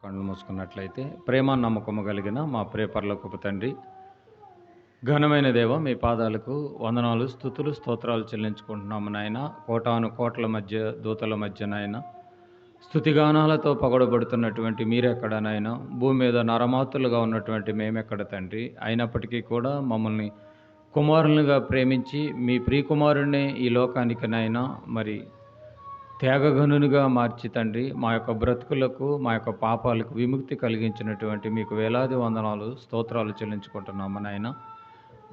కళ్ళు మూసుకున్నట్లయితే ప్రేమ నమ్మకము కలిగిన మా ప్రియ పరలోకపు తండ్రి, ఘనమైన దేవ, మీ పాదాలకు వందనాలు, స్తుతులు, స్తోత్రాలు చెల్లించుకుంటున్నాము నాయన. కోటాను కోట్ల మధ్య దూతల మధ్య నాయన స్తుతిగానాలతో పగడబడుతున్నటువంటి మీరెక్కడ నాయన? భూమి మీద నరమాతులుగా ఉన్నటువంటి మేమెక్కడ తండ్రి? అయినప్పటికీ కూడా మమ్మల్ని కుమారులుగా ప్రేమించి మీ ప్రియకుమారుణ్ణి ఈ లోకానికి నాయన మరి త్యాగగనునిగా మార్చి తండ్రి, మా యొక్క బ్రతుకులకు, మా యొక్క పాపాలకు విముక్తి కలిగించినటువంటి మీకు వేలాది వందనాలు, స్తోత్రాలు చెల్లించుకుంటున్నాము నాయన.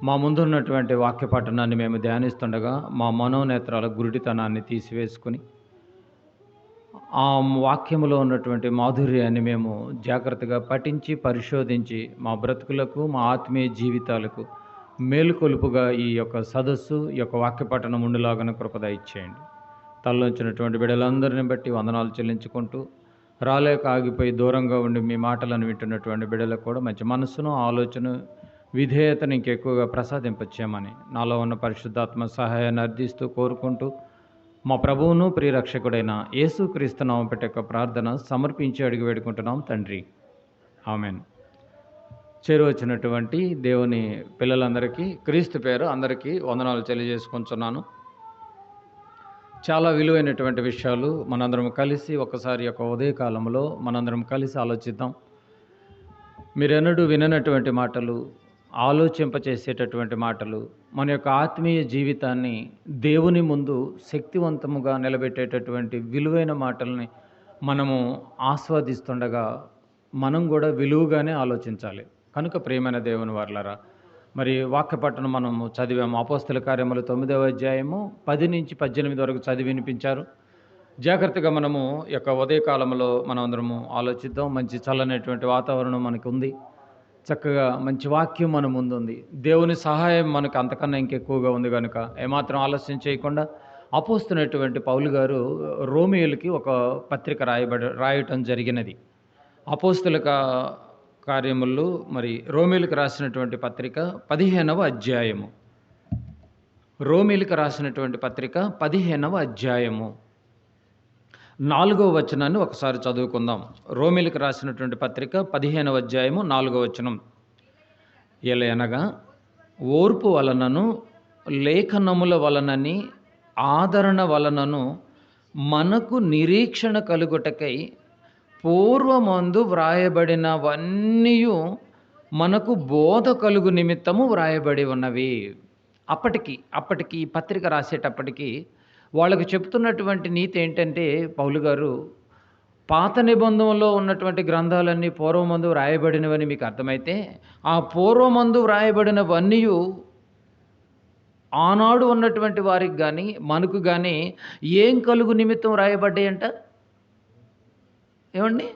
మా ముందున్నటువంటి వాక్య పఠనాన్ని మేము ధ్యానిస్తుండగా మా మనోనేత్రాల గురుడితనాన్ని తీసివేసుకుని ఆ వాక్యములో ఉన్నటువంటి మాధుర్యాన్ని మేము జాగ్రత్తగా పఠించి పరిశోధించి మా బ్రతుకులకు, మా ఆత్మీయ జీవితాలకు మేలుకొలుపుగా ఈ యొక్క సదస్సు, ఈ యొక్క వాక్య పఠనం ఉండులాగన కృపద ఇచ్చేయండి. తలలోంచినటువంటి బిడ్డలందరిని బట్టి వందనాలు చెల్లించుకుంటూ, రాలేక ఆగిపోయి దూరంగా ఉండి మీ మాటలను వింటున్నటువంటి బిడ్డలకు కూడా మంచి మనస్సును, ఆలోచన, విధేయతను ఇంకెక్కువగా ప్రసాదింపచేయమని నాలో ఉన్న పరిశుద్ధాత్మ సహాయాన్ని అర్థిస్తూ కోరుకుంటూ, మా ప్రభువును ప్రియరక్షకుడైన యేసుక్రీస్తు నామమున పెట్టక ప్రార్థన సమర్పించి అడిగి వేడుకుంటున్నాం తండ్రి, ఆమెన్. చేరువచ్చినటువంటి దేవుని పిల్లలందరికీ క్రీస్తు పేరు అందరికీ వందనాలు తెలియజేసుకుంటున్నాను. చాలా విలువైనటువంటి విషయాలు మనందరం కలిసి ఒకసారి యొక్క ఉదయకాలంలో మనందరం కలిసి ఆలోచిద్దాం. మీరెన్నడూ విననటువంటి మాటలు, ఆలోచింపచేసేటటువంటి మాటలు, మన యొక్క ఆత్మీయ జీవితాన్ని దేవుని ముందు శక్తివంతముగా నిలబెట్టేటటువంటి విలువైన మాటల్ని మనము ఆస్వాదిస్తుండగా మనం కూడా విలువగానే ఆలోచించాలి. కనుక ప్రియమైన దేవుని వారలారా, మరి వాక్య పట్టణం మనము చదివాము. అపోస్తల కార్యములు 9వ అధ్యాయము 10 నుంచి 18 వరకు చదివి వినిపించారు. జాగ్రత్తగా మనము యొక్క ఉదయకాలంలో మనం అందరము ఆలోచిద్దాం. మంచి చల్లనటువంటి వాతావరణం మనకు ఉంది, చక్కగా మంచి వాక్యం మన ముందు ఉంది. దేవుని సహాయం మనకు అంతకన్నా ఇంకెక్కువగా ఉంది. కనుక ఏమాత్రం ఆలస్యం చేయకుండా అపోస్తున్నటువంటి పౌలు గారు రోమియోలకి ఒక పత్రిక రాయటం జరిగినది. అపోస్తుల కార్యములు మరి రోమిలకు రాసినటువంటి పత్రిక 15వ అధ్యాయము. రోమిలకు రాసినటువంటి పత్రిక 15వ అధ్యాయము 4వ వచనాన్ని ఒకసారి చదువుకుందాం. రోమిలకు రాసినటువంటి పత్రిక 15వ అధ్యాయము 4వ వచనం. ఎలయనగా ఓర్పు వలనను లేఖనముల వలనని ఆదరణ వలనను మనకు నిరీక్షణ కలుగుటకై పూర్వమందు వ్రాయబడినవన్నీ మనకు బోధ కలుగు నిమిత్తము వ్రాయబడి ఉన్నవి. అప్పటికి ఈ పత్రిక రాసేటప్పటికి వాళ్ళకు చెప్తున్నటువంటి నీతి ఏంటంటే, పౌలు గారు పాత నిబంధనలో ఉన్నటువంటి గ్రంథాలన్నీ పూర్వమందు వ్రాయబడినవని మీకు అర్థమైతే, ఆ పూర్వమందు వ్రాయబడినవన్నీ ఆనాడు ఉన్నటువంటి వారికి కానీ మనకు కానీ ఏం కలుగు నిమిత్తం వ్రాయబడ్డాయంట? ఏమండి?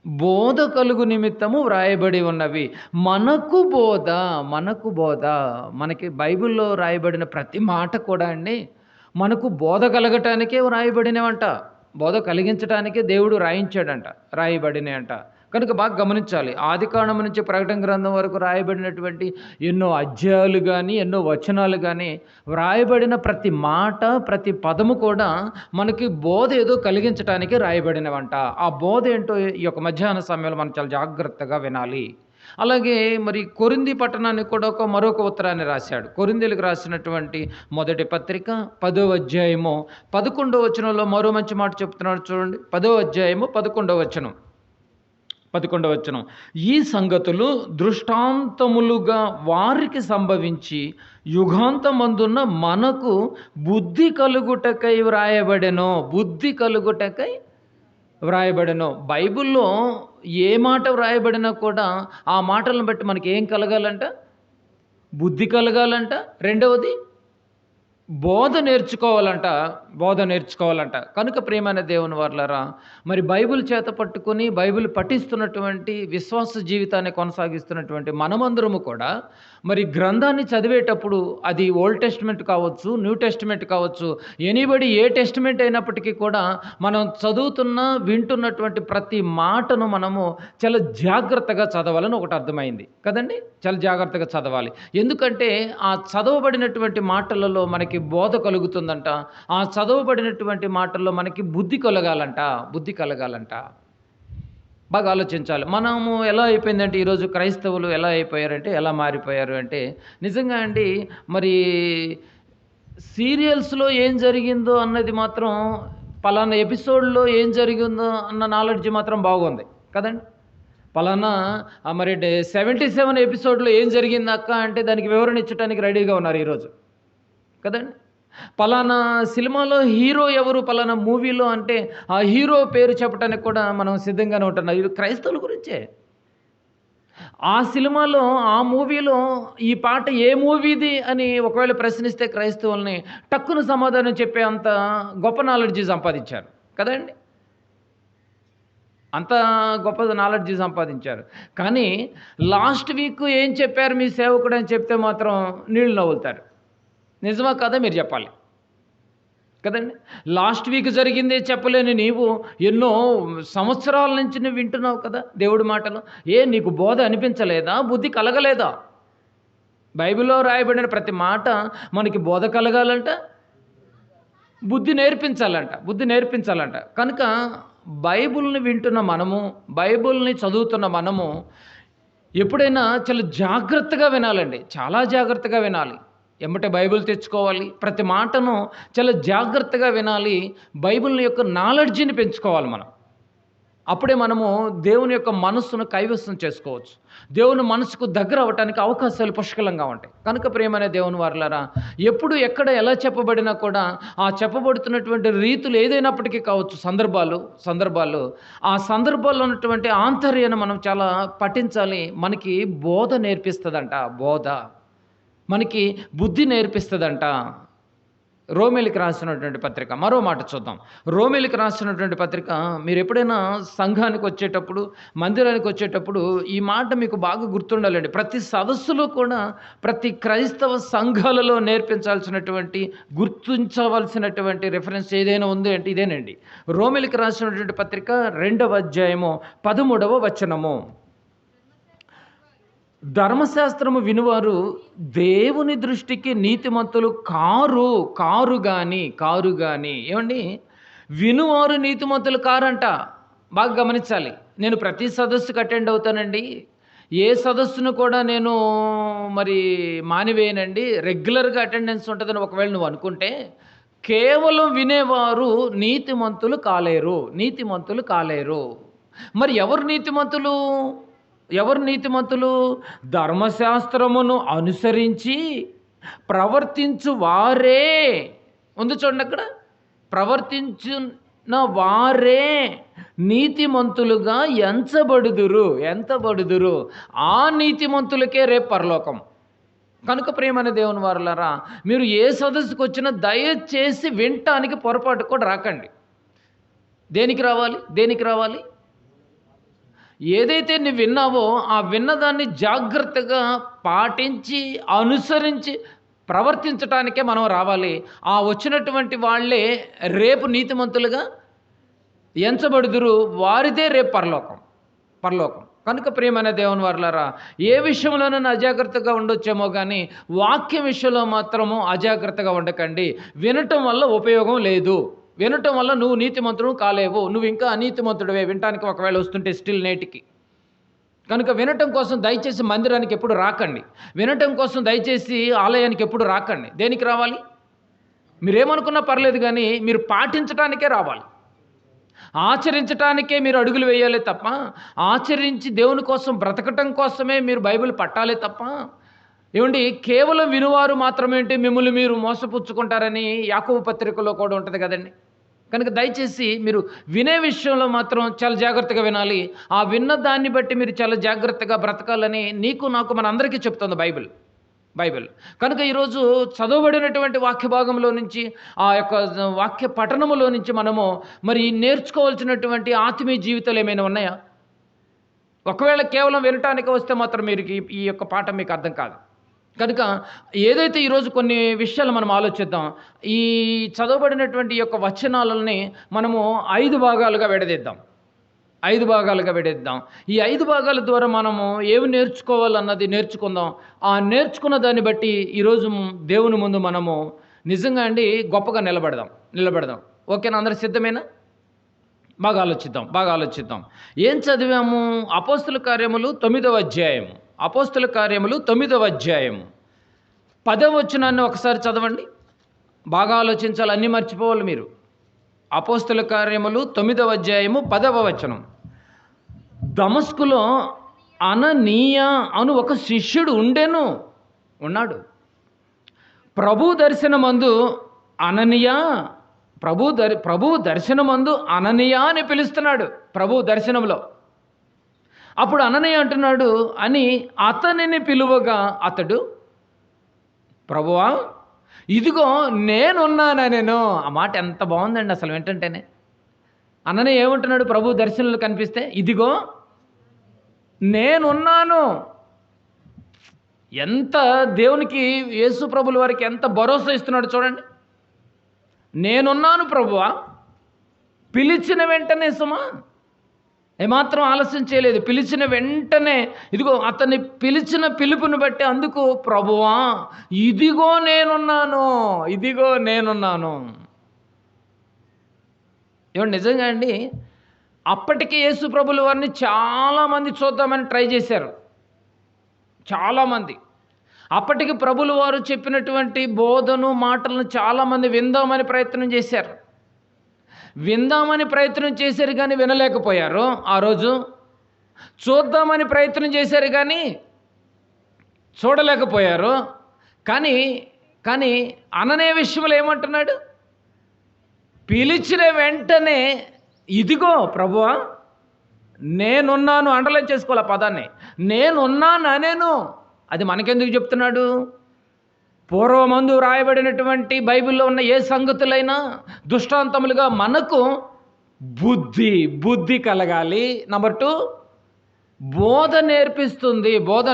బోధ కలుగు నిమిత్తము వ్రాయబడి ఉన్నవి. మనకు బోధ. మనకి బైబిల్లో రాయబడిన ప్రతి మాట కూడా అండి మనకు బోధ కలగటానికే వ్రాయబడినవంట. బోధ కలిగించడానికే దేవుడు రాయబడినాయంట. కనుక బాగా గమనించాలి. ఆదికాండం నుంచి ప్రకటన గ్రంథం వరకు రాయబడినటువంటి ఎన్నో అధ్యాయాలు కానీ, ఎన్నో వచనాలు కానీ, వ్రాయబడిన ప్రతి మాట, ప్రతి పదము కూడా మనకి బోధ ఏదో కలిగించడానికే రాయబడినవంట. ఆ బోధ ఏంటో ఈ యొక్క మధ్యాహ్న సమయంలో మనం చాలా జాగ్రత్తగా వినాలి. అలాగే మరి కొరింథీ పట్టణానికి కూడా మరొక ఉత్తరాన్ని రాశాడు. కొరింథీలకు రాసినటువంటి మొదటి పత్రిక 10వ అధ్యాయము 11వ వచనంలో మరో మంచి మాట చెప్తున్నాడు చూడండి. 10వ అధ్యాయము 11వ వచనం. ఈ సంగతులు దృష్టాంతములుగా వారికి సంభవించి యుగాంతమందున్న మనకు బుద్ధి కలుగుటకై వ్రాయబడెను. బైబిల్లో ఏ మాట వ్రాయబడినా కూడా ఆ మాటలను బట్టి మనకి ఏం కలగాలంట? బుద్ధి కలగాలంట. రెండవది బోధ నేర్చుకోవాలంట. కనుక ప్రియమైన దేవుని వారలారా, మరి బైబిల్ చేత పట్టుకొని బైబిల్ పఠిస్తున్నటువంటి విశ్వాస జీవితాన్ని కొనసాగిస్తున్నటువంటి మనమందరము కూడా మరి గ్రంథాన్ని చదివేటప్పుడు అది ఓల్డ్ టెస్టిమెంట్ కావచ్చు, న్యూ టెస్టిమెంట్ కావచ్చు, ఎనీబడి ఏ టెస్టిమెంట్ అయినప్పటికీ కూడా మనం వింటున్నటువంటి ప్రతి మాటను మనము చాలా జాగ్రత్తగా చదవాలని ఒకటి అర్థమైంది కదండి. చాలా జాగ్రత్తగా చదవాలి. ఎందుకంటే ఆ చదవబడినటువంటి మాటలలో మనకి బోధ కలుగుతుందంట. ఆ చదవబడినటువంటి మాటల్లో మనకి బుద్ధి కలగాలంట. బాగా ఆలోచించాలి. మనము ఎలా అయిపోయిందంటే ఈరోజు క్రైస్తవులు ఎలా అయిపోయారంటే, ఎలా మారిపోయారు అంటే, నిజంగా అండి మరి సీరియల్స్‌లో ఏం జరిగిందో అన్నది మాత్రం పలానా ఎపిసోడ్‌లో ఏం జరిగిందో అన్న నాలెడ్జ్ మాత్రం బాగుంది. కదండీ! పలానా మరి 77 ఎపిసోడ్‌లో ఏం జరిగిందక్క అంటే దానికి వివరణ ఇచ్చటానికి రెడీగా ఉన్నారు ఈరోజు. కదండీ! పలానా సినిమాలో హీరో ఎవరు? పలానా మూవీలో అంటే ఆ హీరో పేరు చెప్పటానికి కూడా మనం సిద్ధంగానే ఉంటున్నాం. ఇది క్రైస్తవుల గురించే. ఆ సినిమాలో, ఆ మూవీలో ఈ పాట ఏ మూవీది అని ఒకవేళ ప్రశ్నిస్తే క్రైస్తవుల్ని టక్కున సమాధానం చెప్పే అంత గొప్ప నాలెడ్జ్ సంపాదించారు. కదండీ! అంత గొప్ప నాలెడ్జ్ సంపాదించారు. కానీ లాస్ట్ వీక్ ఏం చెప్పారు మీ సేవకుడు అని చెప్తే మాత్రం నీళ్లు నవ్వులుతారు. నిజమా కాదా మీరు చెప్పాలి. కదండి! లాస్ట్ వీక్ జరిగిందే చెప్పలేని నీవు ఎన్నో సంవత్సరాల నుంచి నువ్వు వింటున్నావు కదా దేవుడి మాటలు. నీకు బోధ అనిపించలేదా? బుద్ధి కలగలేదా? బైబిల్‌లో రాయబడిన ప్రతి మాట మనకి బోధ కలగాలంట, బుద్ధి నేర్పించాలంట. బుద్ధి నేర్పించాలంట. కనుక బైబిల్‌ని వింటున్న మనము, బైబిల్‌ని చదువుతున్న మనము ఎప్పుడైనా చాలా జాగ్రత్తగా వినాలండి. చాలా జాగ్రత్తగా వినాలి. ఎమ్మటే బైబిల్ తెచ్చుకోవాలి. ప్రతి మాటను చాలా జాగ్రత్తగా వినాలి. బైబిల్ యొక్క నాలెడ్జ్‌ని పెంచుకోవాలి మనం. అప్పుడే మనము దేవుని యొక్క మనస్సును కైవసం చేసుకోవచ్చు. దేవుని మనసుకు దగ్గర అవ్వటానికి అవకాశాలు పుష్కలంగా ఉంటాయి. కనుక ప్రియమైన దేవుని వారలారా, ఎప్పుడు ఎక్కడ ఎలా చెప్పబడినా కూడా ఆ చెప్పబడుతున్నటువంటి రీతులు ఏదైనప్పటికీ కావచ్చు, సందర్భాలు ఆ సందర్భాల్లో ఉన్నటువంటి ఆంతర్యాన్ని మనం చాలా పఠించాలి. మనకి బోధ నేర్పిస్తదంట. మనకి బుద్ధి నేర్పిస్తదంట. రోమీయులకు రాసినటువంటి పత్రిక. మరో మాట చూద్దాం. రోమీయులకు రాసినటువంటి పత్రిక మీరు ఎప్పుడైనా సంఘానికి వచ్చేటప్పుడు, మందిరానికి వచ్చేటప్పుడు ఈ మాట మీకు బాగా గుర్తుండాలండి. ప్రతి సదస్సులో కూడా ప్రతి క్రైస్తవ సంఘాలలో నేర్పించాల్సినటువంటి, గుర్తించవలసినటువంటి రిఫరెన్స్ ఏదైనా ఉంది అంటే ఇదేనండి. రోమీయులకు రాసినటువంటి పత్రిక 2వ అధ్యాయము 13వ వచనము. ధర్మశాస్త్రము వినువారు దేవుని దృష్టికి నీతిమంతులు కారు గాని ఏమండి, వినువారు నీతిమంతులు కారంట. బాగా గమనించాలి. నేను ప్రతి సదస్సుకు అటెండ్ అవుతానండి. ఏ సదస్సును కూడా నేను మరి మానివేయనండి. రెగ్యులర్గా అటెండెన్స్ ఉంటుందని ఒకవేళ నువ్వు అనుకుంటే, కేవలం వినేవారు నీతిమంతులు కాలేరు. మరి ఎవరు నీతిమంతులు? ధర్మశాస్త్రమును అనుసరించి ప్రవర్తించు వారే. ఉంది చూడండి అక్కడ. ప్రవర్తించిన వారే నీతిమంతులుగా ఎంచబడుదురు. ఆ నీతిమంతులకే రేపు పరలోకం. కనుక ప్రియమైన దేవుని వారలారా, మీరు ఏ సదస్సుకు వచ్చినా దయచేసి వినటానికి పొరపాటు కూడా రాకండి. దేనికి రావాలి? ఏదైతే నువ్వు విన్నావో ఆ విన్నదాన్ని జాగ్రత్తగా పాటించి, అనుసరించి ప్రవర్తించటానికే మనం రావాలి. ఆ వచ్చినటువంటి వాళ్ళే రేపు నీతిమంతులుగా ఎంచబడుదురు. వారిదే రేపు పరలోకం. కనుక ప్రియమైన దేవుని వారలారా, ఏ విషయంలోనైనా అజాగ్రత్తగా ఉండొచ్చేమో కానీ వాక్యం విషయంలో మాత్రము అజాగ్రత్తగా ఉండకండి. వినటం వల్ల ఉపయోగం లేదు. వినటం వల్ల నువ్వు నీతిమంతుడు కాలేవు. నువ్వు ఇంకా అనీతిమంతుడివే వినటానికి ఒకవేళ వస్తుంటే స్టిల్ నేటికి. కనుక వినటం కోసం దయచేసి మందిరానికి ఎప్పుడు రాకండి. వినటం కోసం దయచేసి ఆలయానికి ఎప్పుడు రాకండి. దేనికి రావాలి? మీరేమనుకున్నా పర్లేదు కానీ మీరు పాటించటానికే రావాలి. ఆచరించటానికే మీరు అడుగులు వేయాలి తప్ప, ఆచరించి దేవుని కోసం బ్రతకటం కోసమే మీరు బైబిల్ పట్టాలి తప్ప, ఏమండి కేవలం వినువారు మాత్రమేంటి మిమ్మల్ని మీరు మోసపుచ్చుకుంటారని యాకోబు పత్రికలో కూడా ఉంటుంది కదండి. కనుక దయచేసి మీరు వినే విషయంలో మాత్రం చాలా జాగ్రత్తగా వినాలి. ఆ విన్న దాన్ని బట్టి మీరు చాలా జాగ్రత్తగా బ్రతకాలని నాకు మన అందరికీ చెప్తుంది బైబిల్. కనుక ఈరోజు చదవబడినటువంటి వాక్య భాగంలో నుంచి, ఆ యొక్క వాక్య పఠనములో నుంచి మనము మరి నేర్చుకోవాల్సినటువంటి ఆత్మీయ జీవితాలు ఏమైనా ఉన్నాయా? ఒకవేళ కేవలం వినటానికి వస్తే మాత్రం మీరు ఈ యొక్క పాఠం మీకు అర్థం కాదు. కనుక ఏదైతే ఈరోజు కొన్ని విషయాలు మనం ఆలోచిద్దాం. ఈ చదవబడినటువంటి యొక్క వచనాలని మనము 5 భాగాలుగా విడదీద్దాం. ఈ 5 భాగాల ద్వారా మనము ఏమి నేర్చుకోవాలన్నది నేర్చుకుందాం. ఆ నేర్చుకున్న దాన్ని బట్టి ఈరోజు దేవుని ముందు మనము నిజంగా అండి గొప్పగా నిలబడదాం. ఓకేనా? అందరూ సిద్ధమేనా? బాగా ఆలోచిద్దాం. ఏం చదివాము? అపోస్తుల కార్యములు 9వ అధ్యాయము. అపోస్తుల కార్యములు 9వ అధ్యాయము 10వ వచనాన్ని ఒకసారి చదవండి. బాగా ఆలోచించాలి, అన్నీ మర్చిపోవాలి మీరు. అపోస్తుల కార్యములు 9వ అధ్యాయము 10వ వచనం. దమస్కులో అననీయ అను ఒక శిష్యుడు ఉన్నాడు. ప్రభు దర్శనమందు అననీయ, ప్రభు దర్శనమందు అననీయ అని పిలుస్తున్నాడు ప్రభు దర్శనంలో. అప్పుడు అననీయ అంటున్నాడు అని అతనిని పిలువగా అతడు, ప్రభువా ఇదిగో నేనున్నానా నేను. ఆ మాట ఎంత బాగుందండి అసలు ఏంటంటేనే. అననీయ ఏమంటున్నాడు ప్రభు దర్శనంలో కనిపిస్తే? ఇదిగో నేనున్నాను. ఎంత దేవునికి, యేసు ప్రభుల వారికి ఎంత భరోసా ఇస్తున్నాడు చూడండి. నేనున్నాను ప్రభువా. పిలిచిన వెంటనే సుమా, ఏమాత్రం ఆలస్యం చేయలేదు. పిలిచిన వెంటనే ఇదిగో అతన్ని పిలిచిన పిలుపుని బట్టి అందుకు ప్రభువా ఇదిగో నేనున్నాను. ఏమండి నిజంగా అండి, అప్పటికే యేసు ప్రభుల వారిని చాలామంది చూద్దామని ట్రై చేశారు. చాలామంది అప్పటికి ప్రభుల వారు చెప్పినటువంటి బోధను మాటలను చాలామంది విందామని ప్రయత్నం చేశారు కానీ వినలేకపోయారు. ఆ రోజు చూద్దామని ప్రయత్నం చేశారు కానీ చూడలేకపోయారు. కానీ అననీయ విషయంలో ఏమంటున్నాడు? పిలిచిన వెంటనే ఇదిగో ప్రభువా నేనున్నాను. అండర్లైన్ చేసుకోవాలి ఆ పదాన్ని. నేనున్నాను. అది మనకెందుకు చెప్తున్నాడు? పూర్వమందు రాయబడినటువంటి బైబిల్లో ఉన్న ఏ సంగతులైనా దృష్టాంతములుగా మనకు బుద్ధి కలగాలి. నంబర్ 2, బోధ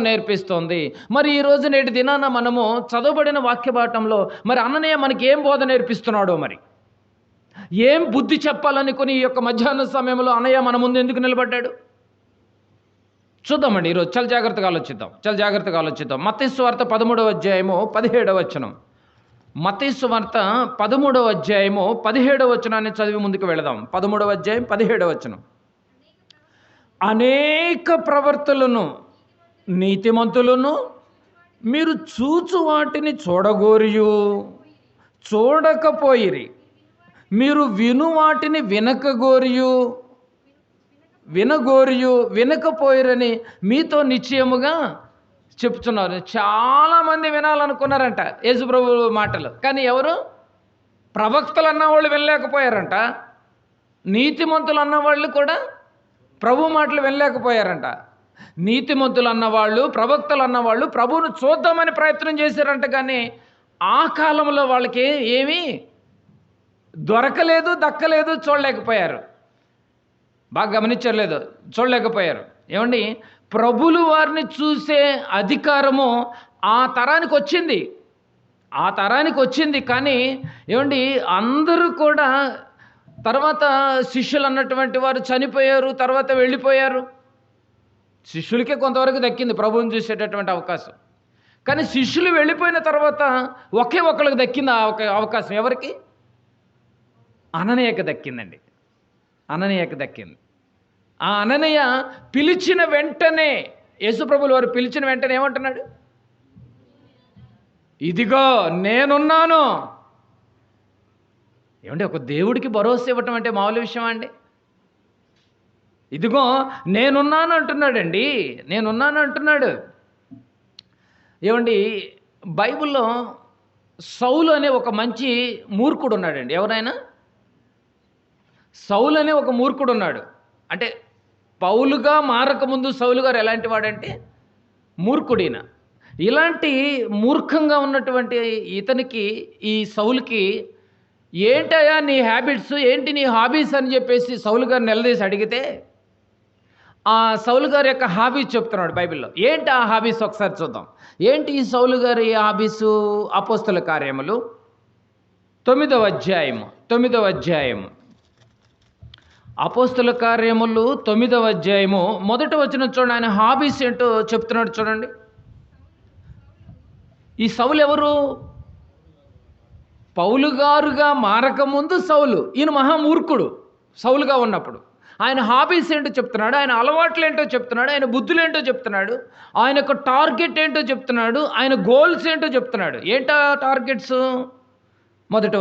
నేర్పిస్తుంది. మరి ఈరోజు నేటి దినాన మనము చదవబడిన వాక్యపాఠంలో మరి అననీయ మనకి ఏం బోధ నేర్పిస్తున్నాడో, మరి ఏం బుద్ధి చెప్పాలనుకుని ఈ యొక్క మధ్యాహ్న సమయంలో అనయ్య మన ముందు ఎందుకు నిలబడ్డాడు చూద్దామండి. ఈరోజు చాలా జాగ్రత్తగా ఆలోచిద్దాం. మత్తయి సువార్త 13వ అధ్యాయము 17వ వచనం. మత్తయి సువార్త 13వ అధ్యాయము 17వ వచనాన్ని చదివి ముందుకు వెళదాం. 13వ అధ్యాయం 17వ వచనం. అనేక ప్రవర్తలను నీతిమంతులను మీరు చూచు వాటిని చూడగోరియు చూడకపోయిరి, మీరు విను వాటిని వినకపోయిరని మీతో నిశ్చయముగా చెప్తున్నారు. చాలామంది వినాలనుకున్నారంట యేసు ప్రభు మాటలు, కానీ ఎవరు? ప్రవక్తలు అన్నవాళ్ళు వినలేకపోయారంట. నీతిమంతులు అన్నవాళ్ళు కూడా ప్రభు మాటలు వినలేకపోయారంట. నీతిమంతులు అన్నవాళ్ళు, ప్రవక్తలు అన్నవాళ్ళు ప్రభువును చూద్దామని ప్రయత్నం చేశారంట, కానీ ఆ కాలంలో వాళ్ళకి ఏమీ దొరకలేదు, దక్కలేదు, చూడలేకపోయారు. బాగా గమనించలేదు, చూడలేకపోయారు. ఏమండి, ప్రభులు వారిని చూసే అధికారము ఆ తరానికి వచ్చింది. కానీ ఏమండి, అందరూ కూడా తర్వాత శిష్యులు అన్నటువంటి వారు చనిపోయారు, తర్వాత వెళ్ళిపోయారు. శిష్యులకే కొంతవరకు దక్కింది ప్రభువుని చూసేటటువంటి అవకాశం. కానీ శిష్యులు వెళ్ళిపోయిన తర్వాత ఒకే ఒకరికి దక్కింది ఆ అవకాశం. ఎవరికి? అననీయకు దక్కిందండి. ఆ అననీయ పిలిచిన వెంటనే, యేసుప్రభులు వారు పిలిచిన వెంటనే ఏమంటున్నాడు? ఇదిగో నేనున్నాను. ఏమంటే, ఒక దేవుడికి భరోసా ఇవ్వటం అంటే మామూలు విషయం అండి. ఇదిగో నేనున్నాను అంటున్నాడు. ఏమండి, బైబిల్లో సౌలు అనే ఒక మంచి మూర్ఖుడు ఉన్నాడండి. ఎవరైనా? సౌలు అనే ఒక మూర్ఖుడు ఉన్నాడు. అంటే పౌలుగా మారకముందు సౌలు గారు ఎలాంటి వాడంటే మూర్ఖుడిన. ఇలాంటి మూర్ఖంగా ఉన్నటువంటి ఇతనికి, ఈ సౌలుకి, ఏంటయ్యా నీ హ్యాబిట్స్, ఏంటి నీ హాబీస్ అని చెప్పేసి సౌలు గారు నిలదీసి అడిగితే ఆ సౌలు గారి యొక్క హాబీస్ చెప్తున్నాడు బైబిల్లో. ఏంటి ఆ హాబీస్ ఒకసారి చూద్దాం. ఏంటి ఈ సౌలు గారి హాబీసు? అపోస్తల కార్యములు 9వ అధ్యాయము. అపోస్తల కార్యములు 9వ అధ్యాయము మొదటి వచనం చూడండి. ఆయన హాబీస్ ఏంటో చెప్తున్నాడు చూడండి. ఈ సౌలు ఎవరు? పౌలు గారుగా మారకముందు సౌలు. ఈయన మహామూర్ఖుడు. సౌలుగా ఉన్నప్పుడు. ఆయన హాబీస్ ఏంటో చెప్తున్నాడు, ఆయన అలవాట్లు ఏంటో చెప్తున్నాడు, ఆయన బుద్ధులు ఏంటో చెప్తున్నాడు, ఆయన యొక్క టార్గెట్ ఏంటో చెప్తున్నాడు, ఆయన గోల్స్ ఏంటో చెప్తున్నాడు. ఏంటా టార్గెట్స్? మొదటి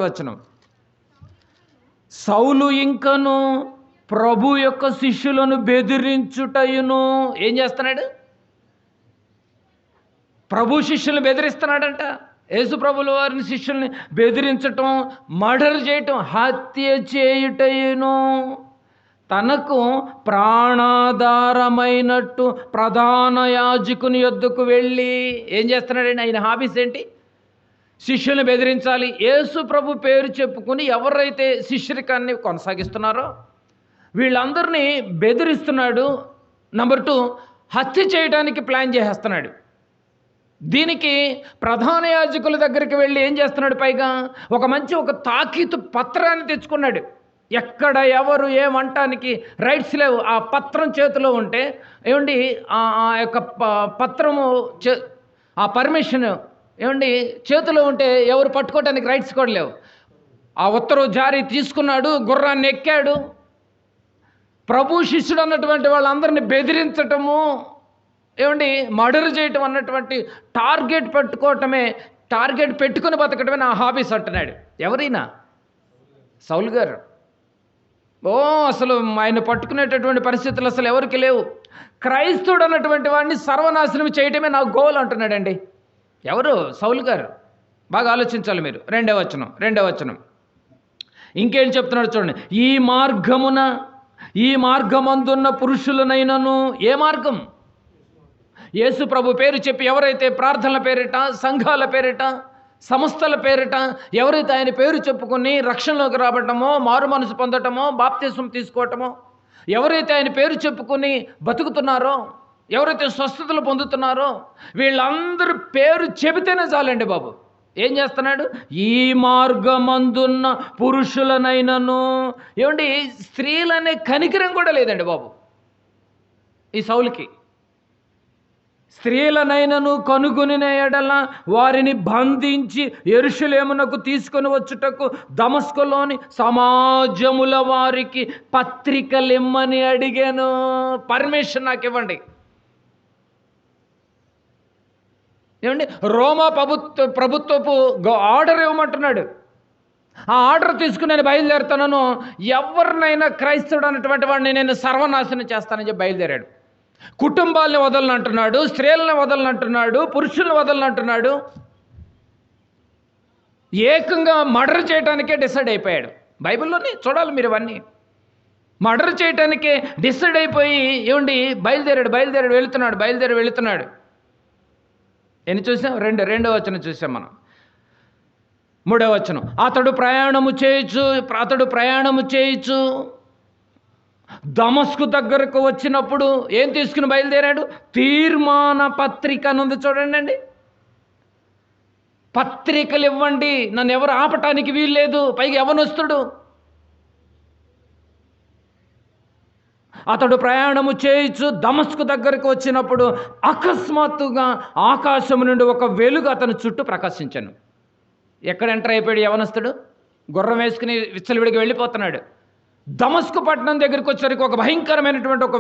వచనం. సౌలు ఇంకను ప్రభు యొక్క శిష్యులను బెదిరించుటయును. ఏం చేస్తున్నాడు? ప్రభు శిష్యులను బెదిరిస్తున్నాడంట. యేసు ప్రభుల వారిని శిష్యుల్ని బెదిరించటం, మర్డర్ చేయటం, హత్య చేయుటయును. తనకు ప్రాణాధారమైనట్టు ప్రధాన యాజకుని యొద్దకు వెళ్ళి ఏం చేస్తున్నాడండి? ఆయన హాబీస్ ఏంటి? శిష్యుల్ని బెదిరించాలి. యేసు ప్రభు పేరు చెప్పుకుని ఎవరైతే శిష్యరికాన్ని కొనసాగిస్తున్నారో వీళ్ళందరినీ బెదిరిస్తున్నాడు. నంబర్ 2, హత్య చేయడానికి ప్లాన్ చేసేస్తున్నాడు. దీనికి ప్రధాన యాజకుల దగ్గరికి వెళ్ళి ఏం చేస్తున్నాడు? పైగా ఒక తాకీతు పత్రాన్ని తెచ్చుకున్నాడు. ఎక్కడ ఎవరు ఏమంటానికి రైట్స్ లేవు. ఆ పత్రం చేతిలో ఉంటే ఏమండి, ఆ యొక్క పత్రము ఆ పర్మిషన్ ఏమండి చేతిలో ఉంటే ఎవరు పట్టుకోవడానికి రైట్స్ కూడా లేవు. ఆ ఉత్తర్వు జారీ తీసుకున్నాడు, గుర్రాన్ని ఎక్కాడు. ప్రభు శిష్యుడు అన్నటువంటి వాళ్ళందరినీ బెదిరించటము, ఏమండి మర్డర్ చేయటం అన్నటువంటి టార్గెట్ పెట్టుకుని బతకటమే నా హాబీస్ అంటున్నాడు. ఎవరైనా? సౌలు గారు. అసలు ఆయన పట్టుకునేటటువంటి పరిస్థితులు అసలు ఎవరికి లేవు. క్రైస్తవుడు అన్నటువంటి వాడిని సర్వనాశనం చేయటమే నా గోల్ అంటున్నాడండి. ఎవరు? సౌలు గారు. బాగా ఆలోచించాలి మీరు. రెండవ వచనం ఇంకేం చెప్తున్నాడు చూడండి. ఈ మార్గమందున్న పురుషులనైనను. ఏ మార్గం? యేసు ప్రభు పేరు చెప్పి ఎవరైతే ప్రార్థనల పేరిట, సంఘాల పేరిట, సంస్థల పేరిట ఎవరైతే ఆయన పేరు చెప్పుకొని రక్షణలోకి రావటమో, మారు మనసు పొందటమో, బాప్తిసం తీసుకోవటమో, ఎవరైతే ఆయన పేరు చెప్పుకొని బతుకుతున్నారో, ఎవరైతే స్వస్థతలు పొందుతున్నారో వీళ్ళందరూ పేరు చెబితేనే చాలండి బాబు. ఏం చేస్తున్నాడు? ఈ మార్గమందున్న పురుషులనైనను. ఏమండి, స్త్రీలనే కనికరం కూడా లేదండి బాబు ఈ సౌలుకి. స్త్రీలనైనను కనుగొనిన ఎడల వారిని బంధించి యెరూషలేమునకు తీసుకొని వచ్చుటకు దమస్కులోని సమాజముల వారికి పత్రికలిమ్మని అడిగాను. పర్మిషన్ నాకు ఇవ్వండి. ఏమండి, రోమా ప్రభుత్వపు ఆర్డర్ ఇవ్వమంటున్నాడు. ఆ ఆర్డర్ తీసుకుని నేను బయలుదేరుతాను. ఎవరినైనా క్రైస్తవుడు అన్నటువంటి వాడిని నేను సర్వనాశనం చేస్తానని చెప్పి బయలుదేరాడు. కుటుంబాలని వదలనంటున్నాడు, స్త్రీలను వదలనంటున్నాడు, పురుషులను వదలనంటున్నాడు. ఏకంగా మర్డర్ చేయడానికే డిసైడ్ అయిపోయాడు. బైబిల్లోని చూడాలి మీరు ఇవన్నీ. మర్డర్ చేయడానికే డిసైడ్ అయిపోయి ఏమండి బయలుదేరాడు వెళుతున్నాడు. ఎన్ని చూసాం? రెండో వచనం చూసాం మనం. 3వ వచనం. అతడు ప్రయాణము చేయుచు దమస్కు దగ్గరకు వచ్చినప్పుడు ఏం తీసుకుని బయలుదేరాడు? తీర్మాన పత్రిక నుండి చూడండి అండి. పత్రికలు ఇవ్వండి, నన్ను ఎవరు ఆపటానికి వీల్లేదు. పైగా యవనస్తుడు. అతడు ప్రయాణము చేయుచు దమస్కు దగ్గరకు వచ్చినప్పుడు అకస్మాత్తుగా ఆకాశం నుండి ఒక వెలుగు అతని చుట్టూ ప్రకాశించాను. ఎక్కడ ఎంటర్ అయిపోయాడు యవనస్తుడు? గుర్రం వేసుకుని విచ్చలవిడికి వెళ్ళిపోతున్నాడు. దమస్కు పట్టణం దగ్గరికి వచ్చేసరికి ఒక భయంకరమైనటువంటి ఒక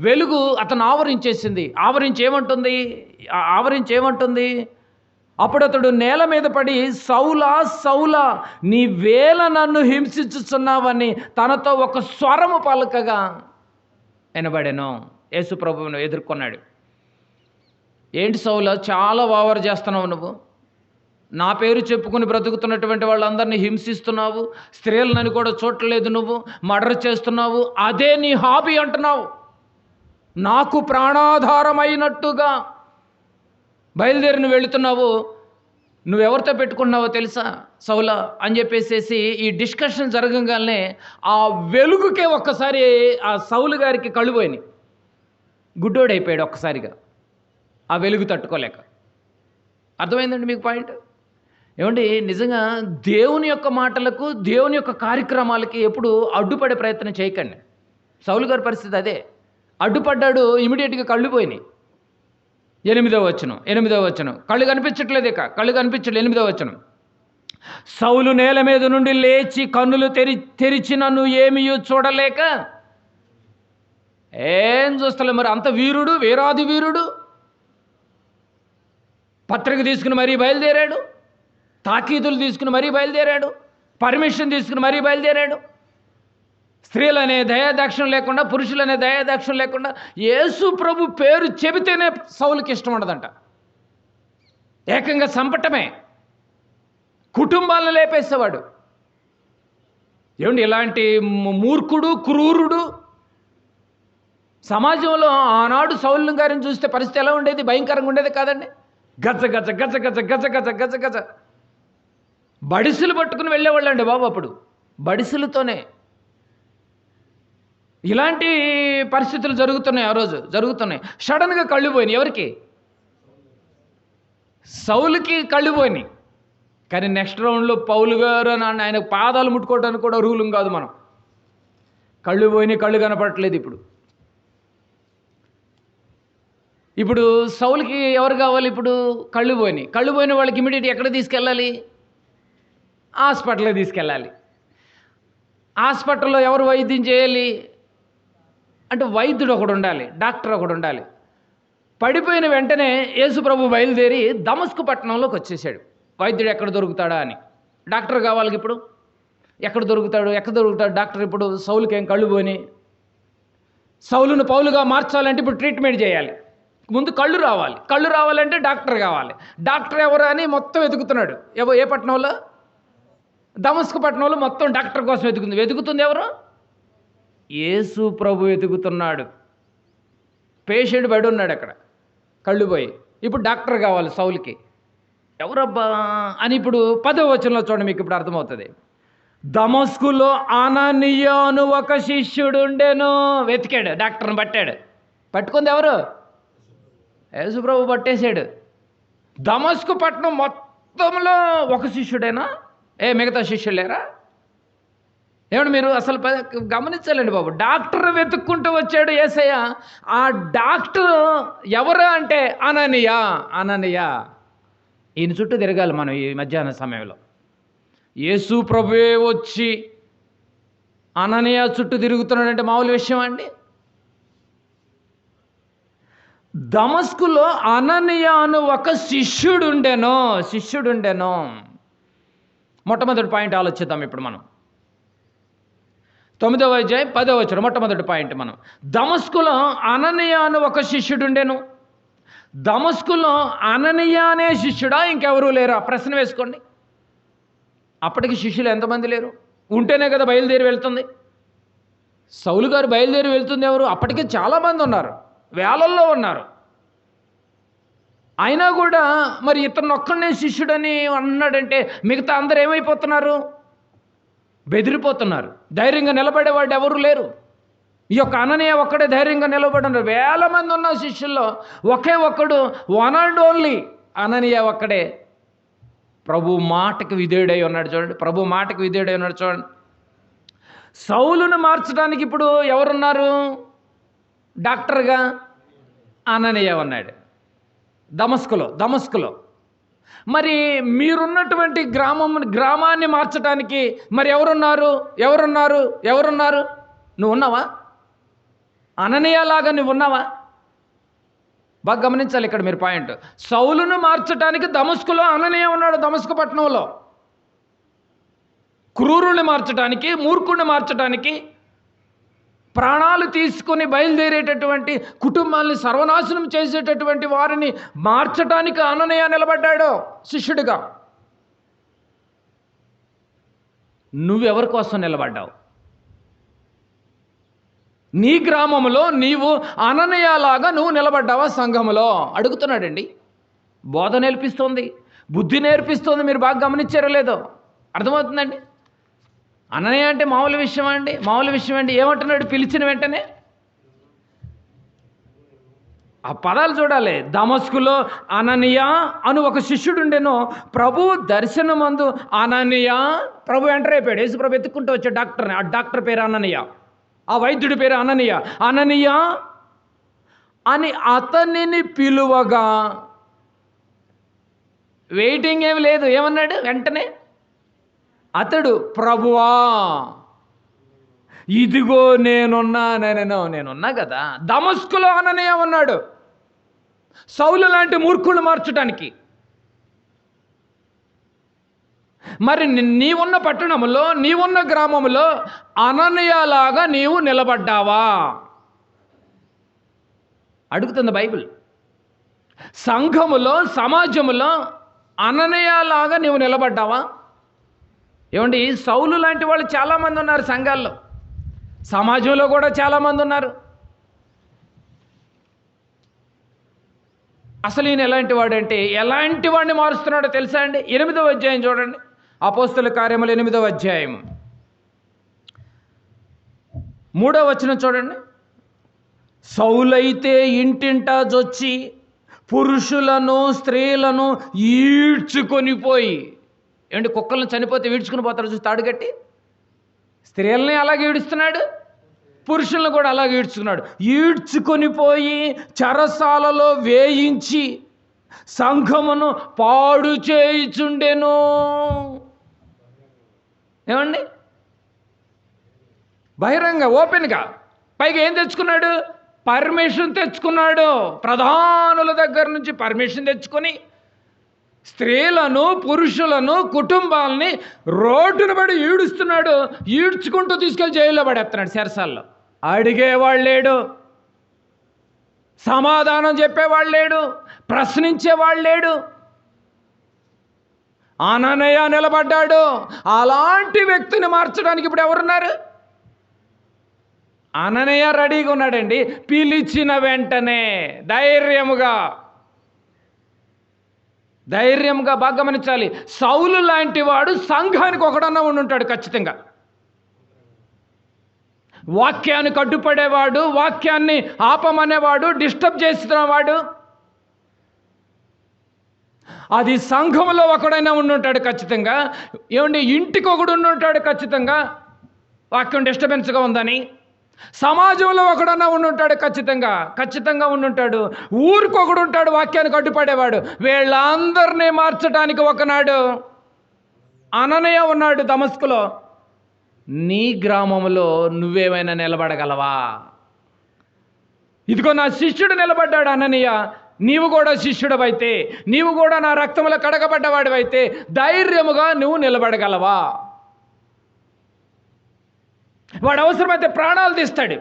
వెలుగు అతను ఆవరించి ఏమంటుంది? అప్పుడు అతడు నేల మీద పడి, సౌలా సౌలా, నీ వేళ నన్ను హింసించుచున్నావని తనతో ఒక స్వరము పలకగా వినబడెను. యేసు ప్రభువును ఎదుర్కొన్నాడు. ఏంటి సౌలా, చాలా ఓవర్ చేస్తున్నావు నువ్వు. నా పేరు చెప్పుకుని బ్రతుకుతున్నటువంటి వాళ్ళందరినీ హింసిస్తున్నావు, స్త్రీలని కూడా చూడలేదు, నువ్వు మర్డర్ చేస్తున్నావు, అదే నీ హాబీ అంటున్నావు. నాకు ప్రాణాధారమైనట్టుగా బయలుదేరి నువ్వు వెళుతున్నావు. నువ్వెవరితో పెట్టుకున్నావో తెలుసా సౌలా అని చెప్పేసేసి ఈ డిస్కషన్ జరగగానే ఆ వెలుగుకే ఒక్కసారి ఆ సౌలు గారికి కళ్ళు పోయినాయి. గుడ్డోడైపోయాడు ఒక్కసారిగా ఆ వెలుగు తట్టుకోలేక. అర్థమైందండి మీకు పాయింట్? ఏమండి, నిజంగా దేవుని యొక్క మాటలకు, దేవుని యొక్క కార్యక్రమాలకి ఎప్పుడు అడ్డుపడే ప్రయత్నం చేయకండి. సౌలు గారి పరిస్థితి అదే. అడ్డుపడ్డాడు, ఇమీడియట్గా కళ్ళు పోయినాయి. 8వ వచనం. కళ్ళు కనిపించట్లేదు. 8వ వచనం. సౌలు నేల మీద నుండి లేచి కన్నులు తెరిచి నన్ను ఏమీ చూడలేక, ఏం చూస్తలే మరి, అంత వీరుడు, వీరాది వీరుడు, పత్రిక తీసుకుని మరీ బయలుదేరాడు, తాకీదులు తీసుకుని మరీ బయలుదేరాడు, పర్మిషన్ తీసుకుని మరీ బయలుదేరాడు. స్త్రీలనే దయాదాక్షిణ్యం లేకుండా, పురుషులనే దయాదాక్షిణ్యం లేకుండా యేసు ప్రభు పేరు చెబితేనే సౌలుకి ఇష్టం ఉండదంట. ఏకంగా సంపటమే, కుటుంబాలను లేపేసేవాడు. ఏమండి, ఇలాంటి మూర్ఖుడు, క్రూరుడు సమాజంలో ఆనాడు సౌలు గారిని చూస్తే పరిస్థితి ఎలా ఉండేది? భయంకరంగా ఉండేది కాదండి. గజ గజ గజ గజ గజ గజ గజ గజ బడిసెలు పట్టుకుని వెళ్ళేవాళ్ళు అండి బాబు. అప్పుడు బడిసెలతోనే ఇలాంటి పరిస్థితులు జరుగుతున్నాయి. ఆ రోజు జరుగుతున్నాయి. సడన్గా కళ్ళు పోయినాయి. ఎవరికి? సౌలుకి కళ్ళు పోయినాయి. కానీ నెక్స్ట్ రౌండ్లో పౌలు గారు అని ఆయన పాదాలు ముట్టుకోవడానికి కూడా రూలం కాదు మనం. కళ్ళు పోయినాయి, కళ్ళు కనపడట్లేదు. ఇప్పుడు సౌలుకి ఎవరు కావాలి? ఇప్పుడు కళ్ళు పోయినాయి. కళ్ళు పోయిన వాళ్ళకి ఇమీడియట్ ఎక్కడ తీసుకెళ్ళాలి? హాస్పిటల్కి తీసుకెళ్ళాలి. హాస్పిటల్లో ఎవరు వైద్యం చేయాలి అంటే వైద్యుడు ఒకడు ఉండాలి, డాక్టర్ ఒకడు ఉండాలి. పడిపోయిన వెంటనే యేసు ప్రభు బయలుదేరి దమస్కు పట్టణంలోకి వచ్చేసాడు. వైద్యుడు ఎక్కడ దొరుకుతాడా అని. డాక్టర్ కావాలి. ఇప్పుడు ఎక్కడ దొరుకుతాడు డాక్టర్? ఇప్పుడు సౌలుకి ఏం కళ్ళు పోయినాయి. సౌలును పౌలుగా మార్చాలంటే ఇప్పుడు ట్రీట్మెంట్ చేయాలి. ముందు కళ్ళు రావాలి. కళ్ళు రావాలంటే డాక్టర్ కావాలి. డాక్టర్ ఎవరు అని మొత్తం వెతుకుతున్నాడు. ఏ పట్టణంలో? దమస్కు పట్టణంలో మొత్తం డాక్టర్ కోసం వెతుకుతుంది ఎవరు? యేసు ప్రభు వెతుకుతున్నాడు. పేషెంట్ బయట ఉన్నాడు అక్కడ, కళ్ళు పోయి. ఇప్పుడు డాక్టర్ కావాలి సౌలుకి. ఎవరబ్బా అని ఇప్పుడు 10వ వచనంలో చూడండి, మీకు ఇప్పుడు అర్థమవుతుంది. దమస్కులో అనానీయ అను ఒక శిష్యుడు ఉండెను. వెతికాడు, డాక్టర్ని పట్టాడు. పట్టుకుంది ఎవరు? యేసు ప్రభు పట్టేశాడు. దమస్కు పట్టణం మొత్తంలో ఒక శిష్యుడేనా? మిగతా శిష్యులు లేరా? ఏమంటే మీరు అసలు గమనించాలండి బాబు. డాక్టర్ వెతుక్కుంటూ వచ్చాడు యేసయ్య. ఆ డాక్టర్ ఎవరు అంటే అననీయ. ఈయన చుట్టూ తిరగాలి మనం ఈ మధ్యాహ్న సమయంలో. యేసు ప్రభువే వచ్చి అననీయ చుట్టూ తిరుగుతున్నాడంటే మామూలు విషయం అండి. దమస్కులో అననీయ అను ఒక శిష్యుడుండెను. మొట్టమొదటి పాయింట్ ఆలోచిద్దాం ఇప్పుడు మనం. 9వ అధ్యాయం 10వ వచనం మొట్టమొదటి పాయింట్ మనం. దమస్కులో అననీయ అను ఒక శిష్యుడుండెను. దమస్కులో అననీయ అనే శిష్యుడా, ఇంకెవరూ లేరా? ప్రశ్న వేసుకోండి. అప్పటికి శిష్యులు ఎంతమంది లేరు? ఉంటేనే కదా బయలుదేరి వెళ్తుంది. సౌలు గారు బయలుదేరి వెళ్తుంది ఎవరు? అప్పటికే చాలామంది ఉన్నారు, వేలల్లో ఉన్నారు. అయినా కూడా మరి ఇతను ఒక్కడనే శిష్యుడని అన్నాడంటే మిగతా అందరూ ఏమైపోతున్నారు? బెదిరిపోతున్నారు. ధైర్యంగా నిలబడేవాడు ఎవరు లేరు. ఈ యొక్క అననీయ ఒక్కడే ధైర్యంగా నిలబడినారు. వేల మంది ఉన్న శిష్యుల్లో ఒకే ఒక్కడు, వన్ అండ్ ఓన్లీ అననీయ ఒక్కడే ప్రభు మాటకి విధేయుడై ఉన్నాడు. చూడండి. సౌలును మార్చడానికి ఇప్పుడు ఎవరున్నారు? డాక్టర్గా అననీయ ఉన్నాడు దమస్కులో. మరి మీరున్నటువంటి గ్రామాన్ని మార్చడానికి మరి ఎవరున్నారు? నువ్వు ఉన్నావా? అననీయలాగా నువ్వు ఉన్నావా? బాగా గమనించాలి ఇక్కడ మీరు పాయింట్. సౌలును మార్చడానికి దమస్కులో అననీయ ఉన్నాడు. దమస్కు పట్టణంలో క్రూరుని మార్చడానికి, మూర్ఖుని మార్చడానికి, ప్రాణాలు తీసుకొని బయలుదేరేటటువంటి కుటుంబాన్ని సర్వనాశనం చేసేటటువంటి వారిని మార్చడానికి అననీయ నిలబడ్డాడు శిష్యుడిగా. నువ్వెవరి కోసం నిలబడ్డావు? నీ గ్రామంలో నీవు అననీయలాగా నువ్వు నిలబడ్డావా? సంఘములో అడుగుతున్నాడండి. బోధ నేర్పిస్తోంది, బుద్ధి నేర్పిస్తోంది. మీరు బాగా గమనించారో లేదో అర్థమవుతుందండి. అననీయ అంటే మామూలు విషయం అండి. ఏమంటున్నాడు? పిలిచిన వెంటనే ఆ పదాలు చూడాలి. దమస్కులో అననీయ అను ఒక శిష్యుడుండెను. ప్రభు దర్శనమందు అననీయ. ప్రభు ఎంటర్ అయిపోయాడు. యేసు ప్రభు ఎత్తుక్కుంటూ వచ్చాడు డాక్టర్ని. ఆ డాక్టర్ పేరు అననీయ, ఆ వైద్యుడి పేరు అననీయ అని అతనిని పిలువగా, వెయిటింగ్ ఏమి లేదు. ఏమన్నాడు? వెంటనే అతడు, ప్రభువా ఇదిగో నేనున్నా కదా. దమస్కులో అననీయ ఉన్నాడు, సౌలు లాంటి మూర్ఖులు మార్చడానికి. మరి నీవున్న పట్టణంలో, నీవున్న గ్రామంలో అననీయలాగా నీవు నిలబడ్డావా అడుగుతుంది బైబిల్. సంఘములో, సమాజంలో అననీయలాగా నీవు నిలబడ్డావా? ఏమండి, సౌలు లాంటి వాళ్ళు చాలామంది ఉన్నారు సంఘాల్లో, సమాజంలో కూడా చాలామంది ఉన్నారు. అసలు ఈయన ఎలాంటి వాడంటే, ఎలాంటి వాడిని మారుస్తున్నాడో తెలుసా అండి? 8వ అధ్యాయం చూడండి, అపోస్తల కార్యములు 8వ అధ్యాయం 3వ వచనం చూడండి. సౌలైతే ఇంటింటా జొచ్చి పురుషులను స్త్రీలను ఈడ్చుకొని పోయి, ఏంటి కుక్కలను చనిపోతే ఈడ్చుకుని పోతారు చూసి తాడుగట్టి, స్త్రీలని అలాగే ఈడుస్తున్నాడు, పురుషులను కూడా అలాగే ఈడ్చుకున్నాడు. ఈడ్చుకొని పోయి చెరసాలలో వేయించి సంఘమును పాడు చేయుచుండెను. ఏమండి, బహిరంగ ఓపెన్గా. పైగా ఏం తెచ్చుకున్నాడు? పర్మిషన్ తెచ్చుకున్నాడు. ప్రధానుల దగ్గర నుంచి పర్మిషన్ తెచ్చుకొని స్త్రీలను, పురుషులను, కుటుంబాలని రోడ్డును పడి ఈడుస్తున్నాడు. ఈడ్చుకుంటూ తీసుకెళ్ళి జైల్లో పడేస్తున్నాడు, చెరసాల్లో. అడిగేవాళ్ళు లేడు, సమాధానం చెప్పేవాళ్ళు లేడు, ప్రశ్నించేవాళ్ళు లేడు. అననీయ నిలబడ్డాడు. అలాంటి వ్యక్తిని మార్చడానికి ఇప్పుడు ఎవరున్నారు? అననీయ రెడీగా ఉన్నాడండి. పిలిచిన వెంటనే ధైర్యముగా బాగా గమనించాలి. సౌలు లాంటి వాడు సంఘానికి ఒకడన్నా ఉండుంటాడు ఖచ్చితంగా. వాక్యానికి అడ్డుపడేవాడు, వాక్యాన్ని ఆపమనేవాడు, డిస్టర్బ్ చేస్తున్నవాడు, అది సంఘంలో ఒకడైనా ఉండుంటాడు ఖచ్చితంగా. ఏమండి, ఇంటికి ఒకడు ఉండుంటాడు ఖచ్చితంగా, వాక్యం డిస్టర్బెన్స్గా ఉందని. సమాజంలో ఒకడన్నా ఉండుంటాడు ఖచ్చితంగా ఉండుంటాడు. ఊరికి ఒకడు ఉంటాడు వాక్యానికి అడ్డుపడేవాడు. వీళ్ళందరినీ మార్చడానికి ఒకనాడు అననీయ ఉన్నాడు దమస్కులో. నీ గ్రామంలో నువ్వేమైనా నిలబడగలవా? ఇదిగో నా శిష్యుడు నిలబడ్డాడు అననీయ, నీవు కూడా శిష్యుడవైతే, నీవు కూడా నా రక్తంలో కడగబడ్డవాడివైతే ధైర్యముగా నువ్వు నిలబడగలవా? వాడు అవసరమైతే ప్రాణాలు తీస్తాడు,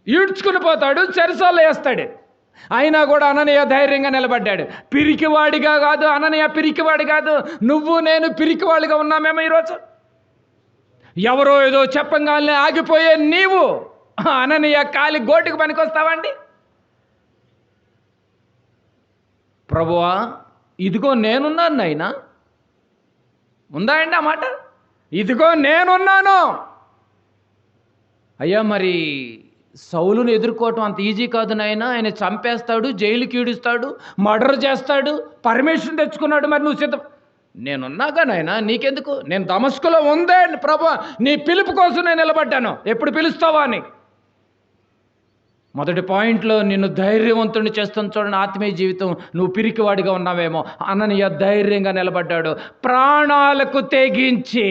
ఈడ్చుకుని పోతాడు, చెరసాల్లో వేస్తాడు. అయినా కూడా అననీయ ధైర్యంగా నిలబడ్డాడు. పిరికివాడిగా కాదు అననీయ, పిరికివాడి కాదు. నువ్వు నేను పిరికివాడిగా ఉన్నామేమో ఈరోజు. ఎవరో ఏదో చెప్పంగానే ఆగిపోయే నీవు అననీయ కాలి గోటికి పనికొస్తావండి? ప్రభువా ఇదిగో నేనున్నాను నాయనా, ఉందా అండి ఆ మాట? ఇదిగో నేనున్నాను. అయ్యా, మరి సౌలును ఎదుర్కోవటం అంత ఈజీ కాదు నాయనా. ఆయన చంపేస్తాడు, జైలుకి ఈడుస్తాడు, మర్డర్ చేస్తాడు, పర్మిషన్ తెచ్చుకున్నాడు. మరి నువ్వు సిద్ధం? నేనున్నాగా నాయనా, నీకెందుకు? నేను దమస్కులో ఉందే ప్రభువా, నీ పిలుపు కోసం నేను నిలబడ్డాను, ఎప్పుడు పిలుస్తావా అని. మొదటి పాయింట్లో నిన్ను ధైర్యవంతుడిని చేస్తాను చూడండి. ఆత్మీయ జీవితం, నువ్వు పిరికివాడిగా ఉన్నావేమో. అననీయ ధైర్యంగా నిలబడ్డాడు, ప్రాణాలకు తెగించి.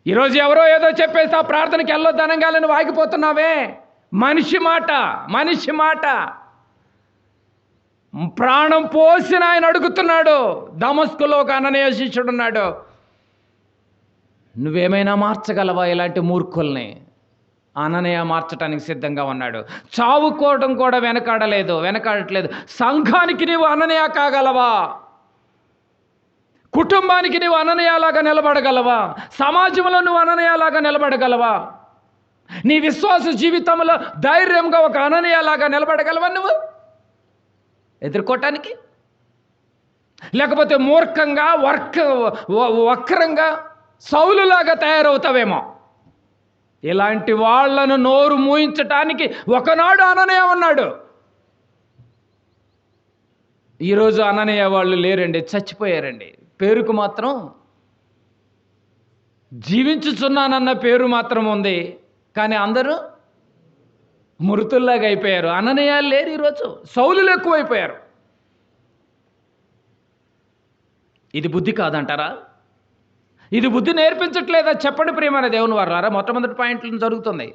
ఈరోజు ఎవరో ఏదో చెప్పేసి ఆ ప్రార్థనకి వెళ్ళొద్దనగాలని వాగిపోతున్నావే. మనిషి మాట ప్రాణం పోసిన ఆయన అడుగుతున్నాడు. దమస్కులో ఒక అననీయ శిష్యుడున్నాడు. నువ్వేమైనా మార్చగలవా ఇలాంటి మూర్ఖుల్ని? అననీయ మార్చడానికి సిద్ధంగా ఉన్నాడు. చావుకోవడం కూడా వెనకాడట్లేదు. సంఘానికి నీవు అననీయ కాగలవా? కుటుంబానికి నువ్వు అననీయలాగా నిలబడగలవా? సమాజంలో నువ్వు అననీయలాగా నిలబడగలవా? నీ విశ్వాస జీవితంలో ధైర్యంగా ఒక అననీయలాగా నిలబడగలవా నువ్వు ఎదుర్కోవటానికి? లేకపోతే మూర్ఖంగా వక్రంగా సౌలులాగా తయారవుతావేమో. ఇలాంటి వాళ్లను నోరు మూయించటానికి ఒకనాడు అననీయ ఉన్నాడు. ఈరోజు అననీయ వాళ్ళు లేరండి, చచ్చిపోయారండి. పేరుకు మాత్రం జీవించుచున్నానన్న పేరు మాత్రం ఉంది, కానీ అందరూ మృతుల్లాగా అయిపోయారు. అననీయాలు లేరు ఈరోజు, సౌలులు ఎక్కువైపోయారు. ఇది బుద్ధి కాదంటారా? ఇది బుద్ధి నేర్పించట్లేదా చెప్పండి ప్రియమైన దేవుని వారలారా. మొట్టమొదటి పాయింట్లు జరుగుతుంది.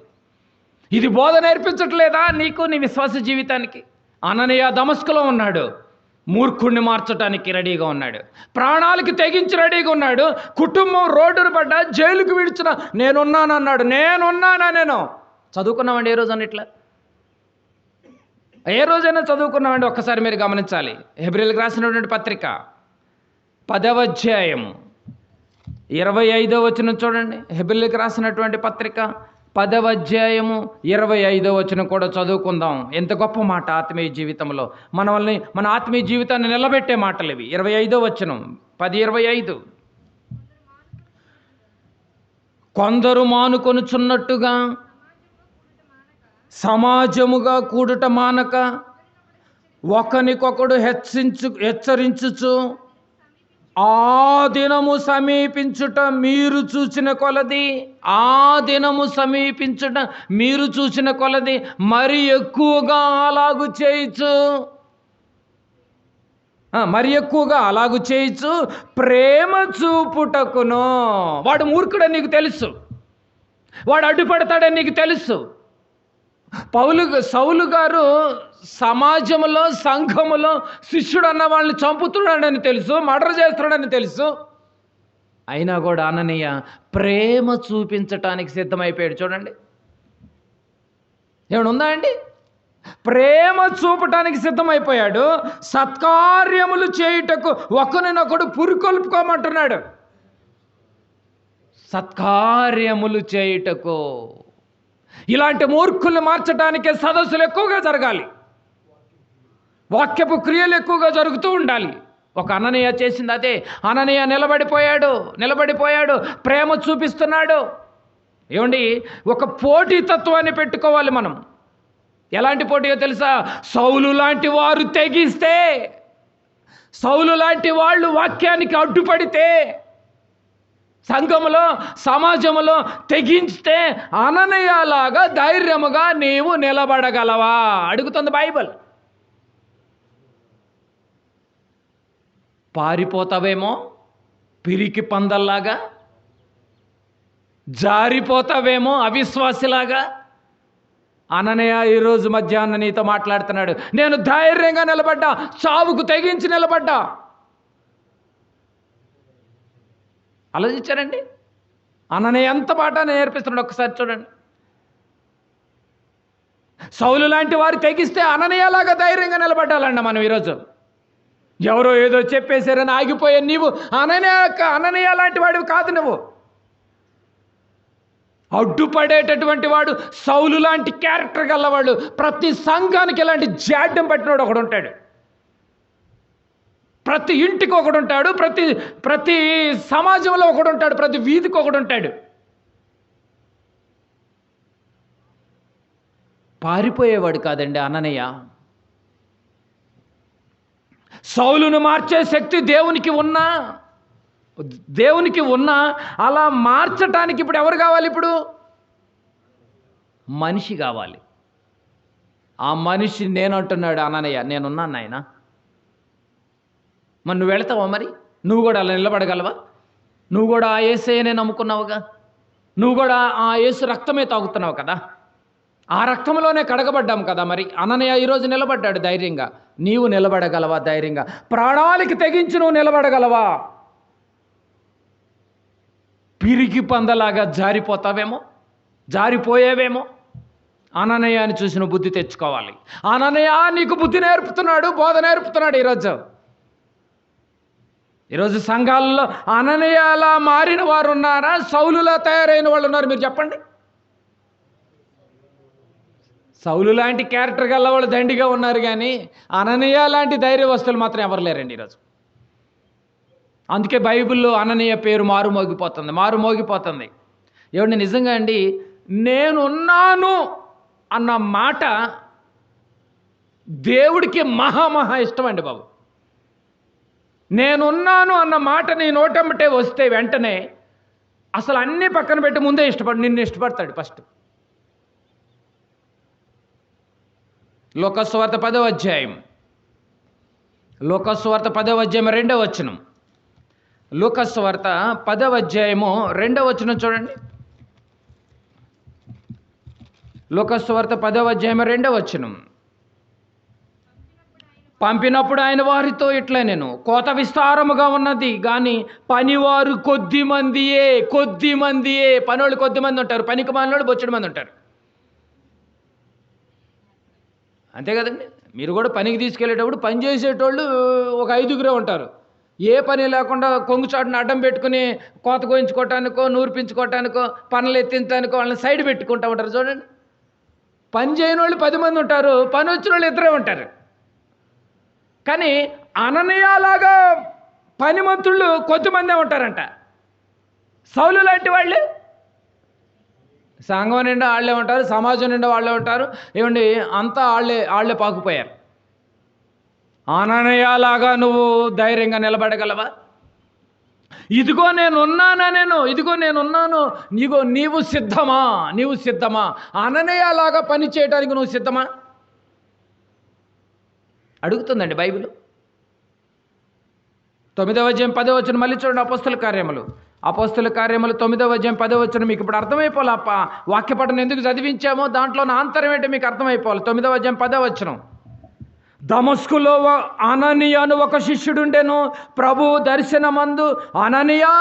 ఇది బోధ నేర్పించట్లేదా నీకు నీ విశ్వాస జీవితానికి? అననీయ దమస్కులో ఉన్నాడు, మూర్ఖుణ్ణి మార్చడానికి రెడీగా ఉన్నాడు, ప్రాణాలకి తెగించి రెడీగా ఉన్నాడు. కుటుంబం రోడ్డును పడ్డా, జైలుకు విడిచిన నేనున్నానన్నాడు. నేను చదువుకున్నామండి ఏ రోజు అన్నిట్లా? ఏ రోజైనా చదువుకున్నామండి? ఒక్కసారి మీరు గమనించాలి. హెబ్రీయులకు రాసినటువంటి పత్రిక 10వ అధ్యాయము 25వ వచనం చూడండి. హెబ్రీయులకు రాసినటువంటి పత్రిక 10వ అధ్యాయము 25వ వచనం కూడా చదువుకుందాం. ఎంత గొప్ప మాట ఆత్మీయ జీవితంలో మన ఆత్మీయ జీవితాన్ని నిలబెట్టే మాటలు ఇవి. 25వ వచనం 10:25. కొందరు మానుకొనుచున్నట్టుగా సమాజముగా కూడుట మానక ఒకనికొకడు హెచ్చరించుచు ఆ దినము సమీపించుట మీరు చూసిన కొలది, మరి ఎక్కువగా అలాగు చేయిచు ప్రేమ చూపుటకును. వాడు మూర్ఖుడని నీకు తెలుసు, వాడు అడ్డుపడతాడని నీకు తెలుసు. సౌలు గారు సమాజంలో, సంఘములో శిష్యుడు అన్న వాళ్ళని చంపుతున్నాడని తెలుసు, మర్డర్ చేస్తున్నాడని తెలుసు. అయినా కూడా అననీయ ప్రేమ చూపించటానికి సిద్ధమైపోయాడు. చూడండి, ఏమన్నా అండి? ప్రేమ చూపటానికి సిద్ధమైపోయాడు. సత్కార్యములు చేయుటకు ఒకరినొకడు పురికొల్పుకోమంటున్నాడు. సత్కార్యములు చేయుటకు. ఇలాంటి మూర్ఖుల్ని మార్చడానికే సదస్సులు ఎక్కువగా జరగాలి, వాక్యపు క్రియలు ఎక్కువగా జరుగుతూ ఉండాలి. ఒక అననీయ చేసింది అదే. అననీయ నిలబడిపోయాడు, ప్రేమ చూపిస్తున్నాడు. ఏమండి, ఒక పోటీతత్వాన్ని పెట్టుకోవాలి మనం. ఎలాంటి పోటీయో తెలుసా? సౌలు లాంటి వారు తెగిస్తే, సౌలు లాంటి వాళ్ళు వాక్యానికి అడ్డుపడితే, సంఘములో, సమాజంలో తెగించితే అననీయలాగా ధైర్యముగా నీవు నిలబడగలవా అడుగుతుంది బైబిల్. పారిపోతావేమో పిరికి పందల్లాగా, జారిపోతావేమో అవిశ్వాసిలాగా. అననీయ ఈరోజు మధ్యాహ్నం నీతో మాట్లాడుతున్నాడు. నేను ధైర్యంగా నిలబడ్డా, చావుకు తెగించి నిలబడ్డా. ఆలోచించారండి? అననీయ ఎంత పాఠాన్ని నేర్పిస్తున్నాడు ఒక్కసారి చూడండి. సౌలు లాంటి వారు తెగిస్తే అననీయలాగా ధైర్యంగా నిలబడ్డాలండి మనం ఈరోజు. ఎవరో ఏదో చెప్పేశారని ఆగిపోయే నీవు అననీయ లాంటి వాడివి కాదు. నువ్వు అడ్డుపడేటటువంటి వాడు, సౌలు లాంటి క్యారెక్టర్ గల్లవాడు. ప్రతి సంఘానికి ఇలాంటి జాడ్యం పట్టినవాడు ఒకడు ఉంటాడు. ప్రతి ఇంటికి ఒకడు ఉంటాడు, ప్రతి సమాజంలో ఒకడు ఉంటాడు, ప్రతి వీధికి ఒకడు ఉంటాడు. పారిపోయేవాడు కాదండి అననీయ. సౌలును మార్చే శక్తి దేవునికి ఉన్నా అలా మార్చటానికి ఇప్పుడు ఎవరు కావాలి? ఇప్పుడు మనిషి కావాలి. ఆ మనిషి నేనంటున్నాడు అననీయ. నేనున్నాను నాయన. మరి నువ్వు వెళతావా? మరి నువ్వు కూడా అలా నిలబడగలవా? నువ్వు కూడా ఆ యేసయ్యనే నమ్ముకున్నావుగా, నువ్వు కూడా ఆ యేసు రక్తమే తాగుతున్నావు కదా, ఆ రక్తంలోనే కడగబడ్డాం కదా. మరి అననీయ ఈరోజు నిలబడ్డాడు ధైర్యంగా. నీవు నిలబడగలవా ధైర్యంగా? ప్రాణాలకి తెగించి నువ్వు నిలబడగలవా? పిరికి పందలాగా జారిపోయేవేమో. అననీయాన్ని చూసి నువ్వు బుద్ధి తెచ్చుకోవాలి. అననీయ నీకు బుద్ధి నేర్పుతున్నాడు, బోధ నేర్పుతున్నాడు. ఈరోజు సంఘాలలో అననీయలా మారిన వారు ఉన్నారా? సౌలులా తయారైన వాళ్ళు ఉన్నారు? మీరు చెప్పండి. సౌలు లాంటి క్యారెక్టర్ గల వాళ్ళు దండిగా ఉన్నారు, కానీ అననీయ లాంటి ధైర్యవస్తులు మాత్రం ఎవరు లేరండి ఈరోజు. అందుకే బైబిల్లో అననీయ పేరు మారుమోగిపోతుంది. ఏమండి, నిజంగా అండి, నేనున్నాను అన్న మాట దేవుడికి మహా ఇష్టం అండి బాబు. నేనున్నాను అన్న మాట నీ నోటమ్మటే వస్తే వెంటనే అసలు అన్నీ పక్కన పెట్టి ముందే నిన్ను ఇష్టపడతాడు ఫస్ట్. లోకసువార్త 10వ అధ్యాయం 2వ వచనం. లూకాసు వార్త 10వ అధ్యాయము 2వ వచనం చూడండి. లూకాసు వార్త 10వ అధ్యాయము 2వ వచనం. పంపినప్పుడు ఆయన వారితో ఇట్లా, నేను కోత విస్తారముగా ఉన్నది కానీ పనివారు కొద్ది మందియే. పనోళ్ళు కొద్ది మంది ఉంటారు, పనికి మాలినోళ్ళు బొచ్చెడు మంది ఉంటారు. అంతే కదండి. మీరు కూడా పనికి తీసుకెళ్ళేటప్పుడు పని చేసేటోళ్ళు ఒక 5గురే ఉంటారు. ఏ పని లేకుండా కొంగుచాటును అడ్డం పెట్టుకుని కోత కోయించుకోవటానికో, నూర్పించుకోవటానికో, పనులు ఎత్తించడానికో వాళ్ళని సైడ్ పెట్టుకుంటూ ఉంటారు చూడండి. పని చేయని వాళ్ళు 10 మంది ఉంటారు, పని వచ్చిన వాళ్ళు 2 ఉంటారు. కానీ అననీయలాగా పనిమంతుళ్ళు కొద్దిమందే ఉంటారంట. సౌలు లాంటి వాళ్ళు సంఘం నిండా వాళ్ళే ఉంటారు, సమాజం నిండా వాళ్ళే ఉంటారు. ఏమండి, అంతా వాళ్ళే పాకుపోయారు. అననీయలాగా నువ్వు ధైర్యంగా నిలబడగలవా? ఇదిగో నేనున్నాను, నీవు సిద్ధమా? అననీయలాగా పని చేయడానికి నువ్వు సిద్ధమా అడుగుతుందండి బైబిల్. 9వ అధ్యాయం 10వ వచనం మళ్ళీ చూడండి. అపోస్తల కార్యములు 9వ అధ్యాయం 10వ వచనం. మీకు ఇప్పుడు అర్థమైపోలే వాక్యపఠనం ఎందుకు చదివించామో దాంట్లో నా ఆంతర్యం ఏంటో మీకు అర్థమైపోవాలి. 9వ అధ్యాయం 10వ వచనం. దమస్కులో అననీయ అను ఒక శిష్యుడుండెను. ప్రభు దర్శనమందు అననీయా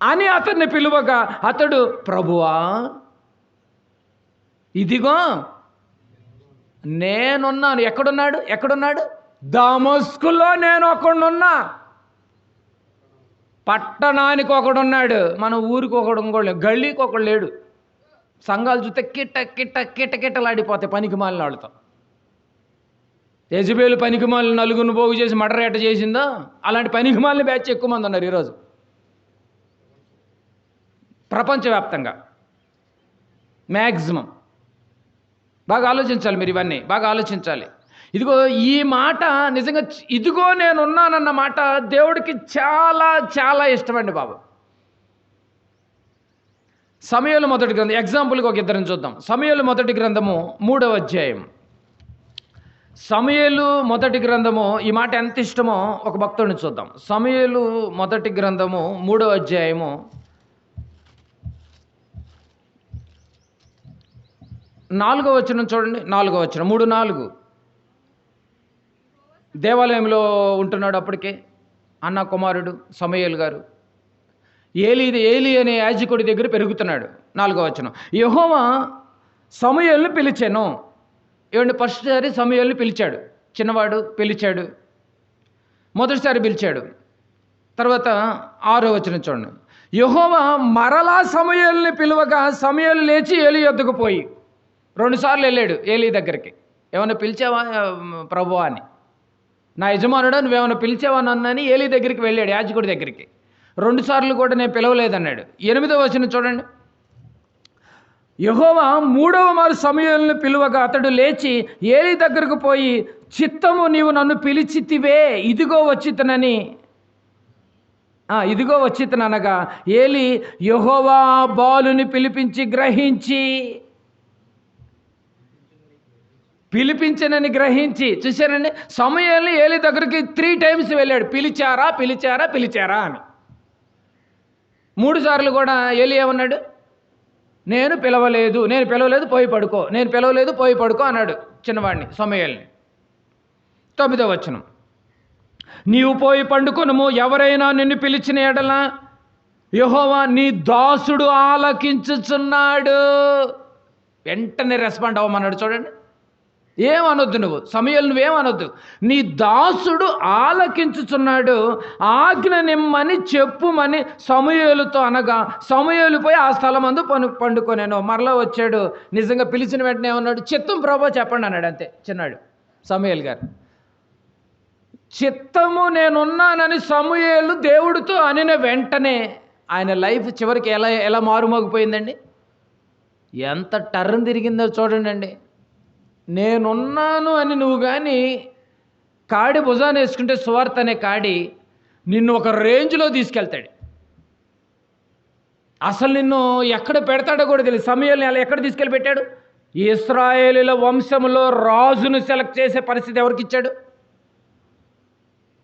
అని అతన్ని పిలువగా అతడు, ప్రభువా ఇదిగో నేనున్నాను. ఎక్కడున్నాడు? దమస్కులో నేను ఒకడున్నా. పట్టణానికి ఒకడున్నాడు, మన ఊరికి ఒకడు, ఇంకోళ్ళు గల్లీకి ఒకడు లేడు. సంఘాలు చూస్తే కిట్టలాడిపోతాయి పనికి మాలిన వాళ్ళతో. యెజబెలు పనికి మాలిన నలుగురిని పోగు చేసి మర్డర్ ఎట్ట చేసిందో అలాంటి పనికి మాలిన బ్యాచ్ ఎక్కువ మంది ఉన్నారు ఈరోజు ప్రపంచవ్యాప్తంగా. మ్యాక్సిమం బాగా ఆలోచించాలి. మీరు ఇవన్నీ బాగా ఆలోచించాలి. ఇదిగో ఈ మాట నిజంగా, ఇదిగో నేనున్నానన్న మాట దేవుడికి చాలా చాలా ఇష్టమండి బాబు. సమూయేలు మొదటి గ్రంథం, ఎగ్జాంపుల్కి ఒక ఇద్దరిని చూద్దాం. సమూయేలు మొదటి గ్రంథము 3వ అధ్యాయం. సమూయేలు మొదటి గ్రంథము, ఈ మాట ఎంత ఇష్టమో ఒక భక్తుడిని చూద్దాం. సమూయేలు మొదటి గ్రంథము 3వ అధ్యాయము 4వ వచనం చూడండి. 4వ వచనం, 3:4. దేవాలయంలో ఉంటున్నాడు అప్పటికే అన్న కుమారుడు సమూయేలు గారు. ఏలీ అనే యాజకుడి దగ్గర పెరుగుతున్నాడు. 4వ వచనం. యెహోవా సమూయేలును పిలిచాను. ఏమంటే ఫస్ట్సారి సమూయేలును పిలిచాడు, చిన్నవాడు పిలిచాడు, మొదటిసారి పిలిచాడు. తర్వాత 6వ వచనం చూడండి. యెహోవా మరలా సమూయేలుని పిలువగా సమూయేలు లేచి ఏలీ యొద్దకు పోయి, 2 సార్లు వెళ్ళాడు ఏలీ దగ్గరికి. ఏమన్నా పిలిచావా ప్రభువా అని, నా యజమానుడా నువ్వేమన్నా పిలిచావా నన్నని ఏలీ దగ్గరికి వెళ్ళాడు, యాజకుడి దగ్గరికి. 2 సార్లు కూడా నేను పిలవలేదన్నాడు. 8వ వచనం చూడండి. యెహోవా 3వ మారు సమూయేలును పిలువగా అతడు లేచి ఏలీ దగ్గరకు పోయి, చిత్తము నీవు నన్ను పిలిచితివే, ఇదిగో వచ్చితననగా ఏలీ యెహోవా బాలుని పిలిపించనని గ్రహించి, చూశారండి, సమూయేలుని ఏలీ దగ్గరికి 3 టైమ్స్ వెళ్ళాడు. పిలిచారా అని. 3 సార్లు కూడా ఏలీ ఏమన్నాడు? నేను పిలవలేదు పోయి పడుకో అన్నాడు చిన్నవాడిని సమూయేలుని. 9వ వచనం. నీవు పోయి పండుకొనుము, ఎవరైనా నిన్ను పిలిచిన ఎడల యెహోవా నీ దాసుడు ఆలకించుచున్నాడు. వెంటనే రెస్పాండ్ అవ్వమన్నాడు. చూడండి, ఏమనొద్దు నువ్వు సమూయేలు, నువ్వేమనొద్దు, నీ దాసుడు ఆలకించుచున్నాడు, ఆజ్ఞ నిమ్మని చెప్పుమని సమూయేలుతో అనగా సమూయేలు పోయి ఆ స్థలమందు పండుకొనేను. మరలా వచ్చాడు. నిజంగా పిలిచిన వెంటనే ఏమన్నాడు? చిత్తం ప్రభు చెప్పండి అన్నాడు. అంతే. చిన్నాడు సమూయేలు గారు. చిత్తము నేనున్నానని సమూయేలు దేవుడితో అనిన వెంటనే ఆయన లైఫ్ చివరికి ఎలా మారుమోగిపోయిందండి, ఎంత టర్న్ తిరిగిందో చూడండి అండి. నేనున్నాను అని నువ్వు కానీ కాడి భుజాన వేసుకుంటే సువార్త అనే కాడి నిన్ను ఒక రేంజ్లో తీసుకెళ్తాడు. అసలు నిన్ను ఎక్కడ పెడతాడో కూడా తెలియదు. సమూయేలుని అలా ఎక్కడ తీసుకెళ్ళి పెట్టాడు? ఇశ్రాయేలీయుల వంశంలో రాజును సెలెక్ట్ చేసే పరిస్థితి ఎవరికి ఇచ్చాడు?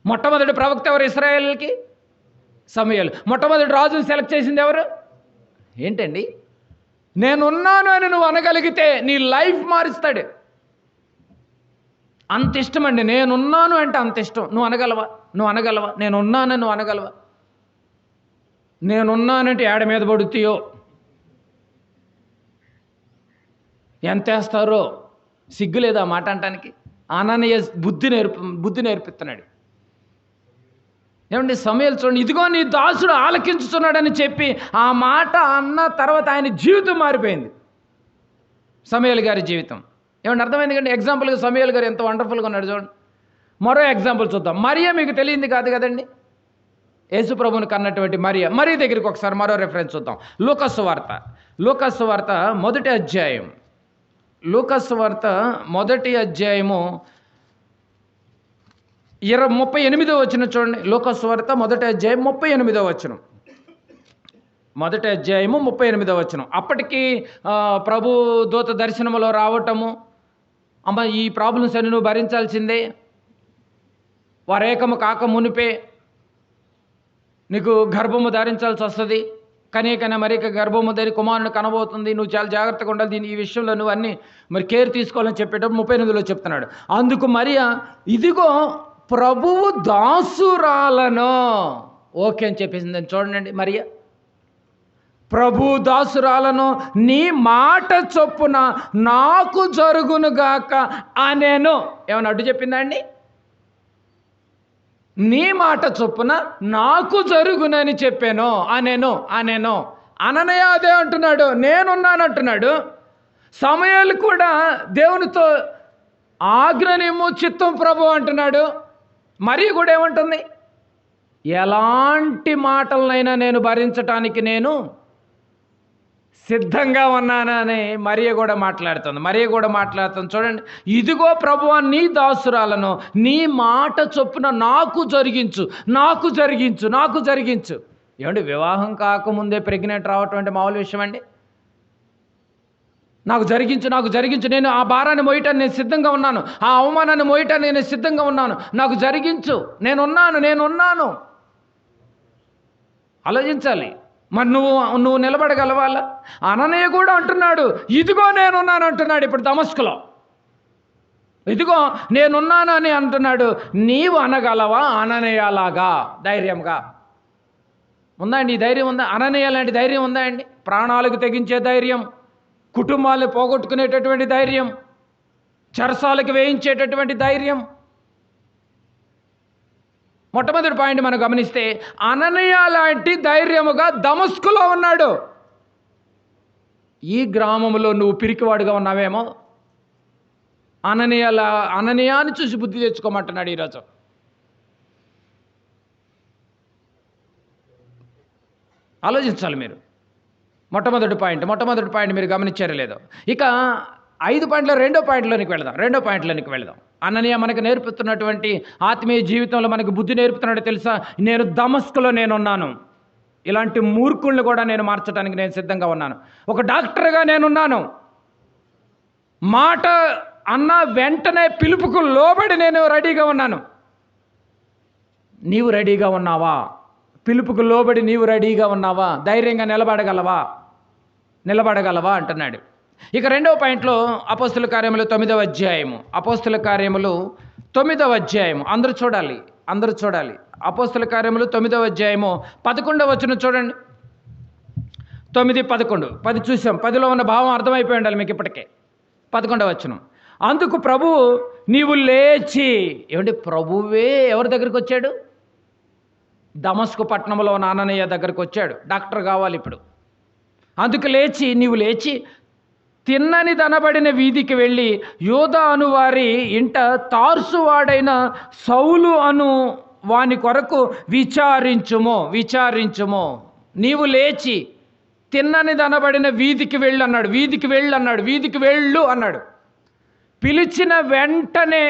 మొట్టమొదటి ప్రవక్త ఎవరు ఇశ్రాయేలుకి? సమూయేలు. మొట్టమొదటి రాజును సెలెక్ట్ చేసింది ఎవరు? ఏంటండి? నేనున్నాను అని నువ్వు అనగలిగితే నీ లైఫ్ మారుస్తాడు. అంత ఇష్టం అండి. నేనున్నాను అంటే అంత ఇష్టం. నువ్వు అనగలవా? నేనున్నానని నువ్వు అనగలవా? నేనున్నానంటే ఏడ మీద పడుతాయో, ఎంత వేస్తారో సిగ్గు లేదా మాట అంటానికి? అననీయ బుద్ధి నేర్పిస్తున్నాడు. ఏమండి, సమూయేలు చూడండి, ఇదిగో నీ దాసుడు ఆలకించుతున్నాడని చెప్పి ఆ మాట అన్న తర్వాత ఆయన జీవితం మారిపోయింది. సమూయేలు గారి జీవితం ఏమంటే అర్థమైంది కండి. ఎగ్జాంపుల్గా సమూయేలు గారు ఎంత వండర్ఫుల్గా ఉన్నాడు చూడండి. మరో ఎగ్జాంపుల్ చూద్దాం. మరియ మీకు తెలియంది కాదు కదండి, యేసు ప్రభువుని కన్నటువంటి మరియ దగ్గరికి ఒకసారి మరో రెఫరెన్స్ చూద్దాం. లూకాసు వార్త మొదటి అధ్యాయం. లూకాసు వార్త మొదటి అధ్యాయము 38వ వచనం చూడండి. లూకాసు వార్త మొదటి అధ్యాయం 38వ వచనం. మొదటి అధ్యాయము 38వ వచనం. అప్పటికి ప్రభు దూత దర్శనములో రావటము, అమ్మ ఈ ప్రాబ్లమ్స్ అన్ని నువ్వు భరించాల్సిందే, వారేకము కాక మునిపే నీకు గర్భము ధరించాల్సి వస్తుంది, కనీకనే మరిక గర్భము ధరి కుమారుని కనబోతుంది, నువ్వు చాలా జాగ్రత్తగా ఉండాలి, దీని ఈ విషయంలో నువ్వు అన్నీ మరి కేర్ తీసుకోవాలని చెప్పేటప్పుడు 38లో చెప్తున్నాడు. అందుకు మరియా, ఇదిగో ప్రభువు దాసురాలను, ఓకే అని చెప్పేసిందని చూడండి. మరియా, ప్రభు దాసురాలను, నీ మాట చొప్పున నాకు జరుగునుగాక అనేను. ఏమన్నా అడ్డు చెప్పిందా అండి? నీ మాట చొప్పున నాకు జరుగునని చెప్పాను అనేను. అననయ అదే అంటున్నాడు, నేనున్నానంటున్నాడు. సమూయేలు కూడా దేవునితో ఆజ్ఞనిమ్ము చిత్తం ప్రభు అంటున్నాడు. మరి కూడా ఏమంటుంది? ఎలాంటి మాటలనైనా నేను భరించటానికి నేను సిద్ధంగా ఉన్నానని మరియ కూడా మాట్లాడుతుంది. చూడండి, ఇదిగో ప్రభువా నీ దాసురాలను, నీ మాట చొప్పున నాకు జరిగించు. ఏమండి, వివాహం కాకముందే ప్రెగ్నెంట్ రావటం అంటే మామూలు విషయం అండి? నాకు జరిగించు, నేను ఆ భారాన్ని మోయటాన్ని నేను సిద్ధంగా ఉన్నాను, ఆ అవమానాన్ని మోయటాన్ని నేను సిద్ధంగా ఉన్నాను, నాకు జరిగించు, నేనున్నాను. ఆలోచించాలి. మరి నువ్వు నిలబడగలవాలా? అననీయ కూడా అంటున్నాడు, ఇదిగో నేనున్నాను అంటున్నాడు. ఇప్పుడు దమస్కులో ఇదిగో నేనున్నాను అని అంటున్నాడు. నీవు అనగలవా అననీయలాగా ధైర్యంగా? ఉందా అండి ఈ ధైర్యం? ఉందా? అననీయ లాంటి ధైర్యం ఉందా అండి? ప్రాణాలకు తెగించే ధైర్యం, కుటుంబాలను పోగొట్టుకునేటటువంటి ధైర్యం, చెరసాలకు వేయించేటటువంటి ధైర్యం. మొట్టమొదటి పాయింట్ మనం గమనిస్తే, అననీయ లాంటి ధైర్యముగా దమస్కులో ఉన్నాడు. ఈ గ్రామంలో నువ్వు పిరికివాడుగా ఉన్నావేమో, అననీయాన్ని చూసి బుద్ధి తెచ్చుకోమంటున్నాడు ఈరోజు. ఆలోచించాలి మీరు. మొట్టమొదటి పాయింట్ మీరు గమనించారో లేదో. ఇక 5 పాయింట్లో రెండో పాయింట్లోనికి వెళదాం. అననీయ మనకు నేర్పుతున్నటువంటి ఆత్మీయ జీవితంలో మనకు బుద్ధి నేర్పుతున్నాడో తెలుసా? నేను దమస్కులో నేనున్నాను. ఇలాంటి మూర్ఖుల్ని కూడా నేను మార్చడానికి నేను సిద్ధంగా ఉన్నాను. ఒక డాక్టర్గా నేనున్నాను. మాట అన్న వెంటనే పిలుపుకు లోబడి నేను రెడీగా ఉన్నాను. నీవు రెడీగా ఉన్నావా? పిలుపుకు లోబడి నీవు రెడీగా ఉన్నావా? ధైర్యంగా నిలబడగలవా అంటున్నాడు. ఇక రెండవ పాయింట్లో అపోస్తుల కార్యములు 9వ అధ్యాయము. అపోస్తుల కార్యములు 9వ అధ్యాయము అందరూ చూడాలి. అపోస్తుల కార్యములు 9వ అధ్యాయము 11వ వచనం చూడండి. 9, 11, 10 చూసాం. 10లో ఉన్న భావం అర్థమైపోయి ఉండాలి మీకు ఇప్పటికే. 11వ వచనం, అందుకు ప్రభువు నీవు లేచి. ఏమంటే ప్రభువే ఎవరి దగ్గరికి వచ్చాడు? దమస్కు పట్టణంలో ఉన్న అననీయ దగ్గరికి వచ్చాడు. డాక్టర్ కావాలి ఇప్పుడు. అందుకు నీవు లేచి తిన్నని దనబడిన వీధికి వెళ్ళి యోధా అను వారి ఇంట తార్సువాడైన సౌలు అను వాని కొరకు విచారించుము. నీవు లేచి తిన్నని దనబడిన వీధికి వెళ్ళు అన్నాడు. పిలిచిన వెంటనే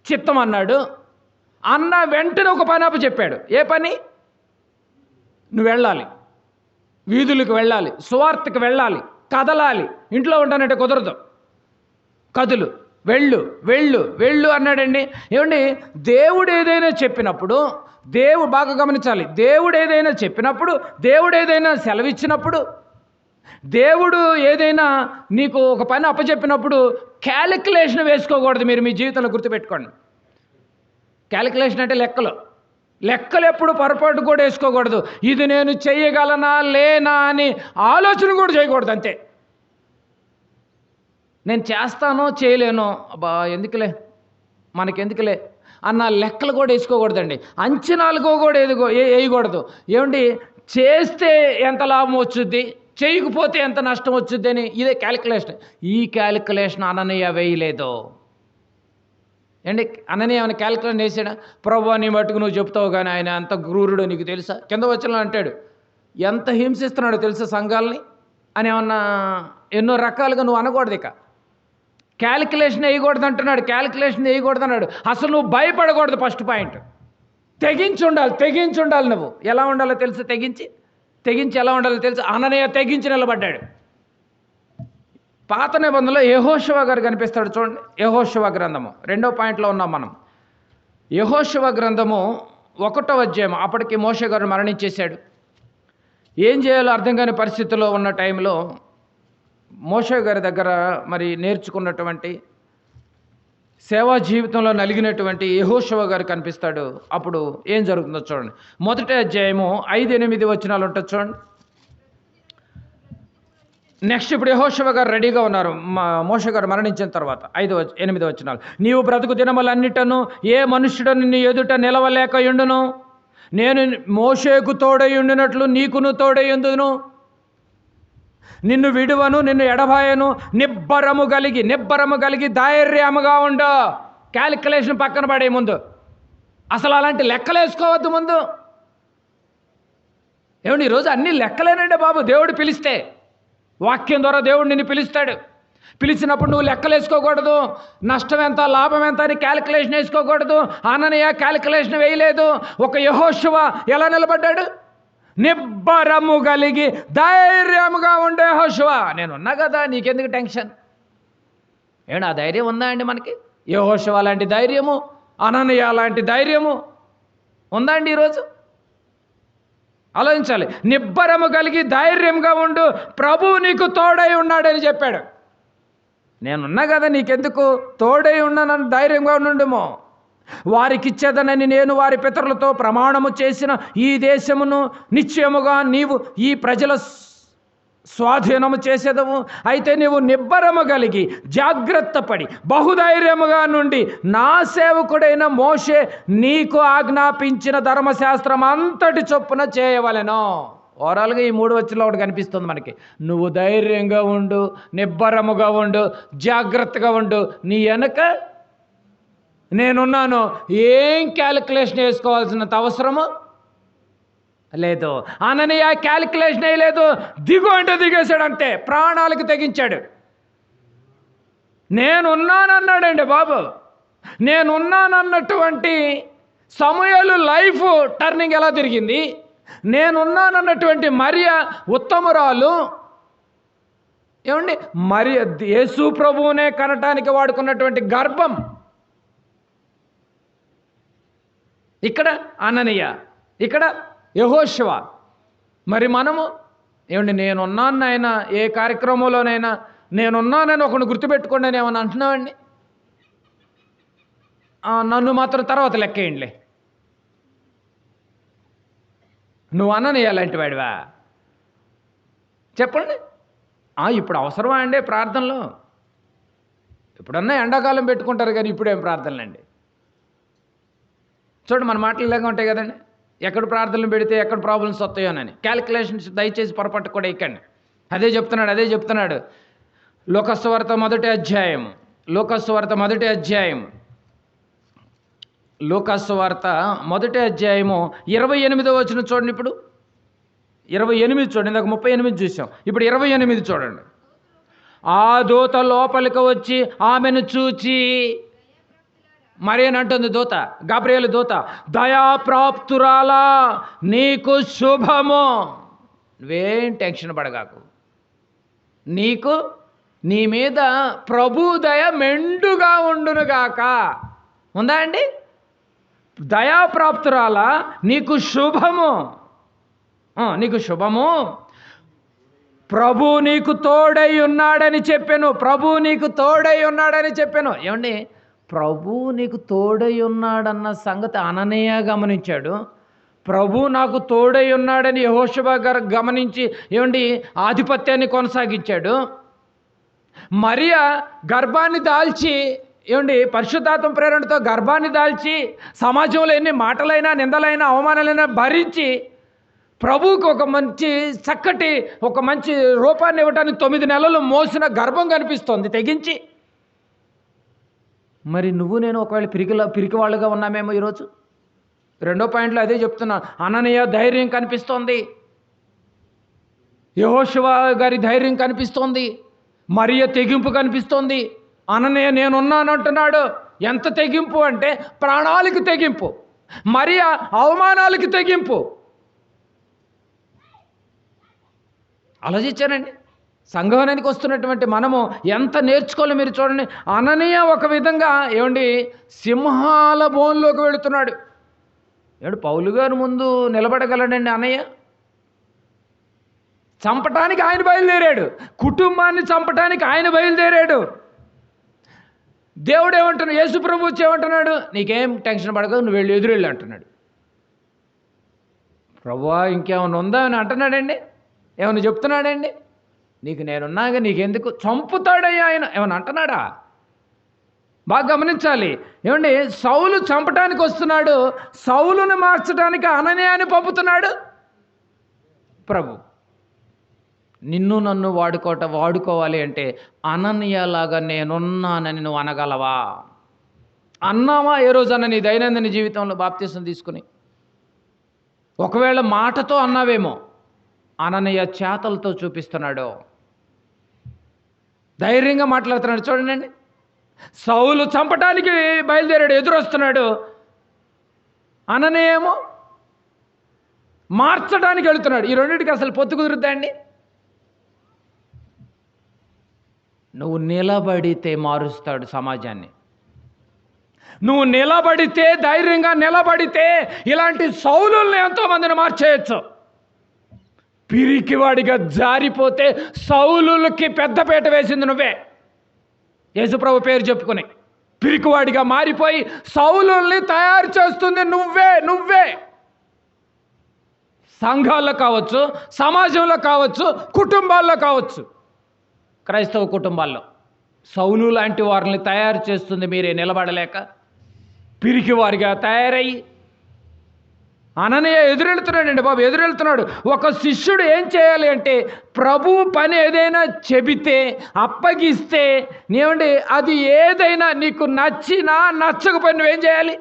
చిత్తం అన్నాడు. అన్న వెంటనే ఒక పని చెప్పాడు. ఏ పని? నువ్వు వెళ్ళాలి, వీధులకు వెళ్ళాలి, సువార్తకు వెళ్ళాలి, కదలాలి. ఇంట్లో ఉంటానంటే కుదరదు. కదులు, వెళ్ళు వెళ్ళు వెళ్ళు అన్నాడండి. ఏమండి, దేవుడు ఏదైనా చెప్పినప్పుడు, బాగా గమనించాలి, దేవుడు ఏదైనా చెప్పినప్పుడు, దేవుడు ఏదైనా సెలవిచ్చినప్పుడు, దేవుడు ఏదైనా నీకు ఒక పని అప్పచెప్పినప్పుడు క్యాలిక్యులేషన్ వేసుకోకూడదు. మీరు మీ జీవితంలో గుర్తుపెట్టుకోండి. క్యాలిక్యులేషన్ అంటే లెక్కలు ఎప్పుడు పొరపాటు కూడా వేసుకోకూడదు. ఇది నేను చేయగలనా లేనా అని ఆలోచన కూడా చేయకూడదు. అంతే. నేను చేస్తానో చేయలేనో, అబ్బా ఎందుకులే మనకెందుకులే అన్న లెక్కలు కూడా వేసుకోకూడదండి. అంచనాలు కూడా వేయకూడదు. ఏమండి, చేస్తే ఎంత లాభం వచ్చుద్ది, చేయకపోతే ఎంత నష్టం వచ్చుద్ది అని ఇదే క్యాలిక్యులేషన్. ఈ క్యాలిక్యులేషన్ అననీయ వేయలేదు. ఏంటి, అననీయ ఏమైనా క్యాలిక్యులేషన్ వేసాడా? ప్రభువా నీ మట్టుకు నువ్వు చెప్తావు కానీ ఆయన అంత క్రూరుడో నీకు తెలుసా? కింద వచ్చిన అంటాడు, ఎంత హింసిస్తున్నాడో తెలుసా సంఘాలని అని ఏమన్నా ఎన్నో రకాలుగా నువ్వు అనకూడదు. ఇక క్యాలిక్యులేషన్ వేయకూడదు అంటున్నాడు. క్యాలిక్యులేషన్ వేయకూడదు అన్నాడు. అసలు నువ్వు భయపడకూడదు. ఫస్ట్ పాయింట్, తెగించి ఉండాలి. నువ్వు ఎలా ఉండాలో తెలుసు, తెగించి ఎలా ఉండాలో తెలుసు. అననీయ తెగించి నిలబడ్డాడు. పాత నిబంధనలో యెహోషువ గారు కనిపిస్తాడు చూడండి. యెహోషువ గ్రంథము 2వ పాయింట్లో ఉన్నాం మనం. యెహోషువ గ్రంథము 1వ అధ్యాయం. అప్పటికి మోషే గారు మరణించేశాడు. ఏం చేయాలో అర్థం కాని పరిస్థితుల్లో ఉన్న టైంలో మోషే గారి దగ్గర మరి నేర్చుకున్నటువంటి సేవా జీవితంలో నలిగినటువంటి యెహోషువ గారు కనిపిస్తాడు. అప్పుడు ఏం జరుగుతుందో చూడండి. 1వ అధ్యాయము 5-8 వచనాలు ఉంటుంది చూడండి. నెక్స్ట్ ఇప్పుడు యెహోషువ గారు రెడీగా ఉన్నారు. మోషే గారు మరణించిన తర్వాత 5-8 వచనాలు. నీవు బ్రతుకు దినములన్నిటను ఏ మనుష్యుడను నీ ఎదుట నిలవలేక యుండును, నేను మోషేకు తోడై ఉండినట్లు నీకును తోడై ఉందును, నిన్ను విడువను, నిన్ను ఎడబాయను, నిబ్బరము కలిగి ధైర్యముగా ఉండు. క్యాలిక్యులేషన్ పక్కన పడే ముందు అసలు అలాంటి లెక్కలు వేసుకోవద్దు ముందు. ఏమండి, ఈరోజు అన్ని లెక్కలేనండి బాబు. దేవుడు పిలిస్తే, వాక్యం ద్వారా దేవుడు నిన్ను పిలుస్తాడు. పిలిచినప్పుడు నువ్వు లెక్కలు వేసుకోకూడదు. నష్టం ఎంత లాభం ఎంత అని క్యాలిక్యులేషన్ వేసుకోకూడదు. అననీయ క్యాలిక్యులేషన్ వేయలేదు. ఒక యెహోషువ ఎలా నిలబడ్డాడు? నిబ్బరము కలిగి ధైర్యముగా ఉండే యెహోషువ. నేనున్నా కదా, నీకెందుకు టెన్షన్? ఏమండి, ఆ ధైర్యం ఉందా అండి మనకి? యెహోషువ లాంటి ధైర్యము, అననీయ లాంటి ధైర్యము ఉందా అండి ఈరోజు? ఆలోచించాలి. నిబ్బరము కలిగి ధైర్యంగా ఉండు, ప్రభువు నీకు తోడై ఉన్నాడని చెప్పాడు. నేనున్నా కదా, నీకెందుకు? తోడై ఉన్నానని ధైర్యంగా ఉండుమో. వారికిచ్చేదనని నేను వారి పితరులతో ప్రమాణము చేసిన ఈ దేశమును నిశ్చయముగా నీవు ఈ ప్రజల స్వాధీనము చేసేదవు. అయితే నీవు నిబ్బరము కలిగి జాగ్రత్త పడి బహుధైర్యముగా నుండి నా సేవకుడైన మోషే నీకు ఆజ్ఞాపించిన ధర్మశాస్త్రం అంతటి చొప్పున చేయవలెను. ఓవరాల్గా ఈ 3 వచనాల్లో ఒకటి కనిపిస్తుంది మనకి. నువ్వు ధైర్యంగా ఉండు, నిబ్బరముగా ఉండు, జాగ్రత్తగా ఉండు. నీ వెనక నేనున్నాను. ఏం క్యాలిక్యులేషన్ వేసుకోవాల్సినంత అవసరము లేదు. అననీయ క్యాలిక్యులేషన్ వేయలేదు. దిగు అంటే దిగేశాడు. అంతే, ప్రాణాలకు తెగించాడు. నేనున్నానన్నాడండి బాబు. నేనున్నానన్నటువంటి సమూయేలు లైఫ్ టర్నింగ్ ఎలా తిరిగింది? నేనున్నానన్నటువంటి మరియా ఉత్తమురాలు, ఏమండి, యేసు ప్రభువునే కనటానికి వాడుకున్నటువంటి గర్భం ఇక్కడ అననీయ, ఇక్కడ యెహోషువ. మరి మనము ఏమండి, నేనున్నాను నాయన, ఏ కార్యక్రమంలోనైనా నేనున్నానని ఒకరిని గుర్తుపెట్టుకోండి అని ఏమన్నా అంటున్నావండి? నన్ను మాత్రం తర్వాత లెక్కేయండిలే. నువ్వు అననీయ లాంటి వాడివా? చెప్పండి. ఇప్పుడు అవసరమా అండి ప్రార్థనలో? ఇప్పుడన్నా ఎండాకాలం పెట్టుకుంటారు కానీ ఇప్పుడేం ప్రార్థనలండి? చూడండి, మన మాటలు ఇలాగా ఉంటాయి కదండి. ఎక్కడ ప్రార్థనలు పెడితే ఎక్కడ ప్రాబ్లమ్స్ వస్తాయోనని క్యాలిక్యులేషన్స్ దయచేసి పొరపాటు కూడా ఇక్కండి. అదే చెప్తున్నాడు లోకసువార్త 1వ అధ్యాయం. లోకసువార్త 1వ అధ్యాయము 28వ వచనం చూడండి. ఇప్పుడు 28 చూడండి. ఇందాక 38 చూసాం, ఇప్పుడు 28 చూడండి. ఆ దూత లోపలికి వచ్చి ఆమెను చూచి, మరి అని అంటుంది దూత, గాబ్రియేలు దూత, దయాప్రాప్తురాలా నీకు శుభము. నువ్వేం టెన్షన్ పడగాకు, నీకు నీ మీద ప్రభు దయ మెండుగా ఉండునుగాక. ఉందా అండి? దయాప్రాప్తురాల నీకు శుభము, నీకు శుభము, ప్రభు నీకు తోడై ఉన్నాడని చెప్పాను. ప్రభు నీకు తోడై ఉన్నాడని చెప్పాను. ఏమండి, ప్రభు నీకు తోడై ఉన్నాడన్న సంగతి అననీయ గమనించాడు. ప్రభు నాకు తోడై ఉన్నాడని యెహోషువ గారు గమనించి ఏమండి ఆధిపత్యాన్ని కొనసాగించాడు. మరియా గర్భాన్ని దాల్చి ఏమండి పరిశుద్ధాత్మ ప్రేరణతో గర్భాన్ని దాల్చి సమాజంలో ఎన్ని మాటలైనా నిందలైనా అవమానాలైనా భరించి ప్రభువుకు ఒక మంచి రూపాన్ని ఇవ్వడానికి 9 నెలలు మోసిన గర్భం కనిపిస్తోంది తెగించి. మరి నువ్వు నేను ఒకవేళ పిరికి వాళ్ళుగా ఉన్నామేమో ఈరోజు. 2వ పాయింట్లో అదే చెప్తున్నాను. అననీయ ధైర్యం కనిపిస్తోంది, యెహోషువ గారి ధైర్యం కనిపిస్తోంది, మరియ తెగింపు కనిపిస్తోంది. అననీయ నేనున్నానంటున్నాడు. ఎంత తెగింపు అంటే ప్రాణాలకు తెగింపు, మరియ అవమానాలకి తెగింపు. ఆలోచించానండి. సంఘానికి వస్తున్నటువంటి మనము ఎంత నేర్చుకోవాలో మీరు చూడండి. అననీయ ఒక విధంగా ఏమండి సింహాల బోన్లోకి వెళుతున్నాడు. ఏడు పౌలు గారు ముందు నిలబడగలడండి అన్నయ్య? చంపటానికి ఆయన బయలుదేరాడు, కుటుంబాన్ని చంపటానికి ఆయన బయలుదేరాడు. దేవుడు ఏమంటున్నాడు? యేసు ప్రభు వచ్చి ఏమంటున్నాడు? నీకేం టెన్షన్ పడక, నువ్వు వెళ్ళి ఎదురెళ్ళి అంటున్నాడు. ప్రభువా ఇంకేమైనా ఉందా అని అంటున్నాడండి? ఏమైనా చెప్తున్నాడండి? నీకు నేనున్నాగా నీకెందుకు? చంపుతాడయ్యా ఆయన. ఏమైనా అంటున్నాడా? బాగా గమనించాలి. ఏమండి, సౌలు చంపటానికి వస్తున్నాడు, సౌలును మార్చడానికి అననీయాని పంపుతున్నాడు ప్రభు. నిన్ను నన్ను వాడుకోవాలి అంటే అననీయలాగా నేనున్నానని నువ్వు అనగలవా? అన్నావా ఏ రోజన్నా నీ దైనందిన జీవితంలో బాప్తీసం తీసుకుని? ఒకవేళ మాటతో అన్నావేమో, అననీయ చేతలతో చూపిస్తున్నాడు. ధైర్యంగా మాట్లాడుతున్నాడు. చూడండి, సౌలు చంపటానికి బయలుదేరాడు, ఎదురొస్తున్నాడు. అననీయ ఏమో మార్చడానికి వెళుతున్నాడు. ఈ రెండింటికి అసలు పొత్తు కుదురుద్దా అండి? నువ్వు నిలబడితే మారుస్తాడు సమాజాన్ని. నువ్వు నిలబడితే, ధైర్యంగా నిలబడితే ఇలాంటి సౌలుల్ని ఎంతోమందిని మార్చేయచ్చు. పిరికివాడిగా జారిపోతే సౌలులకి పెద్దపీట వేసింది నువ్వే. యేసుప్రభు పేరు చెప్పుకుని పిరికివాడిగా మారిపోయి సౌలుల్ని తయారు చేస్తుంది నువ్వే. సంఘాల్లో కావచ్చు, సమాజంలో కావచ్చు, కుటుంబాల్లో కావచ్చు. క్రైస్తవ కుటుంబాల్లో సౌలు లాంటి వారిని తయారు చేస్తుంది మీరే నిలబడలేక పిరికివారిగా తయారయ్యి. అననీయ ఎదురెళ్తున్నాడండి బాబు, ఎదురెళ్తున్నాడు. ఒక శిష్యుడు ఏం చేయాలి అంటే ప్రభువు పని ఏదైనా చెబితే, అప్పగిస్తే, నీవండి అది ఏదైనా నీకు నచ్చినా నచ్చకపోయినా నువ్వేం చేయాలి?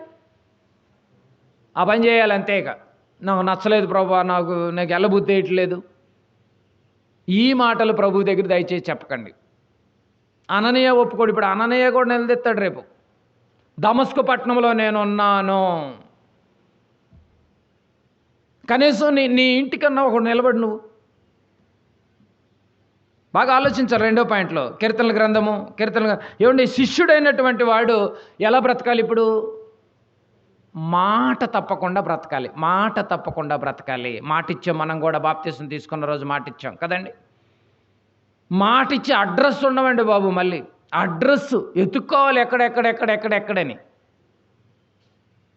ఆ పని చేయాలి. అంతేక నాకు నచ్చలేదు ప్రభు, నాకు ఎల్లబుద్ధి వేయట్లేదు, ఈ మాటలు ప్రభు దగ్గర దయచేసి చెప్పకండి. అననీయ ఒప్పుకోడు. ఇప్పుడు అననీయ కూడా నిలదెత్తాడు రేపు. దమస్కు పట్టణంలో నేనున్నాను. కనీసం నీ ఇంటికన్నా ఒకడు నిలబడి నువ్వు. బాగా ఆలోచించారు. 2వ పాయింట్లో కీర్తనల గ్రంథము. ఏమండి శిష్యుడైనటువంటి వాడు ఎలా బ్రతకాలి? ఇప్పుడు మాట తప్పకుండా బ్రతకాలి. మాటిచ్చాం మనం కూడా. బాప్తీసం తీసుకున్న రోజు మాటిచ్చాం కదండి. మాటిచ్చి అడ్రస్ ఉండవండి బాబు. మళ్ళీ అడ్రస్ ఎత్తుక్కోవాలి, ఎక్కడెక్కడని.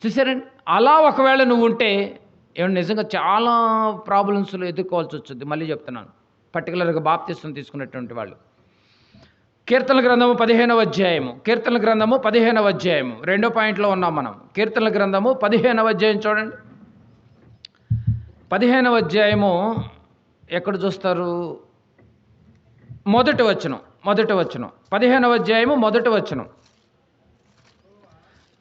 చూసారండి? అలా ఒకవేళ నువ్వు ఉంటే ఏమన్నా నిజంగా చాలా ప్రాబ్లమ్స్లో ఎదుర్కోవాల్సి వచ్చింది. మళ్ళీ చెప్తున్నాను, పర్టికులర్గా బాప్తీసం తీసుకున్నటువంటి వాళ్ళు. కీర్తనల గ్రంథము 15వ అధ్యాయము. 2వ పాయింట్లో ఉన్నాం మనం. కీర్తనల గ్రంథము 15వ అధ్యాయం చూడండి. 15వ అధ్యాయము ఎక్కడ చూస్తారు? మొదటి వచనం. 15వ అధ్యాయము మొదటి వచనం.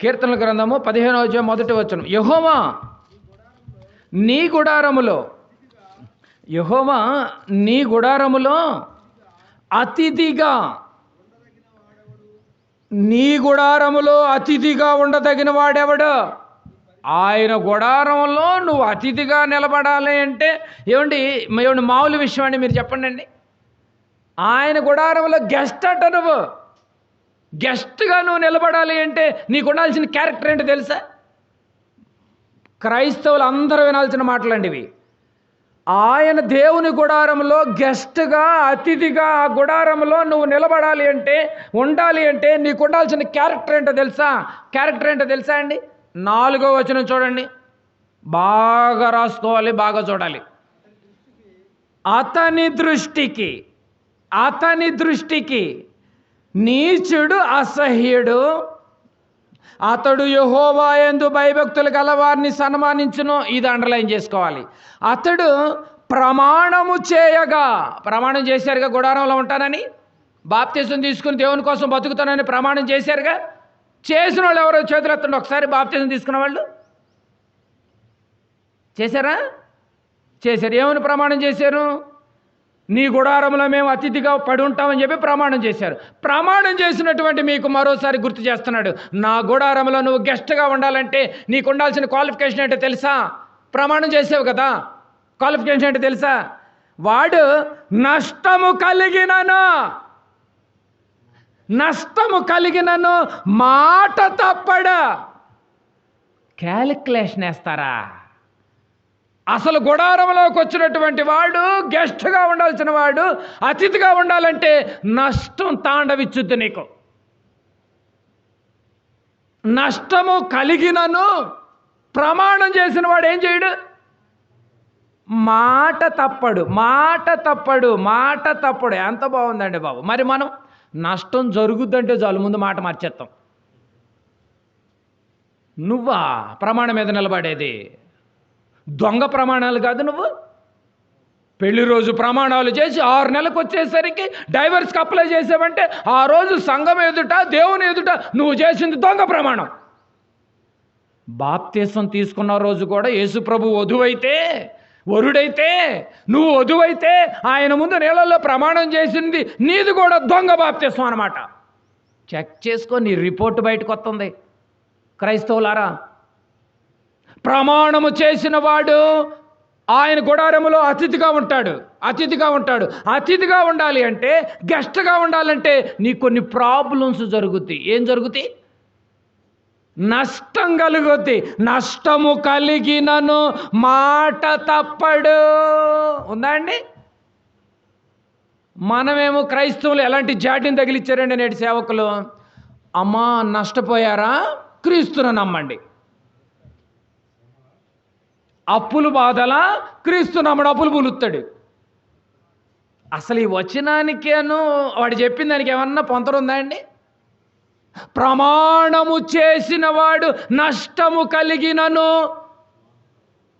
కీర్తనల గ్రంథము 15వ అధ్యాయం మొదటి వచనం. యెహోవా నీ గుడారములో అతిథిగా ఉండదగిన వాడెవడు? ఆయన గుడారంలో నువ్వు అతిథిగా నిలబడాలి అంటే ఏమండి మామూలు విషయం అండి? మీరు చెప్పండి అండి. ఆయన గుడారంలో గెస్ట్ అట. నువ్వు గెస్ట్గా నువ్వు నిలబడాలి అంటే నీకు ఉండాల్సిన క్యారెక్టర్ ఏంటో తెలుసా? క్రైస్తవులు అందరూ వినాల్సిన మాటలండి ఇవి. ఆయన దేవుని గుడారంలో గెస్ట్గా, అతిథిగా ఆ గుడారంలో నువ్వు నిలబడాలి అంటే, ఉండాలి అంటే నీకు ఉండాల్సిన క్యారెక్టర్ ఏంటో తెలుసా? క్యారెక్టర్ ఏంటో తెలుసా అండి? 4వ వచనం చూడండి, బాగా రాసుకోవాలి, బాగా చూడాలి. అతని దృష్టికి నీచుడు, అసహ్యుడు, అతడు యెహోవా యందు భయభక్తులు గలవారిని సన్మానించును. ఇది అండర్లైన్ చేసుకోవాలి. అతడు ప్రమాణము చేయగా, ప్రమాణం చేశారుగా గుడారంలో ఉంటానని, బాప్తిసం తీసుకుని దేవుని కోసం బతుకుతానని ప్రమాణం చేశారుగా. చేసిన వాళ్ళు ఎవరో చేతులు ఎత్తండి ఒకసారి. బాప్తిసం తీసుకున్న వాళ్ళు చేశారా? చేశారు. ఏమని ప్రమాణం చేశారు? నీ గుడారంలో మేము అతిథిగా పడి ఉంటామని చెప్పి ప్రమాణం చేశారు. ప్రమాణం చేసినటువంటి మీకు మరోసారి గుర్తు చేస్తున్నాడు, నా గుడారంలో నువ్వు గెస్ట్గా ఉండాలంటే నీకు ఉండాల్సిన క్వాలిఫికేషన్ ఏంటో తెలుసా? ప్రమాణం చేసావు కదా, క్వాలిఫికేషన్ ఏంటో తెలుసా? వాడు నష్టము కలిగినను మాట తప్పడా. క్యాలిక్యులేషన్ వేస్తారా? అసలు గుడారంలోకి వచ్చినటువంటి వాడు, గెస్ట్గా ఉండాల్సిన వాడు అతిథిగా ఉండాలంటే నష్టం తాండవిచ్చుద్ది నీకు. నష్టము కలిగినను ప్రమాణం చేసిన వాడు ఏం చేయడు? మాట తప్పడు. ఎంత బాగుందండి బాబు. మరి మనం నష్టం జరుగుద్దంటే చాలు ముందు మాట మార్చేస్తాం. నువ్వా ప్రమాణం మీద నిలబడేది? దొంగ ప్రమాణాలు కాదు. నువ్వు పెళ్లి రోజు ప్రమాణాలు చేసి 6 నెలలకు వచ్చేసరికి డైవర్స్కి అప్లై చేసావంటే ఆ రోజు సంఘం ఎదుట, దేవుని ఎదుట నువ్వు చేసింది దొంగ ప్రమాణం. బాప్తిసం తీసుకున్న రోజు కూడా యేసుప్రభు వరుడైతే నువ్వు వధువైతే ఆయన ముందు నీళ్ళల్లో ప్రమాణం చేసింది నీది కూడా దొంగ బాప్తిసం అన్నమాట. చెక్ చేసుకో, నీ రిపోర్ట్ బయటకు వస్తుంది. క్రైస్తవులారా, ప్రమాణము చేసిన వాడు ఆయన గుడారములో అతిథిగా ఉంటాడు. అతిథిగా ఉండాలి అంటే, గెస్ట్గా ఉండాలంటే నీకు కొన్ని ప్రాబ్లమ్స్ జరుగుతాయి. ఏం జరుగుతాయి? నష్టం కలుగుద్ది. నష్టము కలిగినను మాట తప్పడు. ఉందా అండి? మనమేమో క్రైస్తవులు ఎలాంటి జాటిని తగిలిచ్చారండి నేటి సేవకులు. అమ్మా నష్టపోయారా? క్రీస్తును నమ్మండి. అప్పులు బాధలా? క్రీస్తు నమ్మడు, అప్పులు పులుస్తాడు. అసలు ఈ వచనానికేను వాడు చెప్పిన దానికి ఏమన్నా పొంతరుందా అండి? ప్రమాణము చేసిన వాడు నష్టము కలిగినను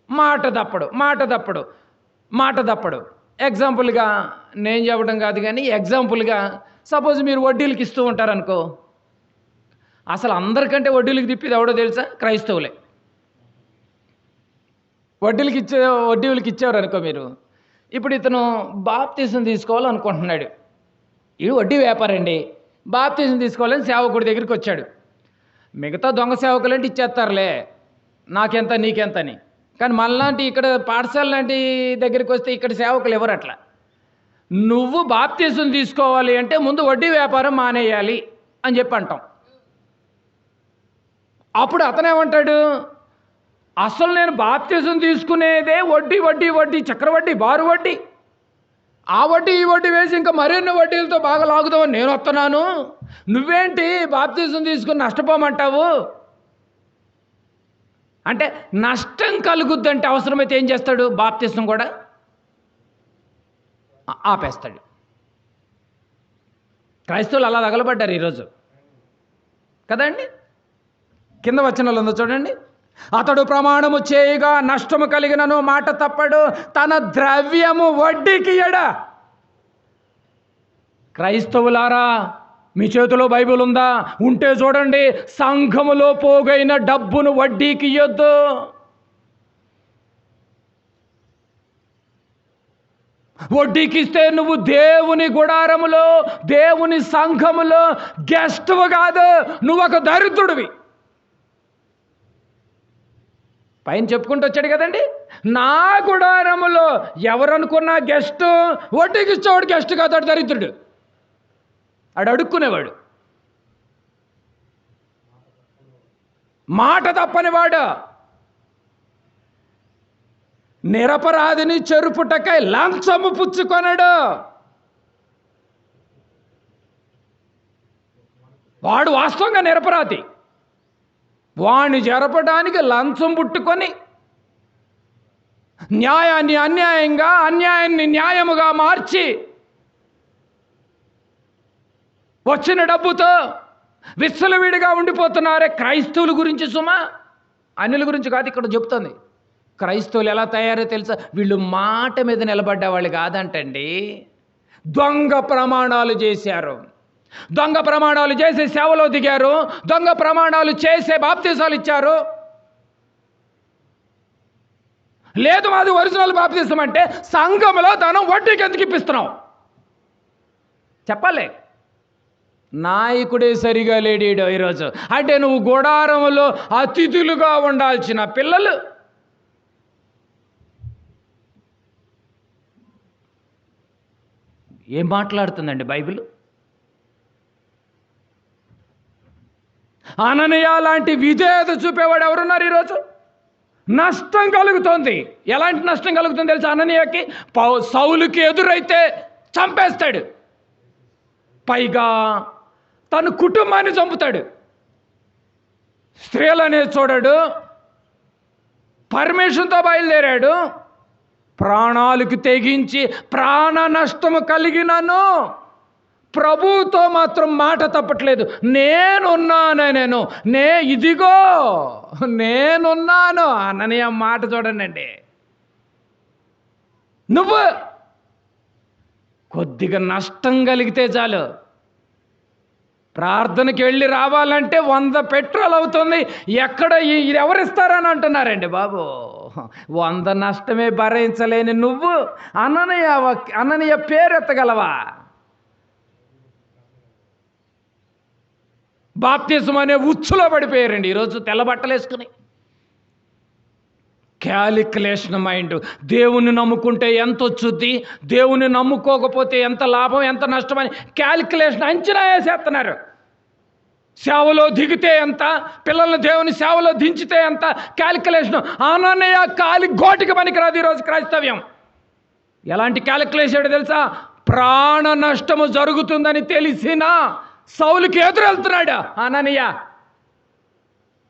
మాట తప్పడు. ఎగ్జాంపుల్గా నేను చెప్పడం కాదు కానీ, ఎగ్జాంపుల్గా సపోజ్ మీరు వడ్డీలకి ఇస్తూ ఉంటారనుకో. అసలు అందరికంటే వడ్డీలకి తిప్పేది ఎవడో తెలుసా? క్రైస్తవులే. వడ్డీలకి ఇచ్చేవారు అనుకో మీరు. ఇప్పుడు ఇతను బాప్తిసం తీసుకోవాలనుకుంటున్నాడు. ఇది వడ్డీ వ్యాపారండి. బాప్తిసం తీసుకోవాలని సేవకుడి దగ్గరికి వచ్చాడు. మిగతా దొంగ సేవకులు అంటే ఇచ్చేస్తారులే, నాకెంత నీకెంతని. కానీ మనలాంటి ఇక్కడ పాఠశాల లాంటి దగ్గరికి వస్తే ఇక్కడ సేవకులు ఎవరు అట్లా. నువ్వు బాప్తిసం తీసుకోవాలి అంటే ముందు వడ్డీ వ్యాపారం మానేయాలి అని చెప్పి అంటాం. అప్పుడు అతనేమంటాడు, అసలు నేను బాప్తిసం తీసుకునేదే వడ్డీ, చక్రవడ్డీ, బారు వడ్డీ. ఆ వడ్డీ ఈ వడ్డీ వేసి ఇంకా మరిన్ని వడ్డీలతో బాగా లాగుదామని నేను వస్తున్నాను. నువ్వేంటి బాప్తిసం తీసుకుని నష్టపోమంటావు? అంటే నష్టం కలుగుద్దంటే అవసరమైతే ఏం చేస్తాడు? బాప్తిసం కూడా ఆపేస్తాడు. క్రైస్తవులు అలా తగలబడ్డారు ఈరోజు కదండి. కింద వచనాలు ఉందో చూడండి. అతడు ప్రమాణము చేయగా నష్టము కలిగినను మాట తప్పడు, తన ద్రవ్యము వడ్డీకి ఇయ్యడా. క్రైస్తవులారా, మీ చేతిలో బైబిల్ ఉందా? ఉంటే చూడండి. సంఘములో పోగైన డబ్బును వడ్డీకి ఇయ్యొద్దు. వడ్డీకి ఇస్తే నువ్వు దేవుని గుడారములో, దేవుని సంఘములో గెస్ట్వు కాదు, నువ్వు ఒక దరిద్రుడివి. పైన చెప్పుకుంటూ వచ్చాడు కదండి, నా గుడారములో ఎవరనుకున్నా గెస్ట్, వడ్డీకి ఇచ్చేవాడు గెస్ట్ కాదు, దరిద్రుడు, ఆడు అడుక్కునేవాడు, మాట తప్పనివాడు, నిరపరాధిని చెరుపుటకై లంచము పుచ్చుకొనడు. వాడు వాస్తవంగా నిరపరాధి. వాణ్ణి జరపడానికి లంచం పుట్టుకొని న్యాయాన్ని అన్యాయంగా, అన్యాయాన్ని న్యాయముగా మార్చి వచ్చిన డబ్బుతో విచ్చలవిడిగా ఉండిపోతున్నారే క్రైస్తవుల గురించి సుమా, అన్యుల గురించి కాదు ఇక్కడ చెప్తుంది. క్రైస్తవులు ఎలా తయారో తెలుసా? వీళ్ళు మాట మీద నిలబడ్డవాళ్ళు కాదంటండి, దొంగ ప్రమాణాలు చేశారు, దొంగ ప్రమాణాలు చేసి సేవలో దిగారు, దొంగ ప్రమాణాలు చేసే బాప్తీసాలు ఇచ్చారు. లేదు మాది ఒరిజినల్ బాప్తీసం అంటే సంఘంలో ధనం వడ్డీకి ఎందుకు ఇప్పిస్తున్నావు చెప్పాలి. నాయకుడే సరిగా లేడీడు ఈరోజు. అంటే నువ్వు గుడారంలో అతిథులుగా ఉండాల్సిన పిల్లలు ఏం మాట్లాడుతుందండి బైబిల్? అననీయ లాంటి విధేయత చూపేవాడు ఎవరున్నారు ఈరోజు? నష్టం కలుగుతోంది. ఎలాంటి నష్టం కలుగుతుంది తెలుసా? అననీయకి సౌలుకి ఎదురైతే చంపేస్తాడు, పైగా తన కుటుంబాన్ని చంపుతాడు, స్త్రీలనే చూడడు, పర్మిషన్తో బయలుదేరాడు, ప్రాణాలకు తెగించి ప్రాణ నష్టము కలిగినను ప్రభువుతో మాత్రం మాట తప్పట్లేదు. నేనున్నాను, ఇదిగో నేనున్నాను అననీయ మాట చూడండి. నువ్వు కొద్దిగా నష్టం కలిగితే చాలు, ప్రార్థనకి వెళ్ళి రావాలంటే 100 పెట్రోల్ అవుతుంది. ఎక్కడ ఇది ఎవరిస్తారని అంటున్నారండి బాబు. 100 నష్టమే భరించలేని నువ్వు అననీయ పేరెత్తగలవా? బాప్తిజం అనే ఉచ్చులో పడిపోయారండి ఈరోజు తెల్లబట్టలు వేసుకుని. Calculation mind. దేవుని నమ్ముకుంటే ఎంత వచ్చుద్ది, దేవుని నమ్ముకోకపోతే ఎంత లాభం, ఎంత నష్టం అని క్యాలిక్యులేషన్ అంచనా వేసేస్తున్నారు. సేవలో దిగితే ఎంత, పిల్లల్ని దేవుని సేవలో దించితే ఎంత క్యాలిక్యులేషన్. అననీయ కాలి గోటికి పనికిరాదు ఈరోజు క్రైస్తవ్యం. ఎలాంటి క్యాలిక్యులేషన్ తెలుసా? ప్రాణ నష్టము జరుగుతుందని తెలిసినా సౌలుకి ఎదురెళ్తున్నాడు అననీయ.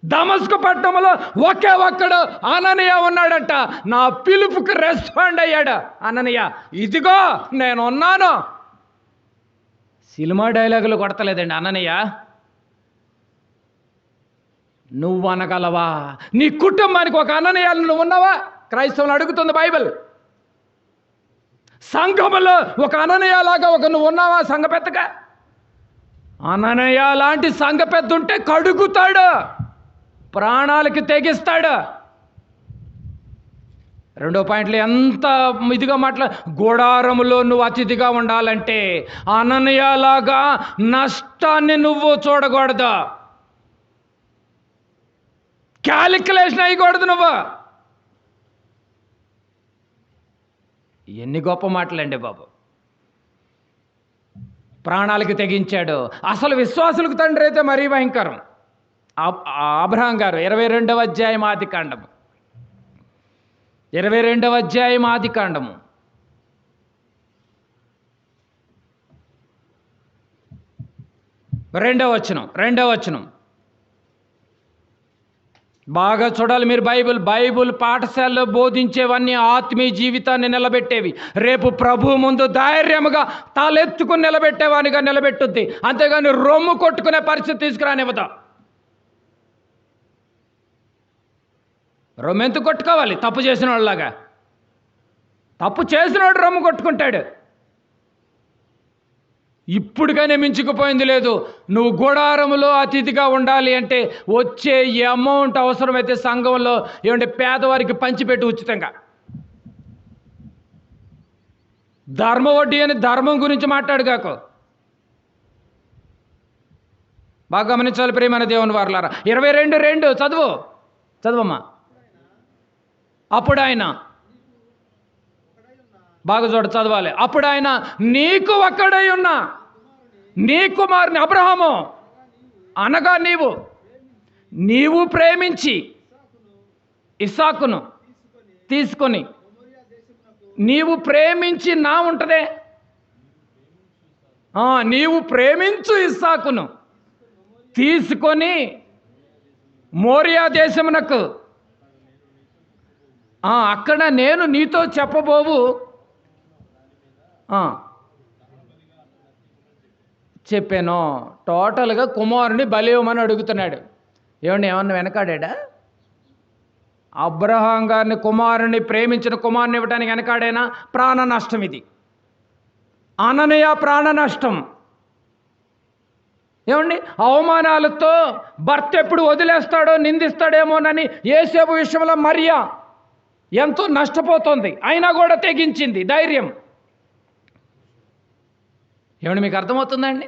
దమస్కు పట్టణంలో ఒకే ఒక్కడు అననీయ ఉన్నాడంట. నా పిలుపుకి రెస్పాండ్ అయ్యాడు అననీయ. ఇదిగో నేనున్నాను. సినిమా డైలాగులు కొడతలేదండి అననీయ. నువ్వు అనగలవా? నీ కుటుంబానికి ఒక అననీయాలు నువ్వు ఉన్నావా? క్రైస్తవులు అడుగుతుంది బైబిల్. సంఘములో ఒక అననీయలాగా ఒక నువ్వు ఉన్నావా? సంఘ పెద్దగా అననీయ లాంటి సంఘ పెద్ద ఉంటే కడుగుతాడు, ప్రాణాలకి తెగిస్తాడు. 2వ పాయింట్లో ఎంత ఇదిగా గుడారములో నువ్వు అతిథిగా ఉండాలంటే అననీయలాగా నష్టాన్ని నువ్వు చూడకూడదు, క్యాలిక్యులేషన్ అయ్యకూడదు. నువ్వు ఎన్ని గొప్ప మాటలండి బాబు. ప్రాణాలకు తెగించాడు. అసలు విశ్వాసులకు తండ్రి అయితే మరీ భయంకరం. అబ్రహాం గారు 22వ అధ్యాయం ఆదికాండము, 22వ అధ్యాయం ఆదికాండము 2వ వచనం బాగా చూడాలి మీరు. బైబిల్ పాఠశాలలో బోధించేవన్నీ ఆత్మీయ జీవితాన్ని నిలబెట్టేవి. రేపు ప్రభు ముందు ధైర్యముగా తలెత్తుకుని నిలబెట్టేవానిగా నిలబెట్టుద్ది, అంతేగాని రొమ్ము కొట్టుకునే పరిస్థితి తీసుకురానివ్వదు. రొమ్ము ఎందుకు కొట్టుకోవాలి? తప్పు చేసిన వాళ్ళలాగా. తప్పు చేసినవాడు రొమ్ము కొట్టుకుంటాడు. ఇప్పుడుగానే మించుకుపోయింది లేదు. నువ్వు గుడారములో అతిథిగా ఉండాలి అంటే వచ్చే అమౌంట్ అవసరమైతే సంఘంలో ఏమంటే పేదవారికి పంచిపెట్టి ఉచితంగా. ధర్మ వడ్డీ అని ధర్మం గురించి మాట్లాడుగాకు. బాగా గమనించాలి ప్రియమైన దేవుని వారలారా. 22:2 చదువమ్మా. అప్పుడు ఆయన బాగా చదవాలి. అప్పుడు ఆయన నీకు ఒక్కడై ఉన్నా నీ కుమారుని అబ్రహాము అనగా నీవు ప్రేమించి ఇస్సాకును తీసుకొని, నీవు ప్రేమించి నా ఉంటదే, నీవు ప్రేమించు ఇస్సాకును తీసుకొని మోరియా దేశమునకు, అక్కడ నేను నీతో చెప్పబోవు చెప్పాను. టోటల్గా కుమారుని బలి ఇవ్వమని అడుగుతున్నాడు. ఏమన్నా వెనకాడా? అబ్రహాం గారిని కుమారుని ప్రేమించిన కుమారుని ఇవ్వడానికి వెనకాడేనా? ప్రాణ నష్టం ఇది. అననీయ ప్రాణ నష్టం. ఏమండి, అవమానాలతో భర్త ఎప్పుడు వదిలేస్తాడో నిందిస్తాడేమోనని యేసేపు విషయంలో మరియా ఎంతో నష్టపోతుంది. అయినా కూడా తెగించింది ధైర్యం. ఏమండి, మీకు అర్థమవుతుందండి?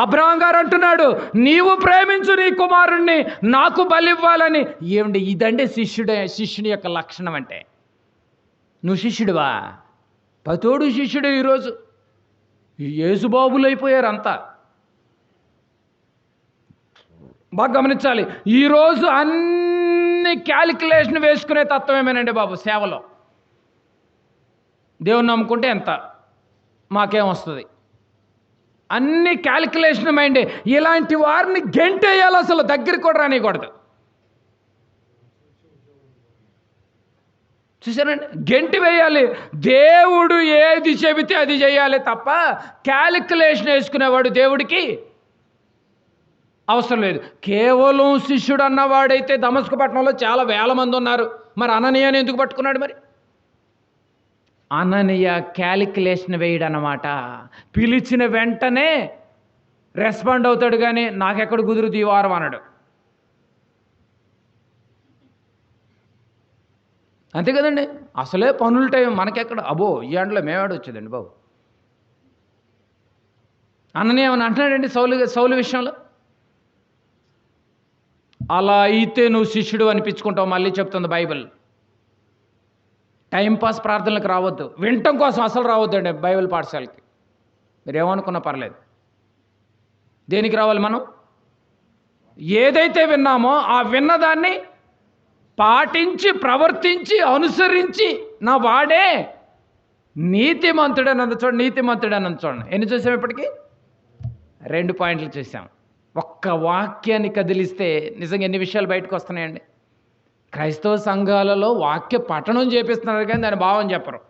అబ్రహాం గారు అంటున్నాడు, నీవు ప్రేమించు నీ కుమారుణ్ణి నాకు బలివ్వాలని. ఏమండి, ఇదండి శిష్యుని యొక్క లక్షణం అంటే. నువ్వు శిష్యుడివా? పతోడు శిష్యుడు. ఈరోజు యేసుబాబులు అయిపోయారు అంతా. బాగా గమనించాలి. ఈరోజు అన్ని క్యాలిక్యులేషన్ వేసుకునే తత్వమేనండి బాబు సేవలో. దేవుని నమ్ముకుంటే ఎంత, మాకేం వస్తుంది, అన్ని క్యాలిక్యులేషన్ మైండే. ఇలాంటి వారిని గెంటేయాలి, అసలు దగ్గరికి కూడా రానియకూడదు. చూసారండి, గెంటి వేయాలి. దేవుడు ఏది చెబితే అది చేయాలి తప్ప క్యాలిక్యులేషన్ వేసుకునేవాడు దేవుడికి అవసరం లేదు. కేవలం శిష్యుడు అన్నవాడైతే దమస్కు పట్టణంలో చాలా వేల మంది ఉన్నారు. మరి అననీయని ఎందుకు పట్టుకున్నాడు? మరి అననీయ క్యాలిక్యులేషన్ వేయడు అన్నమాట. పిలిచిన వెంటనే రెస్పాండ్ అవుతాడు, కానీ నాకెక్కడ కుదురుతుంది ఈ వారం అనడు. అంతే కదండి. అసలే పనుల టైం మనకెక్కడ, అబ్బో ఈ ఎండలో మేవాడు వచ్చేదండి బాబు. అననీయ ఏమని అంటున్నాడండి సౌలు విషయంలో? అలా అయితే నువ్వు శిష్యుడు అనిపించుకుంటావు. మళ్ళీ చెప్తుంది బైబిల్. టైంపాస్ ప్రార్థనలకు రావద్దు, వినటం కోసం అసలు రావద్దండి బైబిల్ పాఠశాలకి. మీరు ఏమనుకున్నా పర్లేదు. దేనికి రావాలి మనం? ఏదైతే విన్నామో ఆ విన్నదాన్ని పాటించి ప్రవర్తించి అనుసరించి నా వాడే నీతిమంతుడని చూడండి. నీతిమంతుడని చూడండి. ఎన్ని చూసాం ఇప్పటికీ? 2 పాయింట్లు చూసాం. ఒక్క వాక్యాన్ని కదిలిస్తే నిజంగా ఎన్ని విషయాలు బయటకు వస్తున్నాయండి. క్రైస్తవ సంఘాలలో వాక్య పఠనం చేపిస్తున్నారు, కానీ దాని భావం చెప్పరు.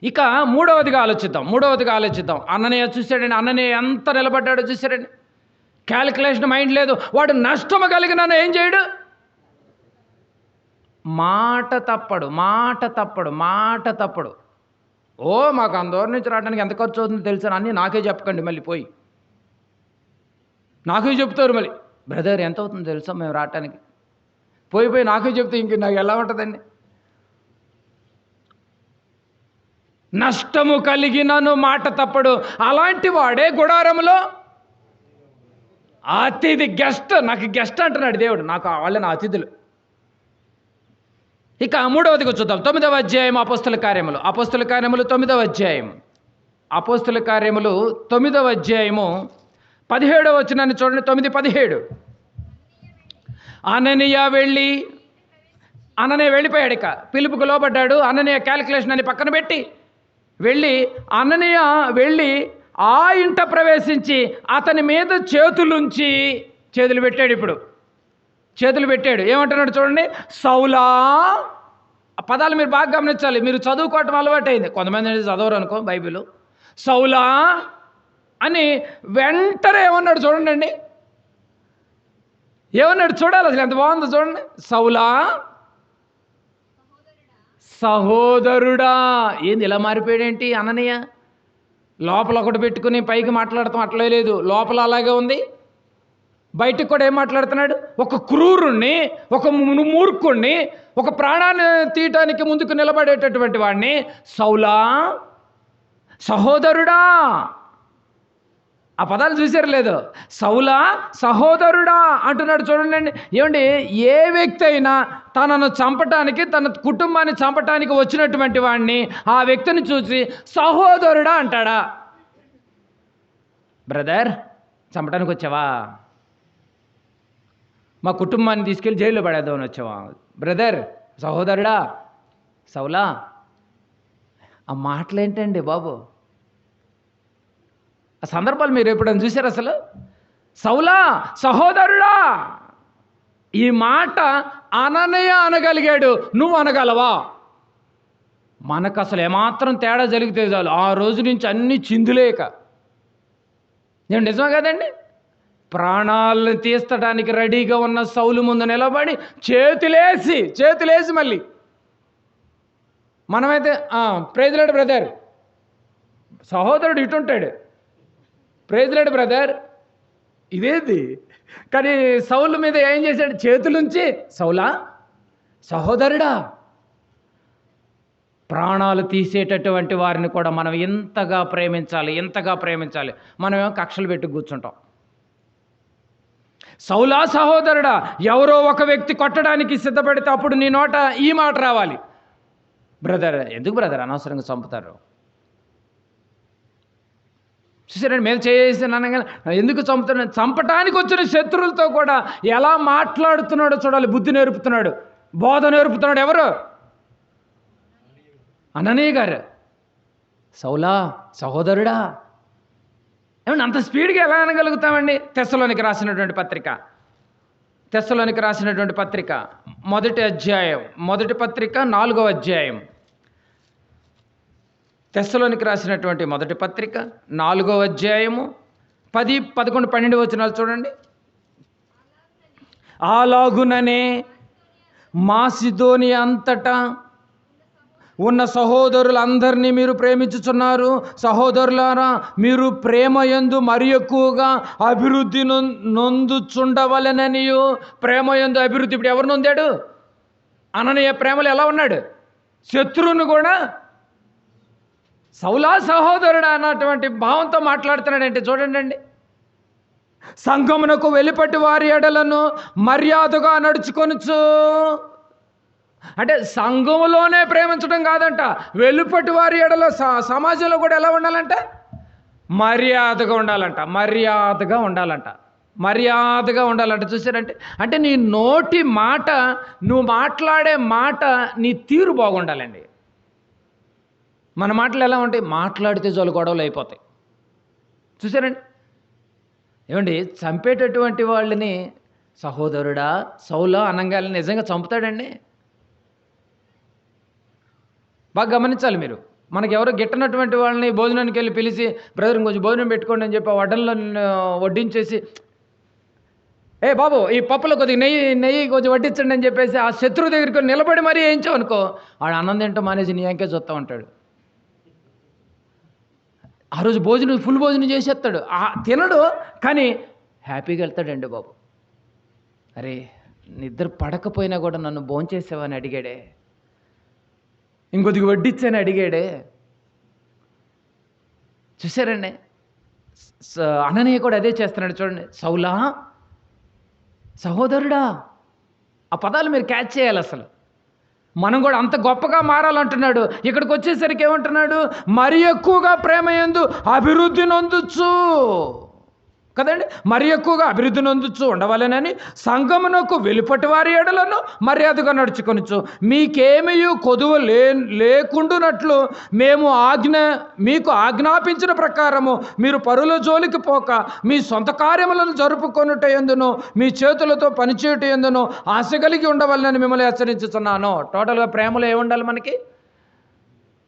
ఇక మూడవదిగా ఆలోచిద్దాం. అననీయ చూశాడండి. అననీయ ఎంత నిలబడ్డాడో చూశాడండి. క్యాలిక్యులేషన్ మైండ్ లేదు. వాడు నష్టము కలిగినను ఏం చేయడు? మాట తప్పడు. మాకు అందరి నుంచి రావడానికి ఎంత ఖర్చు అవుతుందో తెలుసా? అన్నీ నాకే చెప్పకండి, మళ్ళీ పోయి నాకే చెప్తారు. మళ్ళీ బ్రదర్ ఎంత అవుతుందో తెలుసా మేము రావటానికి? పోయి నాకే చెప్తే ఇంక నాకు ఎలా ఉంటుందండి? నష్టము కలిగినను మాట తప్పడు. అలాంటి వాడే గుడారంలో అతిథి, గెస్ట్. నాకు గెస్ట్ అంటున్నాడు దేవుడు, నాకు వాళ్ళ నా అతిథులు. ఇక మూడవదిగా చూద్దాం. 9వ అధ్యాయం అపోస్తల కార్యములు 9వ అధ్యాయం. అపోస్తల కార్యములు 9వ అధ్యాయము 17వ వచనాన్ని చూడండి. 9:17. అననీయ వెళ్ళిపోయాడు. ఇక పిలుపుకు లోబడ్డాడు. అననీయ క్యాలిక్యులేషన్ అని పక్కన పెట్టి అననీయ వెళ్ళి ఆ ఇంట ప్రవేశించి అతని మీద చేతులు పెట్టాడు. ఇప్పుడు చేతులు పెట్టాడు. ఏమంటున్నాడు చూడండి. సౌలా, ఆ పదాలు మీరు బాగా గమనించాలి. మీరు చదువుకోవటం అలవాటైంది, కొంతమంది చదవరు అనుకో బైబిల్. సౌలా అని వెంటనే ఏమన్నాడు చూడండి. ఏమన్నాడు చూడాలి, అసలు ఎంత బాగుందో చూడండి. సౌలా సహోదరుడా. ఏంది ఇలా మారిపోయాడేంటి అననీయ? లోపల ఒకటి పెట్టుకుని పైకి మాట్లాడతాం అట్లే లేదు, లోపల అలాగే ఉంది. బయటికి కూడా ఏం మాట్లాడుతున్నాడు? ఒక క్రూరుణ్ణి, ఒక మూర్ఖుణ్ణి, ఒక ప్రాణాన్ని తీయటానికి ముందుకు నిలబడేటటువంటి వాడిని సౌలా సహోదరుడా ఆ పదాలు చూసారు లేదు? సౌలా సహోదరుడా అంటున్నాడు చూడండి. ఏమండి, ఏ వ్యక్తి అయినా తనను చంపటానికి, తన కుటుంబాన్ని చంపటానికి వచ్చినటువంటి వాడిని, ఆ వ్యక్తిని చూసి సహోదరుడా అంటాడా? బ్రదర్, చంపటానికి వచ్చావా? మా కుటుంబాన్ని తీసుకెళ్ళి జైల్లో పడేద్దామని వచ్చావా? బ్రదర్, సహోదరుడా, సౌలా. ఆ మాటలేంటండి బాబు? ఆ సందర్భాలు మీరు ఎప్పుడైనా చూసారు అసలు? సౌలా సహోదరుడా, ఈ మాట అననయ అనగలిగాడు, నువ్వు అనగలవా? మనకు అసలు ఏమాత్రం తేడా జరిగితే చాలు, ఆ రోజు నుంచి అన్ని చిందులేక. నేను నిజమే కదండి? ప్రాణాలను తీస్తడానికి రెడీగా ఉన్న సౌలు ముందు నిలబడి చేతులేసి మళ్ళీ మనమైతే ప్రైజ్ లార్డ్ బ్రదర్, సహోదరుడు ఇటుంటాడు, ప్రైజ్ లార్డ్ బ్రదర్, ఇదేది. కానీ సౌలు మీద ఏం చేశాడు? చేతులుంచి సౌలా సహోదరుడా. ప్రాణాలు తీసేటటువంటి వారిని కూడా మనం ఎంతగా ప్రేమించాలి. మనమేమో కక్షలు పెట్టి కూర్చుంటాం. సౌలా సహోదరుడా, ఎవరో ఒక వ్యక్తి కొట్టడానికి సిద్ధపడితే అప్పుడు నీ నోట ఈ మాట రావాలి, బ్రదర్. ఎందుకు బ్రదర్ అనవసరంగా చంపుతారు? చూసారండి, మేము చేసిన ఎందుకు చంపుతున్నాడు? చంపటానికి వచ్చిన శత్రువులతో కూడా ఎలా మాట్లాడుతున్నాడో చూడాలి. బుద్ధి నేర్పుతున్నాడు, బోధ నేర్పుతున్నాడు. ఎవరు? అననీయ గారు. సౌలా సహోదరుడా. ఏమన్నా అంత స్పీడ్గా ఎలా అనగలుగుతామండి? తెస్సలోనికి రాసినటువంటి పత్రిక మొదటి పత్రిక 4వ అధ్యాయం. తెస్సలోనికి రాసినటువంటి మొదటి పత్రిక 4వ అధ్యాయము 10, 11, 12 వచనాలు చూడండి. అలాగుననే మాసిదోనియా అంతటా ఉన్న సహోదరులందరినీ మీరు ప్రేమించుచున్నారు. సహోదరులారా, మీరు ప్రేమ యందు మరి ఎక్కువగా అభివృద్ధి నొందుచుండవలెననియు. ప్రేమ యందు అభివృద్ధి. ఇప్పుడు ఎవరు నొందాడు? అననీయ ప్రేమలో ఎలా ఉన్నాడు? శత్రువును కూడా సౌలా సహోదరుడు అన్నటువంటి భావంతో మాట్లాడుతున్నాడంటే చూడండి. సంఘమునకు వెలుపటి వారి ఎడలను మర్యాదగా నడుచుకొనుచు. అంటే సంఘములోనే ప్రేమించడం కాదంట, వెలుపటి వారి ఎడల సమాజంలో కూడా ఎలా ఉండాలంట? మర్యాదగా ఉండాలంట. చూసారంటే, అంటే నీ నోటి మాట, నువ్వు మాట్లాడే మాట, నీ తీరు బాగుండాలండి. మన మాటలు ఎలా ఉంటాయి? మాట్లాడితే చాలు గొడవలు అయిపోతాయి. చూసారండి, ఏమండి, చంపేటటువంటి వాళ్ళని సహోదరుడా సౌలా అనంగానే నిజంగా చంపుతాడండి. బాగా గమనించాలి మీరు. మనకి ఎవరో గిట్టనటువంటి వాళ్ళని భోజనానికి వెళ్ళి పిలిచి, బ్రదర్ కొంచెం భోజనం పెట్టుకోండి అని చెప్పి ఆ వడ్డల్లో వడ్డించేసి, ఏ బాబు ఈ పప్పులో కొద్దిగా నెయ్యి కొంచెం వడ్డించండి అని చెప్పేసి ఆ శత్రువు దగ్గరికి నిలబడి మరీ వేయించావు అనుకో, వాడు అన్నం తింటూ మానేసి నీ అంకే చూస్తూ ఉంటాడు. ఆ రోజు ఫుల్ భోజనం చేసేస్తాడు. తినడు, కానీ హ్యాపీగా వెళ్తాడండి బాబు. అరే, నిద్ర పడకపోయినా కూడా నన్ను భోంచేసావని అడిగాడే, ఇంకొద్దిగా వడ్డిచ్చని అడిగాడే. చూసారండి, అననీయ కూడా అదే చేస్తున్నాడు. చూడండి, సౌలా సహోదరుడా. ఆ పదాలు మీరు క్యాచ్ చేయాలి. అసలు మనం కూడా అంత గొప్పగా మారాలంటున్నాడు. ఇక్కడికి వచ్చేసరికి ఏమంటున్నాడు? మరి ఎక్కువగా ప్రేమ యందు అభివృద్ధి నొందొచ్చు కదండి. మరి ఎక్కువగా అభివృద్ధి నొందొచ్చు ఉండవాలనని సంఘమునకు వెలుపటి వారి ఎడలను మర్యాదగా నడుచుకొనొచ్చు. మీకేమీ కొదువ లేకుండునట్లు మేము మీకు ఆజ్ఞాపించిన ప్రకారము మీరు పరుల జోలికి పోక మీ సొంత కార్యములను జరుపుకొనుట యందును మీ చేతులతో పనిచేయుట యందును ఆశ కలిగి ఉండవాలని మిమ్మల్ని హెచ్చరించుతున్నాను. టోటల్గా ప్రేమలో ఏముండాలి? మనకి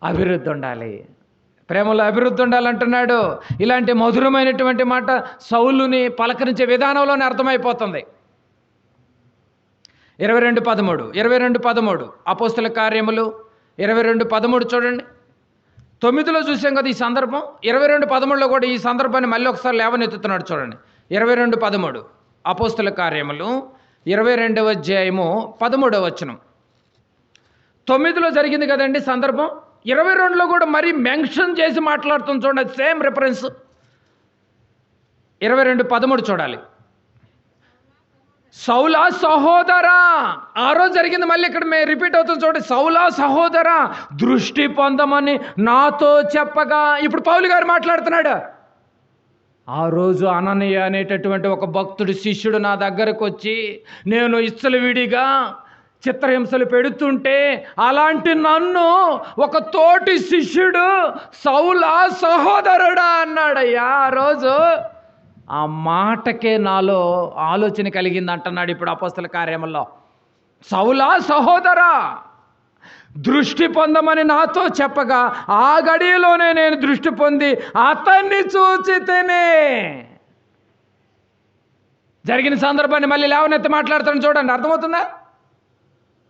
అభివృద్ధి ఉండాలి. ప్రేమలో అభివృద్ధి ఉండాలంటున్నాడు. ఇలాంటి మధురమైనటువంటి మాట సౌలుని పలకరించే విధానంలోనే అర్థమైపోతుంది. 22:13 అపోస్తల కార్యములు 22:13 చూడండి. 9లో చూసాం కదా ఈ సందర్భం. 22:13లో కూడా ఈ సందర్భాన్ని మళ్ళీ ఒకసారి లేవనెత్తుతున్నాడు. చూడండి, 22:13 అపోస్తల కార్యములు 22వ అధ్యాయము 13వ వచనం. 9లో జరిగింది కదండి సందర్భం. 22లో కూడా మరీ మెన్షన్ చేసి మాట్లాడుతుంది చూడండి. Same reference. 22:13 చూడాలి. సౌలా సహోదరా, ఆ రోజు జరిగింది మళ్ళీ ఇక్కడ రిపీట్ అవుతుంది చూడండి. సౌలా సహోదరా, దృష్టి పొందమని నాతో చెప్పగా, ఇప్పుడు పౌలు గారు మాట్లాడుతున్నాడు. ఆ రోజు అననీయ అనేటటువంటి ఒక భక్తుడు శిష్యుడు నా దగ్గరకు వచ్చి, నేను విడిగా చిత్రహింసలు పెడుతుంటే అలాంటి నన్ను ఒక తోటి శిష్యుడు సౌలా సహోదరుడా అన్నాడయ్యా. ఆ రోజు ఆ మాటకే నాలో ఆలోచన కలిగింది అంటున్నాడు ఇప్పుడు అపోస్తల కార్యముల్లో. సౌలా సహోదరా, దృష్టి పొందమని నాతో చెప్పగా ఆ గడియలోనే నేను దృష్టి పొంది అతన్ని చూచితేనే. జరిగిన సందర్భాన్ని మళ్ళీ లేవనెత్తి మాట్లాడుతాను చూడండి, అర్థమవుతుందా?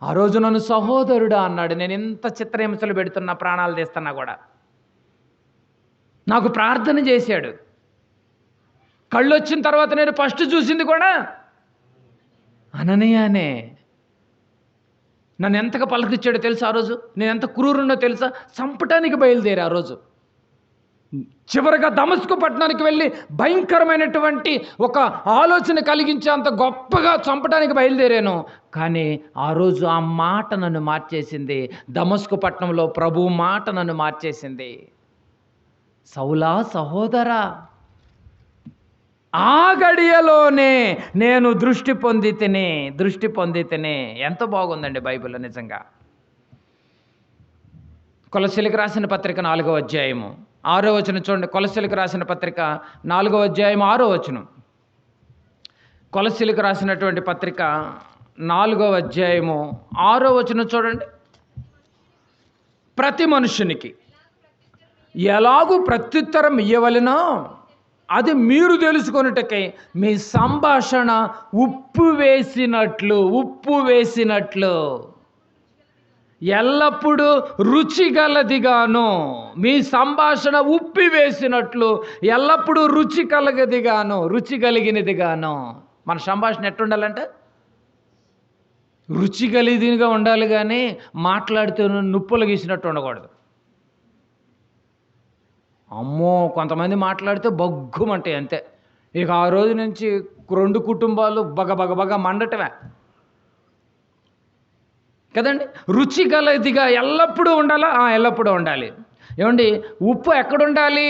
ఆ రోజు నన్ను సహోదరుడా అన్నాడు. నేను ఎంత చిత్రహింసలు పెడుతున్నా, ప్రాణాలు తీస్తున్నా కూడా నాకు ప్రార్థన చేశాడు. కళ్ళు వచ్చిన తర్వాత నేను ఫస్ట్ చూసింది కూడా అననీయానే. నన్ను ఎంతగా పలకరించాడో తెలుసా? ఆ రోజు నేను ఎంత క్రూరున్నో తెలుసా? చంపటానికి బయలుదేరి ఆ రోజు చివరిగా దమస్కు పట్టణానికి వెళ్ళి భయంకరమైనటువంటి ఒక ఆలోచన కలిగించే అంత గొప్పగా చంపడానికి బయలుదేరాను. కానీ ఆ రోజు ఆ మాట నన్ను మార్చేసింది. దమస్కు పట్టణంలో ప్రభు మాట నన్ను మార్చేసింది. సౌలా సహోదరా, ఆ గడియలోనే నేను దృష్టి పొందితేనే. ఎంత బాగుందండి బైబిల్ నిజంగా. కొలస్సీలకు రాసిన పత్రిక 4వ అధ్యాయము 6వ వచనం చూడండి. కొలస్సీలకు రాసిన పత్రిక 4వ అధ్యాయం 6వ వచనం. కొలస్సీలకు రాసినటువంటి పత్రిక 4వ అధ్యాయము 6వ వచనం చూడండి. ప్రతి మనుషునికి ఎలాగూ ప్రత్యుత్తరం ఇయ్యవలెనో అది మీరు తెలుసుకొనుటకై మీ సంభాషణ ఉప్పు వేసినట్లు ఎల్లప్పుడూ రుచిగలదిగాను. మీ సంభాషణ ఉప్పి వేసినట్లు ఎల్లప్పుడూ రుచి కలిగినదిగాను. మన సంభాషణ ఎట్టుండాలంటే రుచి కలిగినదిగా ఉండాలి, కానీ మాట్లాడితే నుప్పులు గీసినట్టు ఉండకూడదు. అమ్మో, కొంతమంది మాట్లాడితే బగ్గుమంటాయి అంతే. ఇక ఆ రోజు నుంచి 2 కుటుంబాలు బగ మండటమే కదండి. రుచి గలదిగా ఎల్లప్పుడూ ఉండాలా? ఎల్లప్పుడూ ఉండాలి. ఏమండి, ఉప్పు ఎక్కడుండాలి?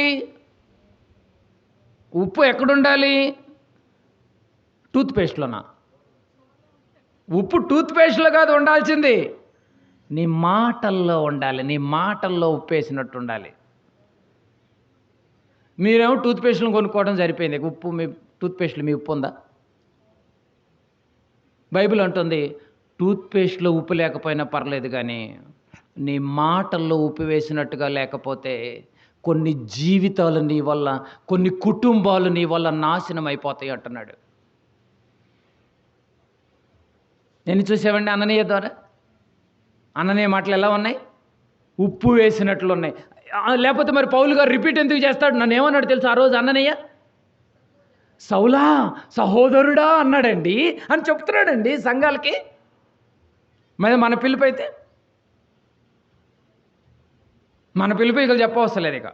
టూత్పేస్ట్లోనా? ఉప్పు టూత్పేస్ట్లో కాదు ఉండాల్సింది, నీ మాటల్లో ఉండాలి. నీ మాటల్లో ఉప్పు వేసినట్టు ఉండాలి. మీరేమో టూత్పేస్ట్లను కొనుక్కోవడం సరిపోయింది. ఉప్పు మీ టూత్పేస్ట్లో మీ ఉప్పు ఉందా? బైబిల్ అంటుంది టూత్పేస్ట్లో ఉప్పు లేకపోయినా పర్లేదు, కానీ నీ మాటల్లో ఉప్పు వేసినట్టుగా లేకపోతే కొన్ని జీవితాలు నీ వల్ల, కొన్ని కుటుంబాలు నీ వల్ల నాశనం అయిపోతాయి అంటున్నాడు. నేను చూసేవండి అననీయ ద్వారా. అననీయ మాటలు ఎలా ఉన్నాయి? ఉప్పు వేసినట్లు ఉన్నాయి. లేకపోతే మరి పౌలు గారు రిపీట్ ఎందుకు చేస్తాడు? నన్ను ఏమన్నాడు తెలుసు ఆ రోజు అన్ననయ్య? సౌలా సహోదరుడా అన్నాడండి అని చెప్తున్నాడండి సంఘాలకి. మరి మన పిలుపు అయితే ఇక చెప్పవసలేదు. ఇక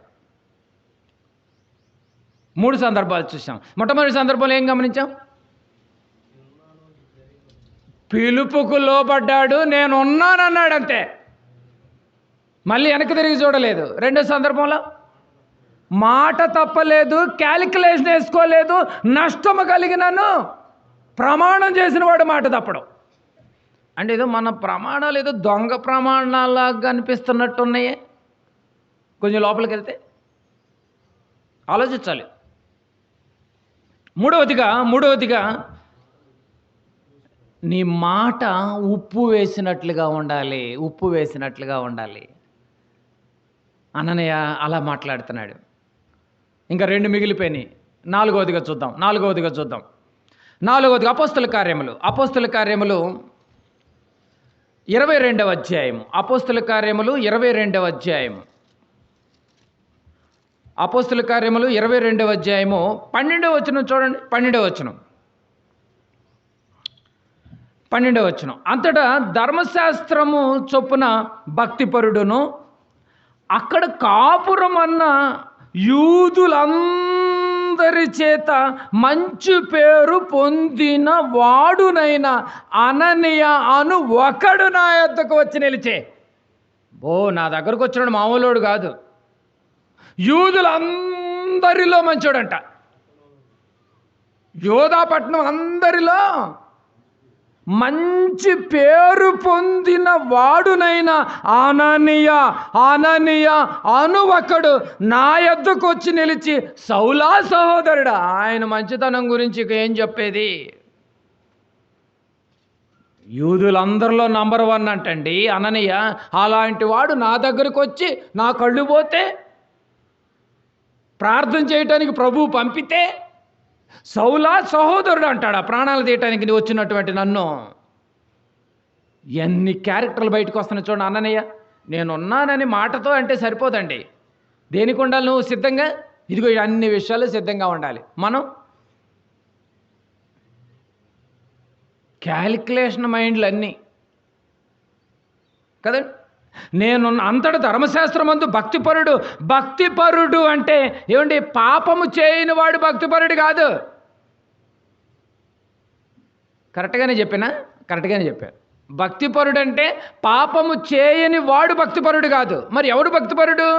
3 సందర్భాలు చూసాం. మొట్టమొదటి సందర్భంలో ఏం గమనించాం? పిలుపుకు లోబడ్డాడు, నేను ఉన్నానన్నాడు అంతే. మళ్ళీ వెనక్కి తిరిగి చూడలేదు. రెండో సందర్భంలో మాట తప్పలేదు, క్యాలిక్యులేషన్ వేసుకోలేదు, నష్టము కలిగినను ప్రమాణం చేసిన వాడు మాట తప్పడం. అంటే ఏదో మన ప్రమాణాలు ఏదో దొంగ ప్రమాణాలాగా అనిపిస్తున్నట్టున్నాయే. కొంచెం లోపలికి వెళ్తే ఆలోచించాలి. మూడవదిగా నీ మాట ఉప్పు వేసినట్లుగా ఉండాలి. అననయ్య అలా మాట్లాడుతున్నాడు. ఇంకా 2 మిగిలిపోయినాయి. నాలుగవదిగా చూద్దాం. అపోస్తల కార్యములు 22వ అధ్యాయము. అపోస్తల కార్యములు 22వ అధ్యాయము. 12వ వచనం చూడండి. 12వ వచనం. అంతటా ధర్మశాస్త్రము చొప్పున భక్తిపరుడును అక్కడ కాపురం అన్న యూదులందరి అందరి చేత మంచి పేరు పొందిన వాడునైనా అననీయ అను ఒకడు నా యొద్దకు వచ్చి నిలిచే. నా దగ్గరకు వచ్చినాడు మామూలుడు కాదు, యూదులందరిలో మంచోడంట. యోధాపట్నం అందరిలో మంచి పేరు పొందిన వాడునైనా అననీయ అను ఒకడు నా యొద్దకు వచ్చి నిలిచి, సౌలా సహోదరుడా. ఆయన మంచితనం గురించి ఇక ఏం చెప్పేది? యూదులందరిలో నంబర్ 1 అంటండి అననీయ. అలాంటి వాడు నా దగ్గరకు వచ్చి నా కళ్ళు పోతే ప్రార్థన చేయటానికి ప్రభువు పంపితే సౌలా సహోదరుడు అంటాడు. ఆ ప్రాణాలు తీయటానికి నీ వచ్చినటువంటి నన్ను. ఎన్ని క్యారెక్టర్లు బయటకు వస్తున్నాయి చూడండి. అననీయ నేనున్నానని మాటతో అంటే సరిపోదండి. దేనికి ఉండాలి నువ్వు సిద్ధంగా? ఇదిగో అన్ని విషయాలు సిద్ధంగా ఉండాలి. మనం క్యాలిక్యులేషన్ మైండ్లు అన్నీ కదండి. నేను అంతటి ధర్మశాస్త్రమందు భక్తిపరుడు అంటే ఏమండి? పాపము చేయని వాడు భక్తిపరుడు కాదు. కరెక్ట్గానే చెప్పాను. భక్తిపరుడు అంటే పాపము చేయని వాడు భక్తిపరుడు కాదు. మరి ఎవడు భక్తిపరుడు?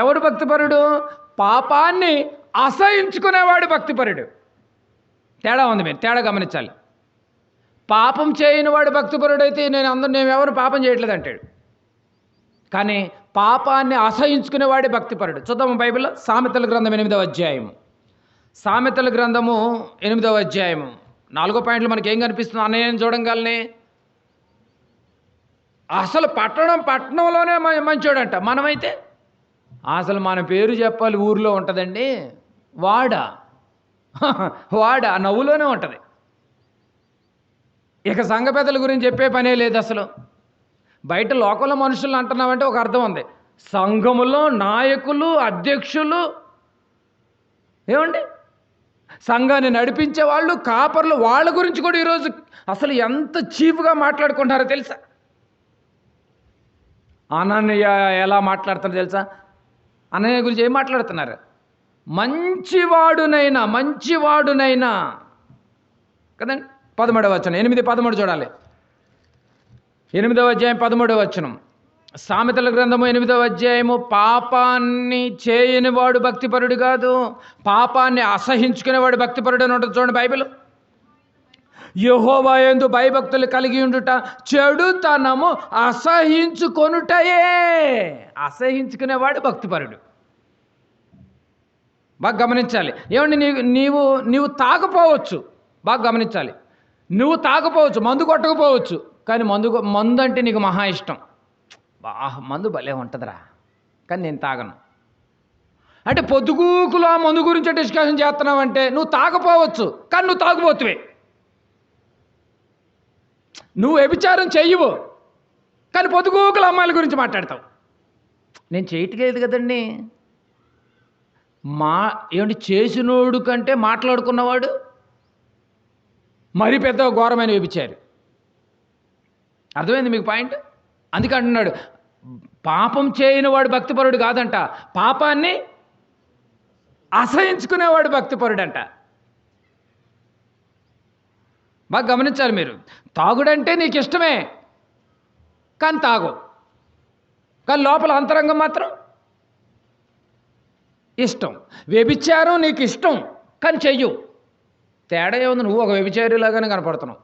ఎవడు భక్తిపరుడు? పాపాన్ని అసహించుకునేవాడు భక్తిపరుడు. తేడా ఉంది, మీరు తేడా గమనించాలి. పాపం చేయని వాడు భక్తిపరుడు అయితే నేను ఎవరు పాపం చేయట్లేదు అంటాడు. కానీ పాపాన్ని అసహించుకునేవాడే భక్తిపరుడు. చూద్దాము బైబిల్లో సామెతల గ్రంథం 8వ అధ్యాయము. సామెతల గ్రంథము 8వ అధ్యాయము 4 పాయింట్లు మనకి ఏం కనిపిస్తుంది? అన్నయ్యని చూడంగానే అసలు పట్టణంలోనే మంచోడంట. మనమైతే అసలు మన పేరు చెప్పాలి, ఊర్లో ఉంటుందండి వాడ ఆ నవ్వులోనే ఉంటుంది. ఇక సంఘ పెద్దల గురించి చెప్పే పనే లేదు. అసలు బయట లోకల్ మనుషులు అంటున్నామంటే ఒక అర్థం ఉంది. సంఘములో నాయకులు, అధ్యక్షులు, ఏమండి సంఘాన్ని నడిపించే వాళ్ళు, కాపర్లు, వాళ్ళ గురించి కూడా ఈరోజు అసలు ఎంత చీప్గా మాట్లాడుకుంటారో తెలుసా? అననీయ ఎలా మాట్లాడుతున్నారో తెలుసా? అననీయ గురించి ఏం మాట్లాడుతున్నారు? మంచివాడునైనా కదండి. 13వ వచనం, 8-13 చూడాలి. 8వ అధ్యాయం 13వ వచనం. సామెతల గ్రంథము 8వ అధ్యాయము. పాపాన్ని చేయనివాడు భక్తిపరుడు కాదు, పాపాన్ని అసహించుకునేవాడు భక్తిపరుడు అని ఉంటుంది చూడండి బైబిల్. యెహోవా యందు భయభక్తులు కలిగి ఉండుట, చెడుతనము అసహించుకొనుటయే. అసహించుకునేవాడు భక్తిపరుడు. బాగా గమనించాలి. ఏమండి, నీవు తాగపోవచ్చు. బాగా గమనించాలి. నువ్వు తాగపోవచ్చు, మందు కొట్టకపోవచ్చు, కానీ మందు అంటే నీకు మహా ఇష్టం. మందు భలే ఉంటుందిరా, కానీ నేను తాగను అంటే పొద్దుగూకులో ఆ మందు గురించి డిస్కషన్ చేస్తున్నావంటే నువ్వు తాగపోవచ్చు, కానీ నువ్వు తాగుపోతువే. నువ్వు వ్యభిచారం చెయ్యవు, కానీ పొద్దుగూకుల అమ్మాయిల గురించి మాట్లాడతావు. నేను చేయట్లేదు కదండి. ఏమంటే చేసినోడు కంటే మాట్లాడుకున్నవాడు మరి పెద్ద ఘోరమైన వ్యభిచారి. అర్థమైంది మీకు పాయింట్? అందుకే అంటున్నాడు పాపం చేయని వాడు భక్తిపరుడు కాదంట, పాపాన్ని అసహించుకునేవాడు భక్తిపరుడు అంట. బాగా గమనించాలి మీరు. తాగుడంటే నీకు ఇష్టమే, కానీ తాగు, కానీ లోపల అంతరంగం మాత్రం ఇష్టం. వ్యభిచారం నీకు ఇష్టం, కానీ చెయ్యు. తేడా ఏముంది? నువ్వు ఒక వ్యభిచారిలాగానే కనపడుతున్నావు.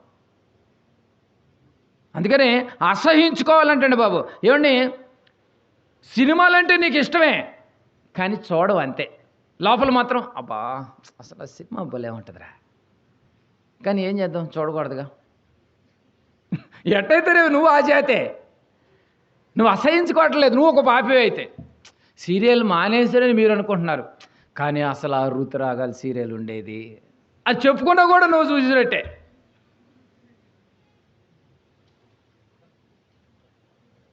అందుకని అసహించుకోవాలంటండి బాబు. ఏమండి, సినిమాలంటే నీకు ఇష్టమే, కానీ చూడవు అంతే. లోపల మాత్రం అబ్బా అసలు సినిమా భలే ఉంటుందిరా, కానీ ఏం చేద్దాం, చూడకూడదుగా. ఎట్టయితే నువ్వు ఆ జాతే, నువ్వు అసహించుకోవట్లేదు, నువ్వు ఒక పాపి అయితే. సీరియల్ మానేసారని మీరు అనుకుంటున్నారు, కానీ అసలు ఆ ఋతురాగాలు సీరియల్ ఉండేది అది చెప్పుకున్నా కూడా నువ్వు చూసినట్టే.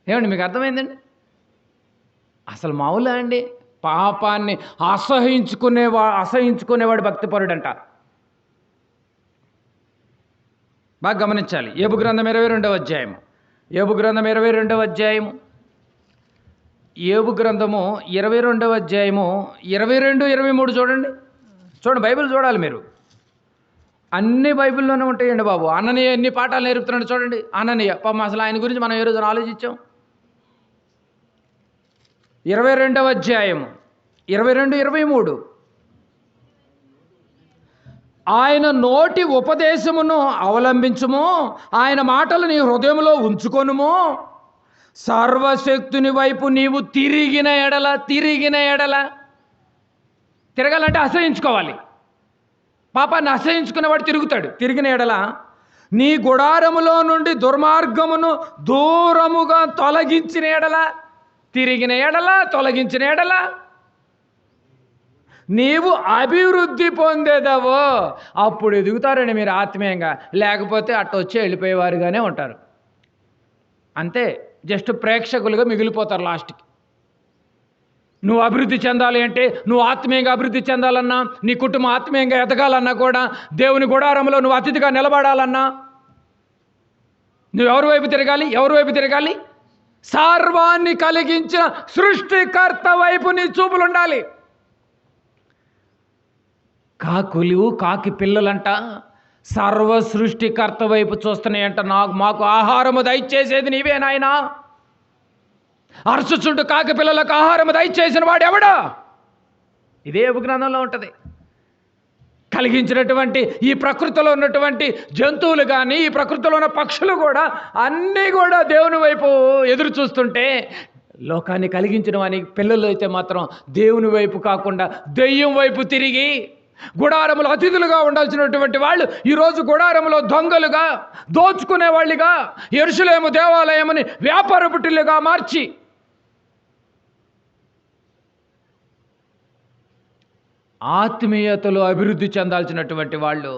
ఏమండి, మీకు అర్థమైందండి? అసలు మామూలా అండి? పాపాన్ని అసహించుకునేవాడు భక్తిపరుడు అంట. బాగా గమనించాలి. యోబు గ్రంథం 22వ అధ్యాయము. యోబు గ్రంథం 22వ అధ్యాయము యోబు గ్రంథము 22వ అధ్యాయము 22, 23 చూడండి. చూడండి, బైబిల్ చూడాలి మీరు. అన్ని బైబిల్లోనే ఉంటాయండి బాబు. అననీయ ఎన్ని పాఠాలు నేర్పుతున్నాడు చూడండి. అననీయ పాపం, అసలు ఆయన గురించి మనం ఏ రోజున ఆలోచించాం. 22వ అధ్యాయము 22, 23. ఆయన నోటి ఉపదేశమును అవలంబించుము, ఆయన మాటలు నీ హృదయంలో ఉంచుకొనుము. సర్వశక్తుని వైపు నీవు తిరిగిన ఎడల తిరగాలంటే అసహించుకోవాలి. పాపాన్ని అసహించుకునేవాడు తిరుగుతాడు. తిరిగిన ఎడల నీ గుడారములో నుండి దుర్మార్గమును దూరముగా తొలగించిన ఎడల, తొలగించిన ఎడల నీవు అభివృద్ధి పొందేదవో అప్పుడు ఎదుగుతారండి మీరు ఆత్మీయంగా. లేకపోతే అట్ట వచ్చి వెళ్ళిపోయేవారుగానే ఉంటారు. అంతే, జస్ట్ ప్రేక్షకులుగా మిగిలిపోతారు లాస్ట్కి. నువ్వు అభివృద్ధి చెందాలి అంటే, నువ్వు ఆత్మీయంగా అభివృద్ధి చెందాలన్నా, నీ కుటుంబం ఆత్మీయంగా ఎదగాలన్నా కూడా, దేవుని గుడారంలో నువ్వు అతిథిగా నిలబడాలన్నా నువ్వు ఎవరి వైపు తిరగాలి? సర్వాన్ని కలిగించిన సృష్టికర్త వైపు నీ చూపులు ఉండాలి. కాకి పిల్లలంట సర్వ సృష్టికర్త వైపు చూస్తున్నాయంట. మాకు ఆహారము దయచేసేది నీవే నాయనా. అరచుచుంటూ కాకి పిల్లలకు ఆహారము దయచేసిన వాడు ఎవడా? ఇదే గ్రంథంలో ఉంటుంది. కలిగించినటువంటి ఈ ప్రకృతిలో ఉన్నటువంటి జంతువులు కానీ, ఈ ప్రకృతిలో ఉన్న పక్షులు కూడా అన్నీ కూడా దేవుని వైపు ఎదురు చూస్తుంటే, లోకాన్ని కలిగించిన వాని పిల్లలు అయితే మాత్రం దేవుని వైపు కాకుండా దెయ్యం వైపు తిరిగి, గుడారములో అతిథులుగా ఉండాల్సినటువంటి వాళ్ళు ఈరోజు గుడారములో దొంగలుగా, దోచుకునే వాళ్ళుగా, యెరూషలేము దేవాలయముని వ్యాపార పుట్టిల్లుగా మార్చి ఆత్మీయతలో అభివృద్ధి చెందాల్సినటువంటి వాళ్ళు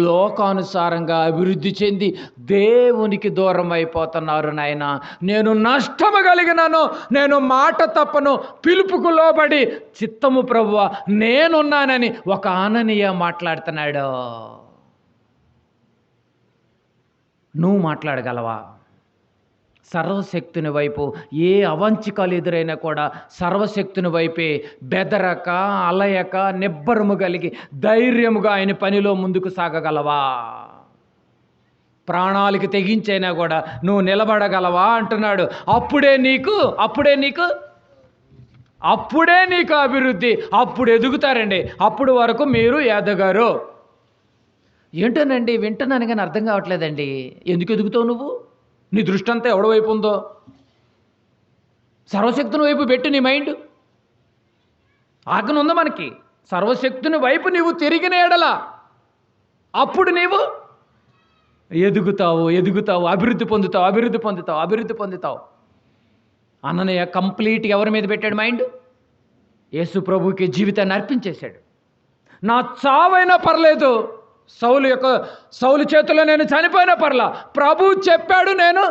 లోకానుసారంగా అభివృద్ధి చెంది దేవునికి దూరం అయిపోతున్నారు. నాయన, నేను నష్టము కలిగినను, నేను మాట తప్పను, పిలుపుకు లోబడి చిత్తము ప్రభువా నేనున్నానని ఒక అననీయ మాట్లాడుతున్నాడు. నువ్వు మాట్లాడగలవా? సర్వశక్తుని వైపు ఏ అవంచికాలు ఎదురైనా కూడా సర్వశక్తుని వైపే బెదరక, అలయక, నిబ్బరము కలిగి ధైర్యముగా ఆయన పనిలో ముందుకు సాగగలవా? ప్రాణాలకి తెగించైనా కూడా నువ్వు నిలబడగలవా అంటున్నాడు. అప్పుడే నీకు అభివృద్ధి. అప్పుడు ఎదుగుతారండి. అప్పుడు వరకు మీరు ఎదగరు. ఏంటోనండి, వింటున్నాను కానీ అర్థం కావట్లేదండి. ఎందుకు ఎదుగుతావు నువ్వు? నీ దృష్టి అంతా ఎవడి వైపు ఉందో? సర్వశక్తుని వైపు పెట్టు నీ మైండ్. ఆజ్ఞ ఉందా మనకి? సర్వశక్తుని వైపు నీవు తిరిగిన ఎడల అప్పుడు నీవు ఎదుగుతావు, అభివృద్ధి పొందుతావు. అననీయ కంప్లీట్గా ఎవరి మీద పెట్టాడు మైండ్? యేసు ప్రభువుకి జీవితాన్ని అర్పించేశాడు. నా చావైనా పర్లేదు, సౌలు చేతిలో నేను చనిపోయినా పర్లా, ప్రభు చెప్పాడు నేను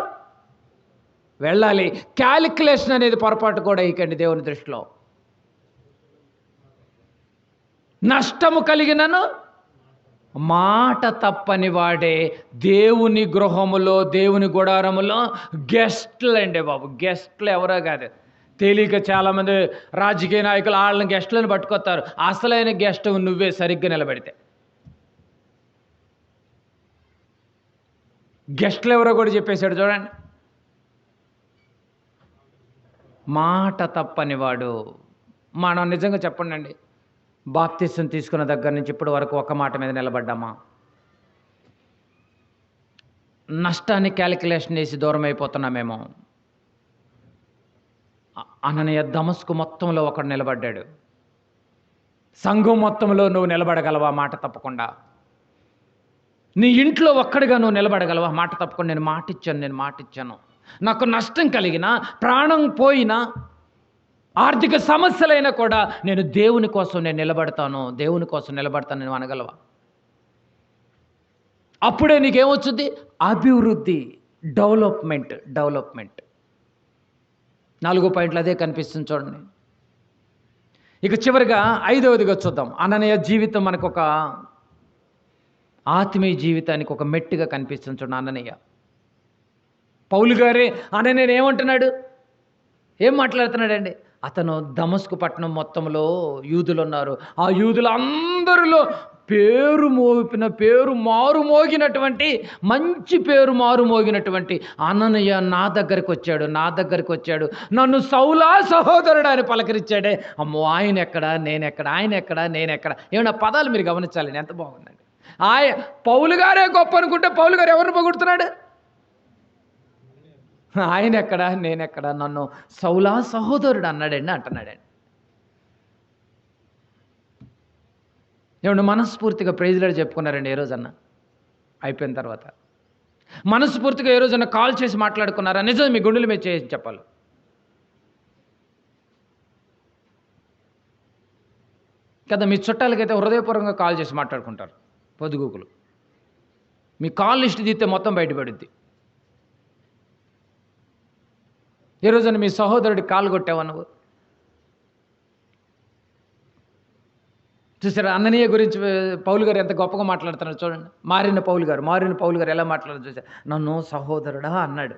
వెళ్ళాలి. క్యాలిక్యులేషన్ అనేది పొరపాటు కూడా ఇకండి దేవుని దృష్టిలో. నష్టము కలిగినను మాట తప్పని వాడే దేవుని గృహములో, దేవుని గుడారములో గెస్ట్లు అండి బాబు. గెస్ట్లు ఎవరో కాదు. తెలియక చాలామంది రాజకీయ నాయకులు వాళ్ళని గెస్ట్లను పట్టుకొస్తారు. అసలైన గెస్ట్ నువ్వే సరిగ్గా నిలబెడితే. గెస్ట్లు ఎవరో కూడా చెప్పేశాడు చూడండి. మాట తప్పని వాడు. మనం నిజంగా చెప్పండి, బాప్తిసం తీసుకున్న దగ్గర నుంచి ఇప్పటి వరకు ఒక మాట మీద నిలబడ్డామా? నష్టాన్ని క్యాలిక్యులేషన్ వేసి దూరం అయిపోతున్నామేమో. అననీయ దమస్కు మొత్తంలో ఒకడు నిలబడ్డాడు. సంఘం మొత్తంలో నువ్వు నిలబడగలవా మాట తప్పకుండా? నీ ఇంట్లో ఒక్కడిగా నువ్వు నిలబడగలవా మాట తప్పకుండా? నేను మాట ఇచ్చాను. నాకు నష్టం కలిగినా, ప్రాణం పోయినా, ఆర్థిక సమస్యలైనా కూడా నేను దేవుని కోసం నేను నిలబడతాను నేను అనగలవా? అప్పుడే నీకేమొచ్చుద్ది? అభివృద్ధి, డెవలప్మెంట్. 4 పాయింట్లు అదే కనిపిస్తుంది చూడండి. ఇక చివరిగా 5వదిగా చూద్దాం. అననీయ జీవితం మనకు ఒక ఆత్మీయ జీవితానికి ఒక మెట్టుగా కనిపిస్తుంది చూడండి. అననీయ పౌలు గారే అననీయ ఏమంటున్నాడు? ఏం మాట్లాడుతున్నాడండి? అతను దమస్కు పట్టణం మొత్తంలో యూదులు ఉన్నారు. ఆ యూదులు అందరిలో పేరు మారుమోగినటువంటి, మంచి పేరు మారుమోగినటువంటి అననీయ నా దగ్గరికి వచ్చాడు, నన్ను సౌలా సహోదరుడు అని పలకరించాడే. అమ్మో, ఆయన ఎక్కడ నేనెక్కడ. ఏమన్నా పదాలు మీరు గమనించాలండి, ఎంత బాగుందండి. పౌలు గారే గొప్ప అనుకుంటే పౌలు గారు ఎవరిని పొగుడుతున్నాడు? ఆయన ఎక్కడ నేనెక్కడ, నన్ను సౌలా సహోదరుడు అంటున్నాడండి. ఏమన్నా మనస్ఫూర్తిగా ప్రైజ్ లార్డ్ చెప్పుకున్నారండి ఏ రోజన్నా? అయిపోయిన తర్వాత మనస్ఫూర్తిగా ఏ రోజన్నా కాల్ చేసి మాట్లాడుకున్నారా? నిజం మీ గుండెల మీద చేసి చెప్పాలి. కదా, మీ చుట్టాలకైతే హృదయపూర్వకంగా కాల్ చేసి మాట్లాడుకుంటారు పొద్దుగూకులు. మీ కాల్ లిస్ట్ తీస్తే మొత్తం బయటపడుద్ది. ఏ రోజున మీ సహోదరుడికి కాల్ కొట్టావా నువ్వు? చూసారా, అననీయ గురించి పౌలు గారు ఎంత గొప్పగా మాట్లాడుతున్నారు చూడండి. మారిన పౌలు గారు ఎలా మాట్లాడారు చూసారు. నన్ను సహోదరుడా అన్నాడు.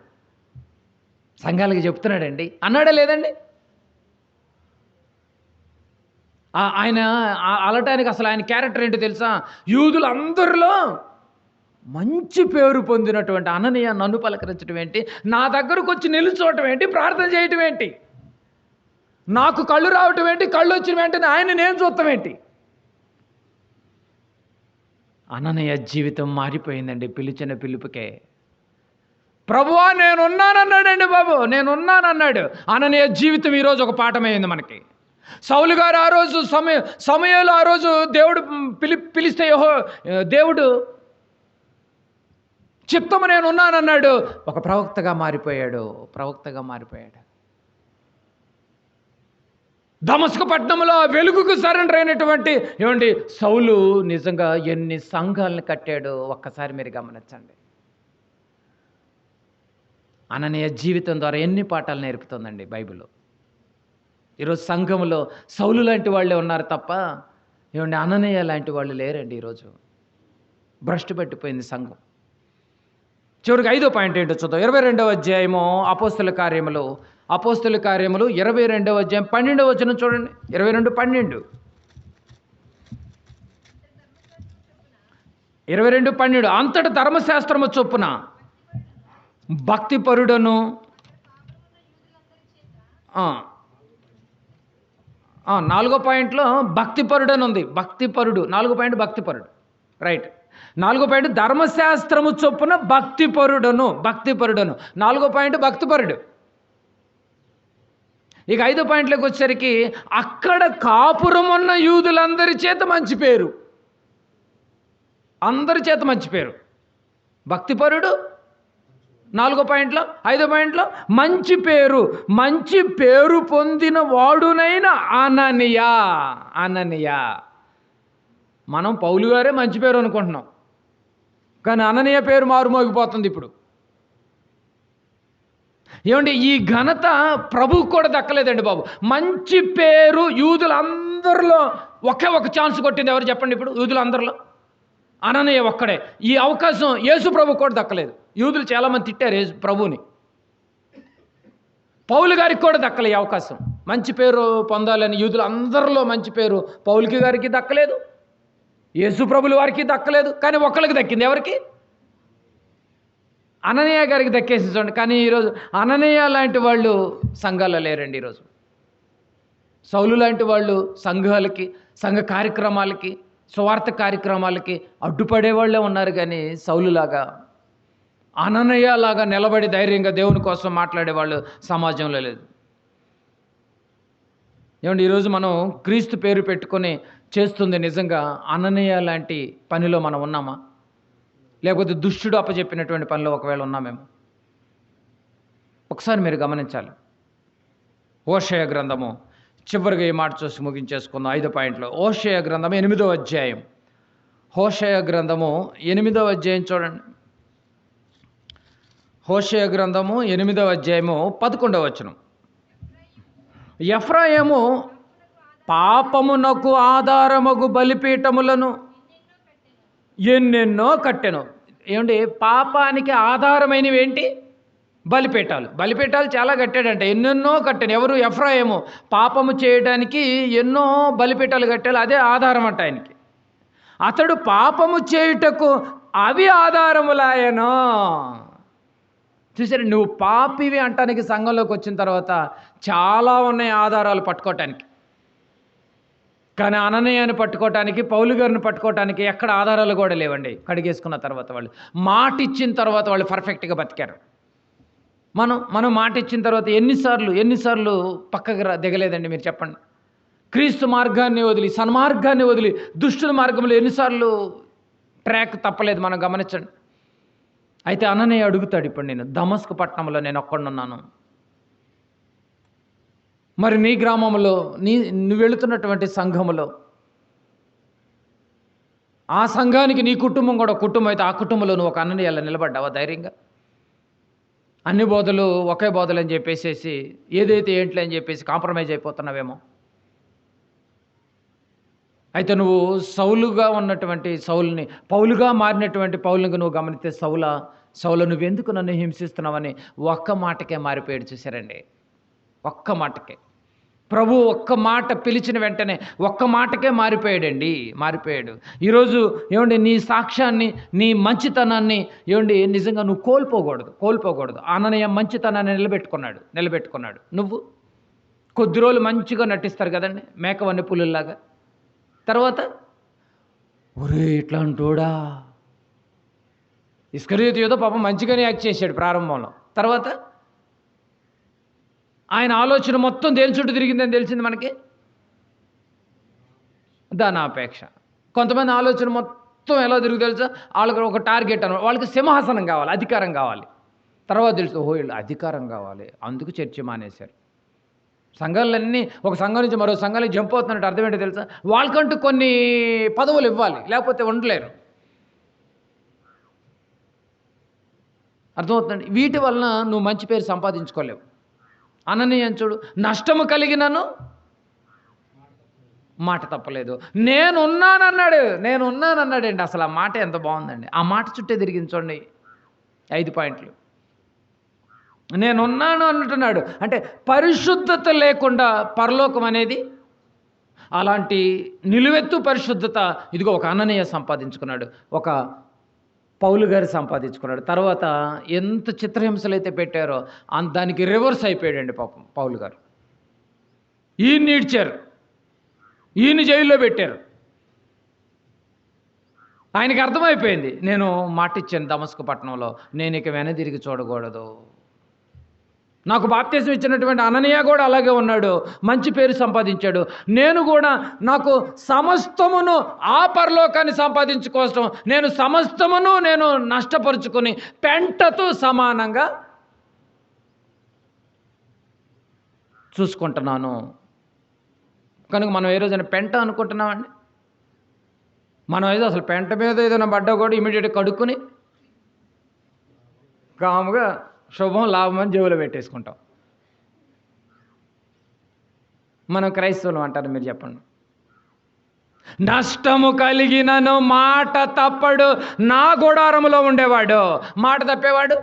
సంఘాలకి చెప్తున్నాడండి. అన్నాడా లేదండి? ఆయన అలటానికి అసలు ఆయన క్యారెక్టర్ ఏంటో తెలుసా? యూదులు అందరిలో మంచి పేరు పొందినటువంటి అననీయ నన్ను పలకరించడం ఏంటి, నా దగ్గరకు వచ్చి నిలుచోవటం ఏంటి, ప్రార్థన చేయటం ఏంటి, నాకు కళ్ళు రావటం ఏంటి, కళ్ళు వచ్చిన వెంటనే ఆయన నేను చూడటం ఏంటి. అననీయ జీవితం మారిపోయిందండి పిలిచిన పిలుపుకే. ప్రభువా నేనున్నానన్నాడండి. బాబు నేనున్నానన్నాడు. అననీయ జీవితం ఈరోజు ఒక పాఠమైంది మనకి. సౌలు గారు ఆ రోజు సమయంలో ఆ రోజు దేవుడు పిలిస్తే దేవుడు చిత్తము నేనున్నానన్నాడు. ఒక ప్రవక్తగా మారిపోయాడు. దమస్కు పట్టణంలో వెలుగుకు సరెండర్ అయినటువంటి సౌలు నిజంగా ఎన్ని సంఘాలను కట్టాడు ఒక్కసారి మీరు గమనించండి. అననీయ జీవితం ద్వారా ఎన్ని పాఠాలు నేర్పుతుందండి బైబిల్. ఈరోజు సంఘంలో సౌలు లాంటి వాళ్ళే ఉన్నారు తప్ప అననీయ లాంటి వాళ్ళు లేరండి. ఈరోజు భ్రష్టు పట్టిపోయింది సంఘం. చివరికి 5వ పాయింట్ ఏంటో చూద్దాం. 22వ అధ్యాయము అపోస్తల కార్యములు 22వ అధ్యాయం 12వ వచనం చూడండి. 22:12 22:12 అంతటి ధర్మశాస్త్రము చొప్పున భక్తిపరుడను 4వ పాయింట్లో భక్తిపరుడు అని ఉంది. భక్తిపరుడు 4వ పాయింట్ భక్తిపరుడు, రైట్. 4వ పాయింట్ ధర్మశాస్త్రము చొప్పున భక్తిపరుడను 4వ పాయింట్ భక్తిపరుడు. ఇక 5వ పాయింట్లోకి వచ్చేసరికి అక్కడ కాపురం ఉన్న యూదులందరి చేత మంచి పేరు, అందరి చేత మంచి పేరు. భక్తిపరుడు 4వ పాయింట్లో. 5వ పాయింట్లో మంచి పేరు పొందిన వాడునైన అననీయ. మనం పౌలు గారే మంచి పేరు అనుకుంటున్నాం, కానీ అననీయ పేరు మారుమోగిపోతుంది ఇప్పుడు. ఈ ఘనత ప్రభువు కూడా దక్కలేదండి బాబు. మంచి పేరు యూదులందరిలో ఒక ఛాన్స్ కొట్టింది ఎవరు చెప్పండి ఇప్పుడు? యూదులందరిలో అననీయ ఒక్కడే. ఈ అవకాశం యేసు ప్రభు కూడా దక్కలేదు. యూదులు చాలామంది తిట్టారు యేసు ప్రభువుని. పౌలు గారికి కూడా దక్కలే ఈ అవకాశం. మంచి పేరు పొందాలని యూదులు అందరిలో మంచి పేరు పౌలుకి గారికి దక్కలేదు, యేసు ప్రభుల వారికి దక్కలేదు. కానీ ఒక్కరికి దక్కింది. ఎవరికి? అననీయ గారికి దక్కేసి చూడండి. కానీ ఈరోజు అననీయ లాంటి వాళ్ళు సంఘాల్లో లేరండి. ఈరోజు సౌలు లాంటి వాళ్ళు సంఘాలకి, సంఘ కార్యక్రమాలకి, స్వార్థ కార్యక్రమాలకి అడ్డుపడే వాళ్ళే ఉన్నారు. కానీ సౌలులాగా, అననీయలాగా నిలబడి ధైర్యంగా దేవుని కోసం మాట్లాడేవాళ్ళు సమాజంలో లేదు. ఈరోజు మనం క్రీస్తు పేరు పెట్టుకొని చేస్తుంది నిజంగా అననీయ లాంటి పనిలో మనం ఉన్నామా? లేకపోతే దుష్టుడు అప్పచెప్పినటువంటి పనిలో ఒకవేళ ఉన్నామేమో? ఒకసారి మీరు గమనించాలి. హోషేయ గ్రంథము చివరిగా ఈ మాట చూసి ముగించేసుకుందాం. 5వ పాయింట్లో హోషేయ గ్రంథము 8వ అధ్యాయం. హోషేయ గ్రంథము 8వ అధ్యాయం చూడండి. హోషేయ గ్రంథము 8వ అధ్యాయము 11వ వచనం. ఎఫ్రాయిము పాపమునకు ఆధారమగు బలిపీఠములను ఎన్నెన్నో కట్టెను. పాపానికి ఆధారమైనవి ఏంటి? బలిపీఠాలు చాలా కట్టాడంట, ఎన్నెన్నో కట్టాడు. ఎవరు? ఎఫ్రాయిము పాపము చేయడానికి ఎన్నో బలిపీఠాలు కట్టాడు. అదే ఆధారం అంట ఆయనకి. అతడు పాపము చేయుటకు అవి ఆధారములాయనో. చూసారు, నువ్వు పాపివి అంటానికి సంఘంలోకి వచ్చిన తర్వాత చాలా ఉన్నాయి ఆధారాలు పట్టుకోవటానికి. కానీ అననీయాన్ని పట్టుకోవటానికి, పౌలు గారిని పట్టుకోవటానికి ఎక్కడ ఆధారాలు కూడా లేవండి. కడిగేసుకున్న తర్వాత వాళ్ళు మాట ఇచ్చిన తర్వాత వాళ్ళు పర్ఫెక్ట్గా బతికారు. మనం మాట ఇచ్చిన తర్వాత ఎన్నిసార్లు పక్కకు దిగలేదండి మీరు చెప్పండి. క్రీస్తు మార్గాన్ని వదిలి, సన్మార్గాన్ని వదిలి దుష్టుల మార్గంలో ఎన్నిసార్లు ట్రాక్ తప్పలేదు మనం గమనించండి. అయితే అననీయ అడుగుతాడు, ఇప్పుడు నేను దమస్కు పట్టణంలో నేను ఒక్కడున్నాను, మరి నీ గ్రామంలో నువ్వు వెళుతున్నటువంటి సంఘములో ఆ సంఘానికి నీ కుటుంబం కూడా కుటుంబం అయితే ఆ కుటుంబంలో నువ్వు ఒక అననీయాల నిలబడ్డావా ధైర్యంగా? అన్ని బోధలు ఒకే బోధలు అని చెప్పేసి ఏదైతే ఏంట్లే అని చెప్పేసి కాంప్రమైజ్ అయిపోతున్నావేమో. అయితే నువ్వు సౌలుగా ఉన్నటువంటి సౌలుని, పౌలుగా మారినటువంటి పౌలుని నువ్వు గమనిస్తే సౌలు నువ్వెందుకు నన్ను హింసిస్తున్నావని ఒక్క మాటకే మారిపోయాడు. చూశారండి, ఒక్క మాటకే. ప్రభు ఒక్క మాట పిలిచిన వెంటనే ఒక్క మాటకే మారిపోయాడు. ఈరోజు ఏమండి, నీ సాక్ష్యాన్ని, నీ మంచితనాన్ని ఏమండి నిజంగా నువ్వు కోల్పోకూడదు. అననీయ మంచితనాన్ని నిలబెట్టుకున్నాడు. నువ్వు కొద్ది రోజులు మంచిగా నటిస్తారు కదండి, మేకవన్నీ పులుల్లాగా. తర్వాత ఒరే ఇట్లా అంటోడా, ఇస్కరియోతు ఏదో పాపం మంచిగానే యాక్ట్ చేశాడు ప్రారంభంలో. తర్వాత ఆయన ఆలోచన మొత్తం దేని చుట్టూ తిరిగిందని తెలిసింది మనకి, ధనాపేక్ష. కొంతమంది ఆలోచన మొత్తం ఎలా తిరుగు తెలుసా, వాళ్ళకి ఒక టార్గెట్ అన్నమాట, వాళ్ళకి సింహాసనం కావాలి, అధికారం కావాలి. తర్వాత తెలుసు, వీళ్ళు అధికారం కావాలి, అందుకు చర్చ మానేశారు. సంఘాలన్నీ ఒక సంఘం నుంచి మరో సంఘానికి జంప్ అవుతున్నట్టు అర్థం ఏంటో తెలుసా, వాళ్ళకంటూ కొన్ని పదవులు ఇవ్వాలి, లేకపోతే ఉండలేరు. అర్థమవుతుందండి. వీటి వలన నువ్వు మంచి పేరు సంపాదించుకోలేవు. అననీయం చూడు, నష్టము కలిగినను మాట తప్పలేదు, నేనున్నానన్నాడండి. అసలు ఆ మాట ఎంత బాగుందండి. ఆ మాట చుట్టే తిరిగించండి 5 పాయింట్లు. నేనున్నాను అంటున్నాడు అంటే పరిశుద్ధత లేకుండా పరలోకం అనేది, అలాంటి నిలువెత్తు పరిశుద్ధత ఇదిగో ఒక అననీయ సంపాదించుకున్నాడు, ఒక పౌలు గారు సంపాదించుకున్నాడు. తర్వాత ఎంత చిత్రహింసలు అయితే పెట్టారో దానికి రివర్స్ అయిపోయాడండి పాపం పౌలు గారు. ఈయన్ని ఈడ్చారు, ఈయన్ని జైల్లో పెట్టారు. ఆయనకి అర్థమైపోయింది, నేను మాటిచ్చాను దమస్కు పట్టణంలో, నేను ఇక వెనదిరిగి చూడకూడదు. నాకు బాప్తిసం ఇచ్చినటువంటి అననీయ కూడా అలాగే ఉన్నాడు, మంచి పేరు సంపాదించాడు. నేను కూడా నాకు సమస్తమును ఆ పరలోకాన్ని సంపాదించుకోవడం, నేను సమస్తమును నేను నష్టపరుచుకొని పెంటతో సమానంగా చూసుకుంటున్నాను. కనుక మనం ఏ రోజైనా పెంట అనుకుంటున్నామండి? మనం ఏదో అసలు పెంట మీద ఏదైనా పడ్డా కూడా ఇమీడియట్గా కడుక్కొని కాముగా శుభం లాభం అని జేబులో పెట్టేసుకుంటాం. మనం క్రైస్తవులు అంటారు, మీరు చెప్పండి. నష్టము కలిగినను మాట తప్పడు, నా గుడారములో ఉండేవాడు. మాట తప్పేవాడు,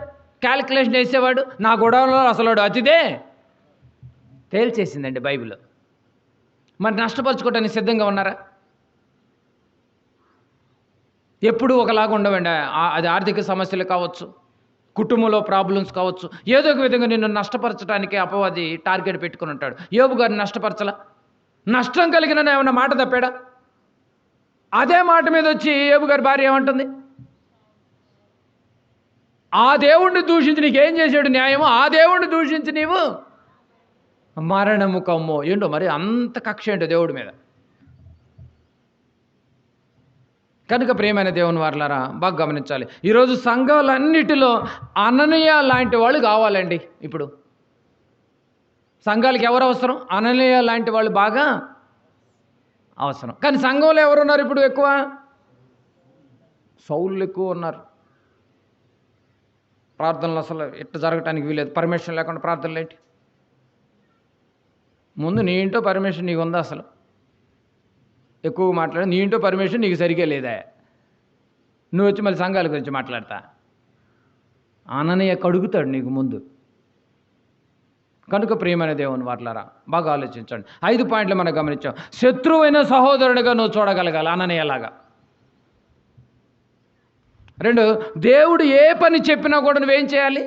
క్యాలిక్యులేషన్ వేసేవాడు, నా గుడారంలో అసలు అతిదే తేల్చేసిందండి బైబిల్. మరి నష్టపరుచుకోవడానికి సిద్ధంగా ఉన్నారా? ఎప్పుడు ఒకలాగా ఉండవండి. అది ఆర్థిక సమస్యలు కావచ్చు, కుటుంబంలో ప్రాబ్లమ్స్ కావచ్చు, ఏదో ఒక విధంగా నిన్ను నష్టపరచడానికి అపవాది టార్గెట్ పెట్టుకుని ఉంటాడు. యోబు గారిని నష్టపరచలా, నష్టం కలిగిన ఏమన్నా మాట తప్పాడా? అదే మాట మీద వచ్చి యోబు గారి భార్య ఏమంటుంది, ఆ దేవుణ్ణి దూషించి నీకేం చేశాడు న్యాయమో, ఆ దేవుణ్ణి దూషించి నీవు మరణము కమ్మో. ఏంటో మరి అంత కక్ష ఏంటో దేవుడి మీద. కనుక ప్రియమైన దేవుని వారలారా బాగా గమనించాలి. ఈరోజు సంఘాలన్నిటిలో అననీయ లాంటి వాళ్ళు కావాలండి. ఇప్పుడు సంఘాలకి ఎవరు అవసరం? అననీయ లాంటి వాళ్ళు బాగా అవసరం. కానీ సంఘంలో ఎవరున్నారు ఇప్పుడు ఎక్కువ? సౌలు ఎక్కువ ఉన్నారు. ప్రార్థనలు అసలు ఎట్లా జరగటానికి వీలేదు, పర్మిషన్ లేకుండా ప్రార్థనలు ఏంటి? ముందు నీ ఇంట్లో పర్మిషన్ నీకు ఉందా? అసలు ఎక్కువ మాట్లాడు, నీ ఇంట్లో పర్మిషన్ నీకు సరిగ్గా లేదా? నువ్వు వచ్చి మళ్ళీ సంఘాల గురించి మాట్లాడతా. అననీయ కడుగుతాడు నీకు ముందు. కనుక ప్రియమైన దేవుని వారలారా బాగా ఆలోచించండి. 5 పాయింట్లు మనం గమనించాం. శత్రువైన సహోదరుడిగా నువ్వు చూడగలగాలి అననీయలాగా. 2, దేవుడు ఏ పని చెప్పినా కూడా నువ్వేం చేయాలి?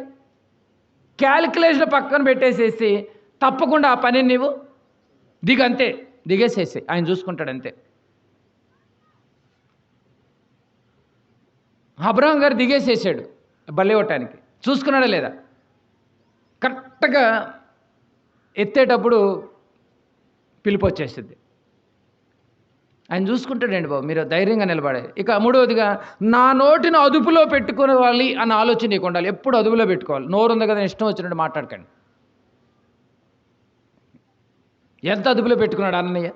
క్యాలిక్యులేషన్ పక్కన పెట్టేసేసి తప్పకుండా ఆ పని నీవు దిగంతే, దిగేసేసి ఆయన చూసుకుంటాడు అంతే. అబ్రహాం గారు దిగేసేసాడు బలి ఇవ్వటానికి. చూసుకున్నాడా లేదా? కరెక్ట్గా ఎత్తేటప్పుడు పిలుపు వచ్చేస్తుంది. ఆయన చూసుకుంటాడండి బాబు, మీరు ధైర్యంగా నిలబడే. ఇక 3వదిగా నా నోటిని అదుపులో పెట్టుకోవాలి అన్న ఆలోచన నీకు ఉండాలి. ఎప్పుడు అదుపులో పెట్టుకోవాలి. నోరు ఉంది కదా, ఇష్టం వచ్చినట్టు మాట్లాడకండి. ఎంత అదుపులో పెట్టుకున్నాడు అన్నయ్య?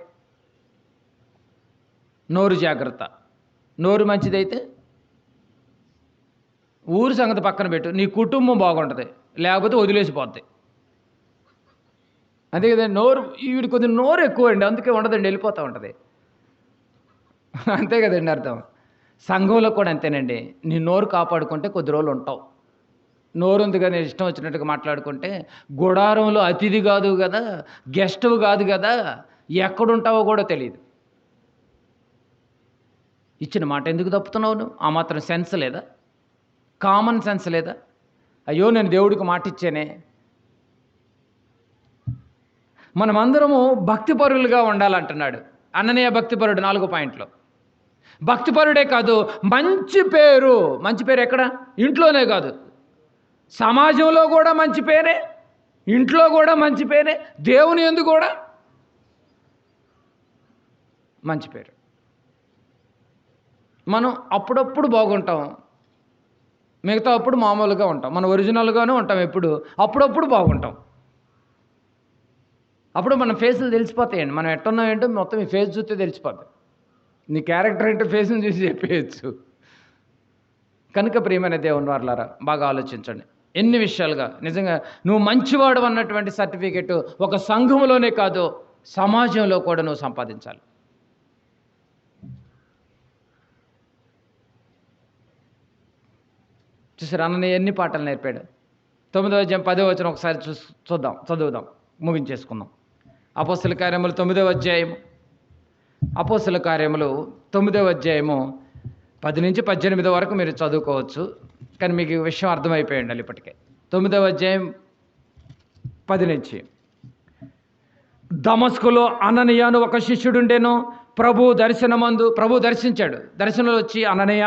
నోరు జాగ్రత్త. నోరు మంచిదైతే ఊరు సంగతి పక్కన పెట్టు, నీ కుటుంబం బాగుంటుంది, లేకపోతే వదిలేసిపోద్ది. అంతే కదండి. నోరు వీడి కొద్దిగా నోరు ఎక్కువ అండి, అందుకే ఉండదండి, వెళ్ళిపోతూ ఉంటుంది. అంతే కదండి అర్థం. సంఘంలో కూడా అంతేనండి. నీ నోరు కాపాడుకుంటే కొద్ది రోజులు ఉంటావు. నోరు ఉంది కదా, ఇష్టం వచ్చినట్టుగా మాట్లాడుకుంటే గుడారంలో అతిథి కాదు కదా, గెస్టువు కాదు కదా, ఎక్కడుంటావో కూడా తెలియదు. ఇచ్చిన మాట ఎందుకు తప్పుతున్నావు నువ్వు? ఆ మాత్రం సెన్స్ లేదా? కామన్ సెన్స్ లేదా? అయ్యో నేను దేవుడికి మాట ఇచ్చానే. మనమందరము భక్తిపరులుగా ఉండాలంటున్నాడు అననీయ. భక్తిపరుడు 4 పాయింట్లు. భక్తిపరుడే కాదు, మంచి పేరు. మంచి పేరు ఎక్కడ? ఇంట్లోనే కాదు, సమాజంలో కూడా మంచి పేరే, ఇంట్లో కూడా మంచి పేరే, దేవుని యందు కూడా మంచి పేరు. మనం అప్పుడప్పుడు బాగుంటాం, మిగతా అప్పుడు మామూలుగా ఉంటాం. మనం ఒరిజినల్గానే ఉంటాం ఎప్పుడు, అప్పుడప్పుడు బాగుంటాం. అప్పుడు మన ఫేసులు తెలిసిపోతాయండి. మనం ఎట్టున్నాం ఏంటో మొత్తం ఈ ఫేస్ చూస్తే తెలిసిపోతాయి. నీ క్యారెక్టర్ ఏంటో ఫేస్ని చూసి చెప్పేయచ్చు. కనుక ప్రియమైన దేవుని వారలారా బాగా ఆలోచించండి. ఎన్ని విషయాలుగా నిజంగా నువ్వు మంచివాడు అన్నటువంటి సర్టిఫికెట్ ఒక సంఘంలోనే కాదు, సమాజంలో కూడా నువ్వు సంపాదించాలి. చూసారు అన్నయ్య ఎన్ని పాటలు నేర్పాడు. 9వ అధ్యాయం 10వ వచనం ఒకసారి చదువుదాం, ముగించేసుకుందాం. అపోస్తల కార్యములు 9వ అధ్యాయము, అపోస్తల కార్యములు 9వ అధ్యాయము 10 నుంచి 18 వరకు మీరు చదువుకోవచ్చు. కానీ మీకు ఈ విషయం అర్థమైపోయి ఉండాలి ఇప్పటికే. 9వ అధ్యాయం 10 నుంచి. దమస్కులో అననీయ అని ఒక శిష్యుడుండేను. ప్రభు దర్శించాడు. దర్శనంలో వచ్చి అననీయ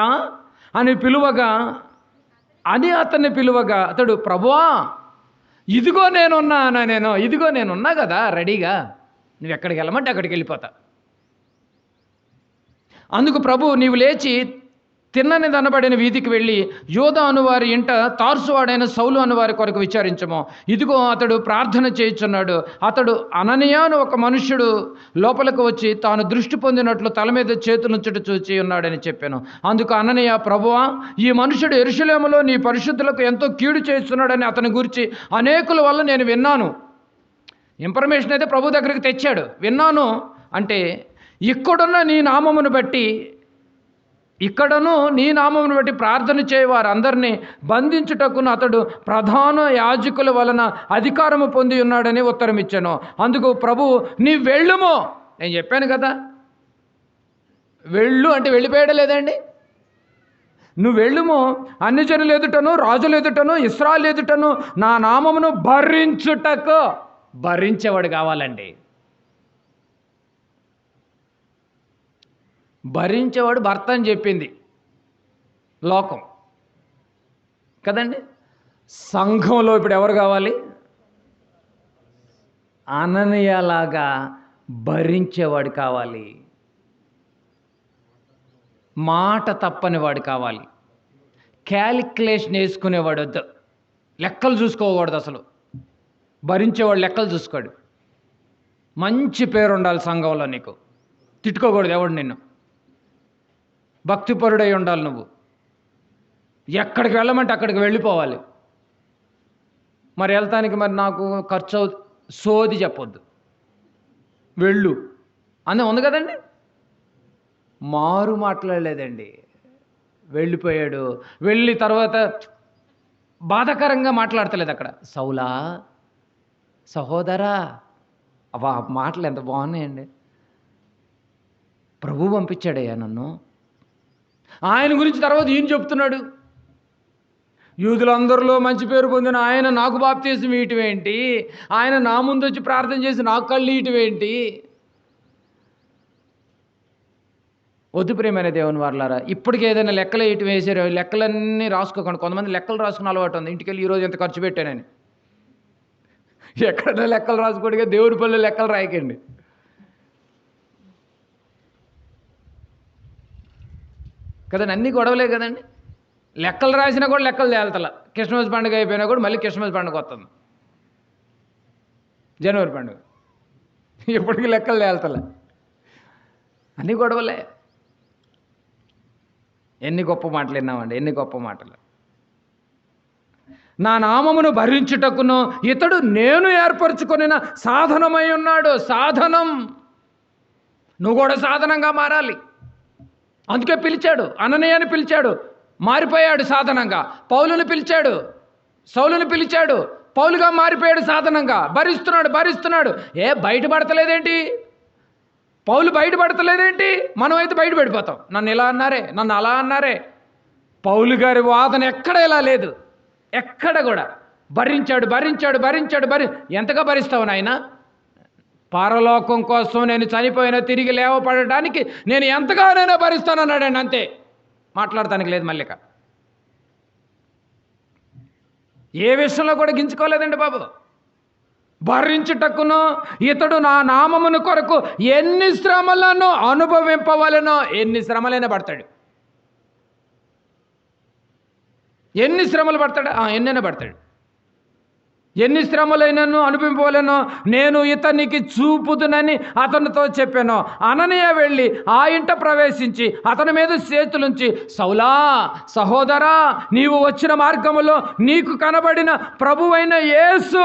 అని పిలువగా, అతన్ని పిలువగా అతడు, ప్రభువా ఇదిగో నేనున్నా కదా రెడీగా, నువ్వు ఎక్కడికి వెళ్ళమంటే అక్కడికి వెళ్ళిపోతా. అందుకు ప్రభు, నీవు లేచి తిన్నని దనబడిన వీధికి వెళ్ళి యోధా అనువారి ఇంట తార్సువాడైన సౌలు అనువారి కొరకు విచారించము. ఇదిగో అతడు ప్రార్థన చేయుచున్నాడు. అతడు అననీయ అని ఒక మనుష్యుడు లోపలికి వచ్చి తాను దృష్టి పొందినట్లు తల మీద చేతులుంచుట చూచి ఉన్నాడని చెప్పాను. అందుకు అననీయ, ప్రభువా ఈ మనుషుడు యెరూషలేములో నీ పరిశుద్ధులకు ఎంతో కీడు చేస్తున్నాడని అతని గురించి అనేకుల వల్ల నేను విన్నాను. ఇన్ఫర్మేషన్ అయితే ప్రభు దగ్గరికి తెచ్చాడు. విన్నాను అంటే ఇక్కడున్న నీ నామమును బట్టి ప్రార్థన చేయవారు అందరినీ బంధించుటకును అతడు ప్రధాన యాజకుల వలన అధికారము పొంది ఉన్నాడని ఉత్తరం ఇచ్చాను. అందుకు ప్రభువు, నీ వెళ్ళుము. నేను చెప్పాను కదా, వెళ్ళు అంటే వెళ్ళిపోయాడా లేదండి? నువ్వు వెళ్ళుము, అన్ని జనులు ఎదుటను రాజులు ఎదుటను ఇశ్రాయేలు ఎదుటను నా నామమును భరించుటకు. భరించేవాడు కావాలండి. భరించేవాడు భర్త అని చెప్పింది లోకం కదండి. సంఘంలో ఇప్పుడు ఎవరు కావాలి? అననీయలాగా భరించేవాడు కావాలి. మాట తప్పని వాడు కావాలి. క్యాలిక్యులేషన్ వేసుకునేవాడు వద్దు. లెక్కలు చూసుకోకూడదు అసలు. భరించేవాడు లెక్కలు చూసుకోడు. మంచి పేరు ఉండాలి సంఘంలో నీకు. తిట్టుకోకూడదు ఎవడు నిన్ను. భక్తిపరుడై ఉండాలి నువ్వు. ఎక్కడికి వెళ్ళమంటే అక్కడికి వెళ్ళిపోవాలి. మరి వెళ్తానికి నాకు ఖర్చు సోది చెప్పొద్దు, వెళ్ళు అనే ఉంది కదండి. మారు మాట్లాడలేదండి, వెళ్ళిపోయాడు. వెళ్ళి తర్వాత బాధాకరంగా మాట్లాడతలేదు అక్కడ. సౌలా సహోదరా, అబ్బా మాటలు ఎంత బాగున్నాయండి. ప్రభు పంపించాడయ్యా నన్ను. ఆయన గురించి తర్వాత ఈయన చెప్తున్నాడు, యూదులందరిలో మంచి పేరు పొందిన ఆయన నాకు బాప్తీసం ఇయటం ఏంటి, ఆయన నా ముందు వచ్చి ప్రార్థన చేసి నాకు కళ్ళు ఇయటం ఏంటి. వద్దు ప్రియమైన దేవుని వారలారా, ఇప్పటికి ఏదైనా లెక్కలు వేయటం వేసారు, లెక్కలన్నీ రాసుకోకండి. కొంతమంది లెక్కలు రాసుకుని అలవాటు ఉంది, ఇంటికి వెళ్ళి ఈరోజు ఎంత ఖర్చు పెట్టానని. ఎక్కడైనా లెక్కలు రాసుకోడిగా దేవుడి పనులు లెక్కలు రాయకండి. కదండి, అన్నీ గొడవలే కదండి. లెక్కలు రాసినా కూడా లెక్కలు తేల్తల. క్రిస్మస్ పండుగ అయిపోయినా కూడా మళ్ళీ క్రిస్మస్ పండుగ వస్తుంది, జనవరి పండుగ, ఇప్పటికీ లెక్కలు తేల్తల. అన్నీ గొడవలే. ఎన్ని గొప్ప మాటలు విన్నామండి, ఎన్ని గొప్ప మాటలు. నా నామమును భరించుటకును ఇతడు నేను ఏర్పరచుకొనిన సాధనమై ఉన్నాడు. సాధనం. నువ్వు కూడా సాధనంగా మారాలి. అందుకే పిలిచాడు, అననీయని పిలిచాడు, మారిపోయాడు సాధనంగా. పౌలుని పిలిచాడు, సౌలుని పిలిచాడు, పౌలుగా మారిపోయాడు సాధనంగా. భరిస్తున్నాడు. బయటపడతలేదేంటి? పౌలు బయటపడతలేదేంటి? మనమైతే బయటపడిపోతాం. నన్ను ఇలా అన్నారే, నన్ను అలా అన్నారే. పౌలు గారి వాదన ఎక్కడ ఇలా లేదు, ఎక్కడ కూడా. భరించాడు. ఎంతగా భరిస్తావు నాయన? పరలోకం కోసం నేను చనిపోయినా తిరిగి లేవపడడానికి నేను ఎంతగానైనా భరిస్తానన్నాడండి. అంతే, మాట్లాడటానికి లేదు మల్లిక. ఏ విషయంలో కూడా గించుకోలేదండి బాబు. భరించుటకును ఇతడు నా నామమును కొరకు ఎన్ని శ్రమలను అనుభవింపవలెనో. ఎన్ని శ్రమలైనా పడతాడు. ఎన్ని శ్రమలు పడతాడు? ఎన్నైనా పడతాడు. ఎన్ని శ్రమలైనను అనుభవింపవలెనో నేను ఇతనికి చూపుదునని అతనితో చెప్పాను. అననీయ వెళ్ళి ఆ ఇంట ప్రవేశించి అతని మీద చేతులుంచి, సౌలా, సహోదరా, నీవు వచ్చిన మార్గములో నీకు కనబడిన ప్రభువైన యేసు,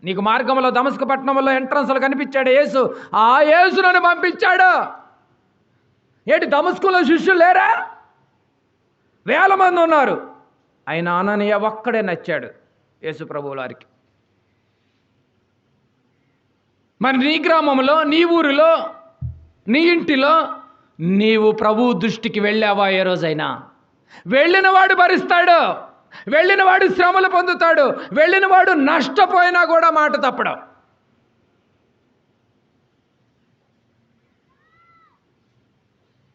నీకు మార్గంలో దమస్కు పట్టణంలో ఎంట్రన్స్లో కనిపించాడు యేసు, ఆ యేసు నన్ను పంపించాడు. ఏంటి, దమస్కులో శిష్యులు లేరా? వేల మంది ఉన్నారు. ఆయన అననీయ ఒక్కడే నచ్చాడు యేసు ప్రభువు వారికి. మరి నీ గ్రామంలో, నీ ఊరిలో, నీ ఇంటిలో నీవు ప్రభు దృష్టికి వెళ్ళావా? ఏ రోజైనా? వెళ్ళినవాడు భరిస్తాడు, వెళ్ళినవాడు శ్రమలు పొందుతాడు, వెళ్ళినవాడు నష్టపోయినా కూడా మాట తప్పడం.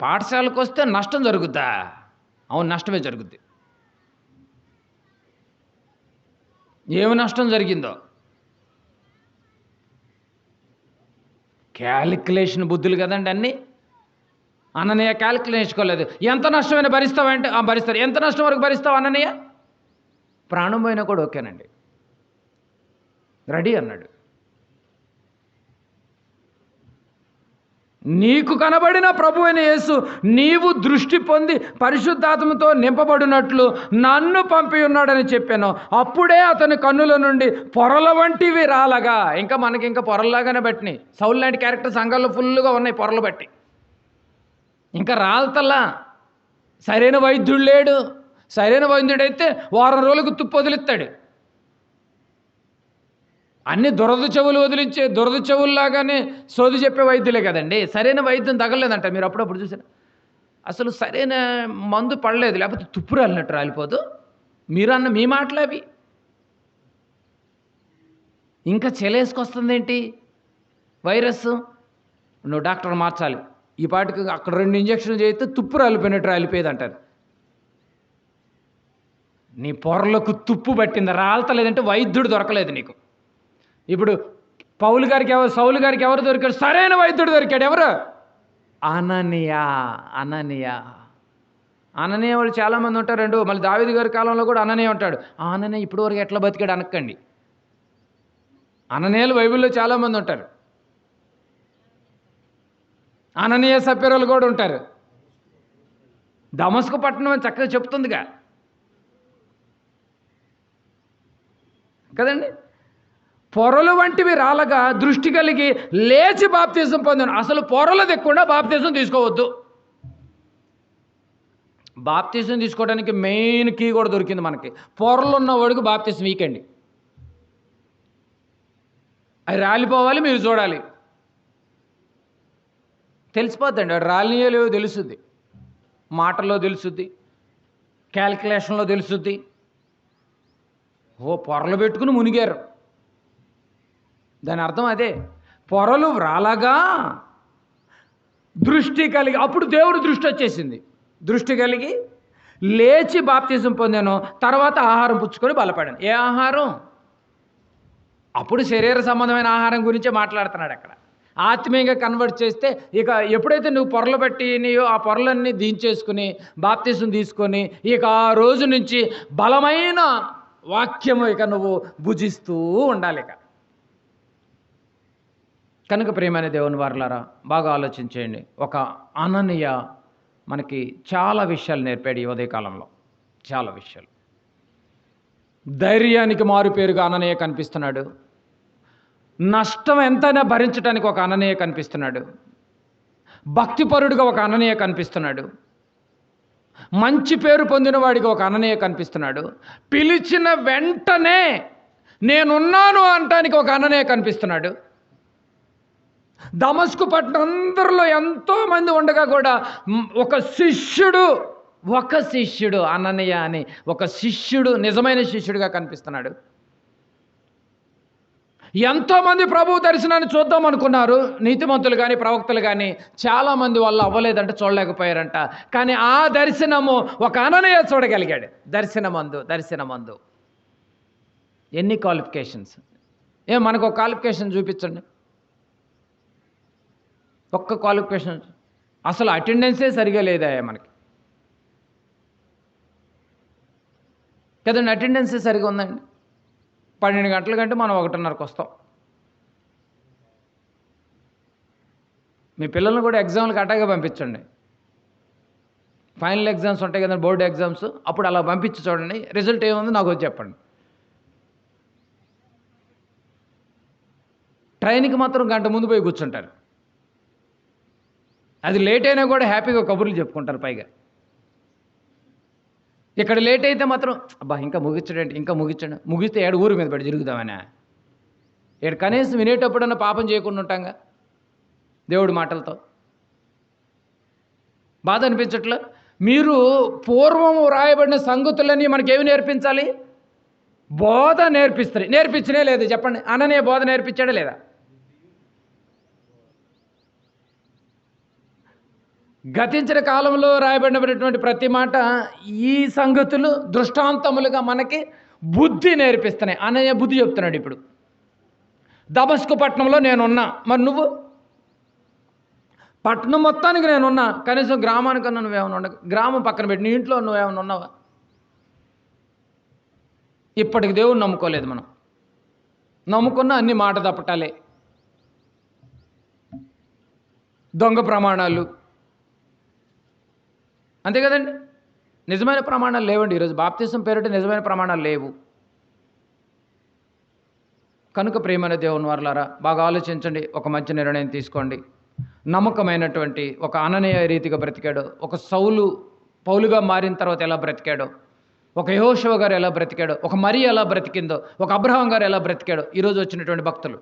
పాఠశాలకు వస్తే నష్టం జరుగుద్దా? అవును, నష్టమే జరుగుద్ది. ఏమి నష్టం జరిగిందో? క్యాలిక్యులేషన్ బుద్ధులు కదండి అన్నీ. అననీయ క్యాలిక్యులేషన్ నేర్చుకోలేదు. ఎంత నష్టమైనా భరిస్తావంటే భరిస్తారు. ఎంత నష్టం వరకు భరిస్తావు అననీయ? ప్రాణం పోయినా కూడా ఓకేనండి, రెడీ అన్నాడు. నీకు కనబడిన ప్రభువైన యేసు నీవు దృష్టి పొంది పరిశుద్ధాత్మతో నింపబడినట్లు నన్ను పంపి ఉన్నాడని చెప్పాను. అప్పుడే అతని కన్నుల నుండి పొరల వంటివి రాలగా. మనకి ఇంకా పొరల్లాగానే బట్టినాయి. సౌలు లాంటి క్యారెక్టర్ సంఘాల్లో ఫుల్గా ఉన్నాయి పొరలు బట్టి. ఇంకా రాల్తల్లా. సరైన వైద్యుడు లేడు. సరైన వైద్యుడైతే వారం రోజులకు తుప్పు వదిలిస్తాడు. అన్ని దురద చెవులు వదిలించే దురద చెవుల్లాగానే సోది చెప్పే వైద్యులే కదండి. సరైన వైద్యం తగలేదంట. మీరు అప్పుడప్పుడు చూసారు. అసలు సరైన మందు పడలేదు, లేకపోతే తుప్పు రాలినట్టు రాలిపోదు. మీరన్న మీ మాటలు అవి. ఇంకా చెలేసుకొస్తుందేంటి వైరస్? నువ్వు డాక్టర్ మార్చాలి. ఈ పాటికి అక్కడ 2 ఇంజక్షన్లు చేస్తే తుప్పు రాలిపోయినట్టు రాలిపోయేది అంటారు. నీ పొరలకు తుప్పు పట్టింది, రాలతలేదంటే వైద్యుడు దొరకలేదు నీకు. ఇప్పుడు సౌలు గారికి ఎవరు దొరికాడు? సరైన వైద్యుడు దొరికాడు. ఎవరు? అననీయ వాళ్ళు చాలామంది ఉంటారు. మళ్ళీ దావీదు గారి కాలంలో కూడా అననీయ ఉంటాడు. అననీయ ఇప్పుడు వరకు ఎట్లా బతికాడు అనక్కండి. అననీయులు బైబిల్లో చాలామంది ఉంటారు. అననీయ సప్యరులు కూడా ఉంటారు. దమస్కు పట్టణం అని చక్కగా చెప్తుందిగా కదండి. పొరలు వంటివి రాలగా దృష్టి కలిగి లేచి బాప్తిజం పొందాను. అసలు పొరలు తెక్కకుండా బాప్తిజం తీసుకోవద్దు. బాప్తిజం తీసుకోవడానికి మెయిన్ కీ కూడా దొరికింది మనకి. పొరలు ఉన్నవాడికి బాప్తిజం వీకండి. అవి రాలిపోవాలి, మీరు చూడాలి. తెలిసిపోద్దండి, వాడు రాలినయో లేవో తెలుస్తుంది, మాటల్లో తెలుస్తుంది, క్యాల్కులేషన్లో తెలుస్తుంది. పొరలు పెట్టుకుని మునిగారు, దాని అర్థం అదే. పొరలు రాలగా దృష్టి కలిగి, అప్పుడు దేవుడు దృష్టి వచ్చేసింది. దృష్టి కలిగి లేచి బాప్తిజం పొందాను, తర్వాత ఆహారం పుచ్చుకొని బలపడాను. ఏ ఆహారం? అప్పుడు శరీర సంబంధమైన ఆహారం గురించే మాట్లాడుతున్నాడు అక్కడ. ఆత్మీయంగా కన్వర్ట్ చేస్తే ఇక ఎప్పుడైతే నువ్వు పొరలు పెట్టినయో ఆ పొరలన్నీ దించేసుకుని బాప్తిజం తీసుకొని ఇక ఆ రోజు నుంచి బలమైన వాక్యము ఇక నువ్వు భుజిస్తూ ఉండాలి. ఇక కనుక ప్రియమైన దేవుని వారలారా, బాగా ఆలోచించేయండి. ఒక అననీయ మనకి చాలా విషయాలు నేర్పాడు ఈ ఉదయకాలంలో, చాలా విషయాలు. ధైర్యానికి మారుపేరుగా అననీయ కనిపిస్తున్నాడు. నష్టం ఎంతైనా భరించడానికి ఒక అననీయ కనిపిస్తున్నాడు. భక్తిపరుడుగా ఒక అననీయ కనిపిస్తున్నాడు. మంచి పేరు పొందిన వాడిగా ఒక అననీయ కనిపిస్తున్నాడు. పిలిచిన వెంటనే నేనున్నాను అంటానికి ఒక అననీయ కనిపిస్తున్నాడు. దమస్కు పట్టణం అందరిలో ఎంతోమంది ఉండగా కూడా ఒక శిష్యుడు అననీయ అని ఒక శిష్యుడు, నిజమైన శిష్యుడిగా కనిపిస్తున్నాడు. ఎంతోమంది ప్రభు దర్శనాన్ని చూద్దాం అనుకున్నారు, నీతిమంతులు కానీ ప్రవక్తలు కానీ. చాలామంది వాళ్ళు అవ్వలేదంటే, చూడలేకపోయారంట. కానీ ఆ దర్శనము ఒక అననీయ చూడగలిగాడు. దర్శనమందు ఎన్ని క్వాలిఫికేషన్స్! మనకు ఒక క్వాలిఫికేషన్ చూపించండి, ఒక్క క్వాలిఫికేషన్. అసలు అటెండెన్సే సరిగా లేదా మనకి కదండి. అటెండెన్సే సరిగా ఉందండి. 12 గంటల కంటే మనం 1:30కి వస్తాం. మీ పిల్లల్ని కూడా ఎగ్జామ్లకు అటాగా పంపించండి. ఫైనల్ ఎగ్జామ్స్ ఉంటాయి కదండి, బోర్డు ఎగ్జామ్స్, అప్పుడు అలా పంపించి చూడండి, రిజల్ట్ ఏముంది నాకు వచ్చి చెప్పండి. ట్రైన్కి మాత్రం గంట ముందు పోయి కూర్చుంటారు. అది లేట్ అయినా కూడా హ్యాపీగా కబుర్లు చెప్పుకుంటారు. పైగా ఇక్కడ లేట్ అయితే మాత్రం అబ్బా ఇంకా ముగిస్తే ఏడు ఊరి మీద పడి తిరుగుదామనే. ఏడు కనీసం వినేటప్పుడన్నా పాపం చేయకుండా ఉంటాంగా దేవుడి మాటలతో. బాధ అనిపించట్లా? మీరు పూర్వం రాయబడిన సంగతులని మనకేమి నేర్పించాలి? బోధ నేర్పించనే లేదు. చెప్పండి, అననీయ బోధ నేర్పించాడా లేదా? గతించిన కాలంలో రాయబడినటువంటి ప్రతి మాట ఈ సంగతులు దృష్టాంతములుగా మనకి బుద్ధి నేర్పిస్తున్నాయి. అననీయ బుద్ధి చెప్తున్నాడు. ఇప్పుడు దమస్కు పట్టణంలో నేనున్నా, మరి నువ్వు పట్టణం మొత్తానికి నేనున్నా, కనీసం గ్రామానికన్నా నువ్వేమైనా ఉండవు. గ్రామం పక్కన పెట్టి నీ ఇంట్లో నువ్వేమైనా ఉన్నావా? ఇప్పటికి దేవుని నమ్ముకోలేదు. మనం నమ్ముకున్న అన్ని మాట తప్పటాలే, దొంగ ప్రమాణాలు, అంతే కదండి. నిజమైన ప్రమాణాలు లేవండి. ఈరోజు బాప్తిసం పేరిట నిజమైన ప్రమాణాలు లేవు. కనుక ప్రియమైన దేవుని వారలారా, బాగా ఆలోచించండి, ఒక మంచి నిర్ణయం తీసుకోండి. నమ్మకమైనటువంటి ఒక అననీయ రీతిగా బ్రతికాడు. ఒక పౌలుగా మారిన తర్వాత ఎలా బ్రతికాడో, ఒక యెహోషువ గారు ఎలా బ్రతికాడో, ఒక మరి ఎలా బ్రతికిందో, ఒక అబ్రహాం గారు ఎలా బ్రతికాడో, ఈరోజు వచ్చినటువంటి భక్తులు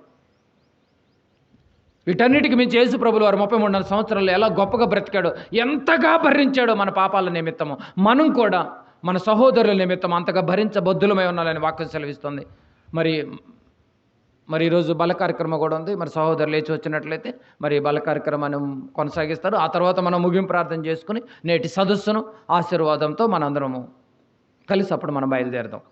వీటన్నిటికి మించి యేసు ప్రభులు వారు 33 సంవత్సరాలు ఎలా గొప్పగా బ్రతికాడో, ఎంతగా భరించాడో మన పాపాల నిమిత్తము. మనం కూడా మన సహోదరుల నిమిత్తం అంతగా భరించబద్దులమై ఉండాలని వాక్యం సెలవిస్తుంది. మరి ఈరోజు బల కార్యక్రమం కూడా ఉంది. మరి సహోదరులు లేచి వచ్చినట్లయితే మరి బల కార్యక్రమాన్ని కొనసాగిస్తారు. ఆ తర్వాత మనం ముగింపు ప్రార్థన చేసుకుని నేటి సదస్సును ఆశీర్వాదంతో మనందరము కలిసి అప్పుడు మనం బయలుదేరదాం.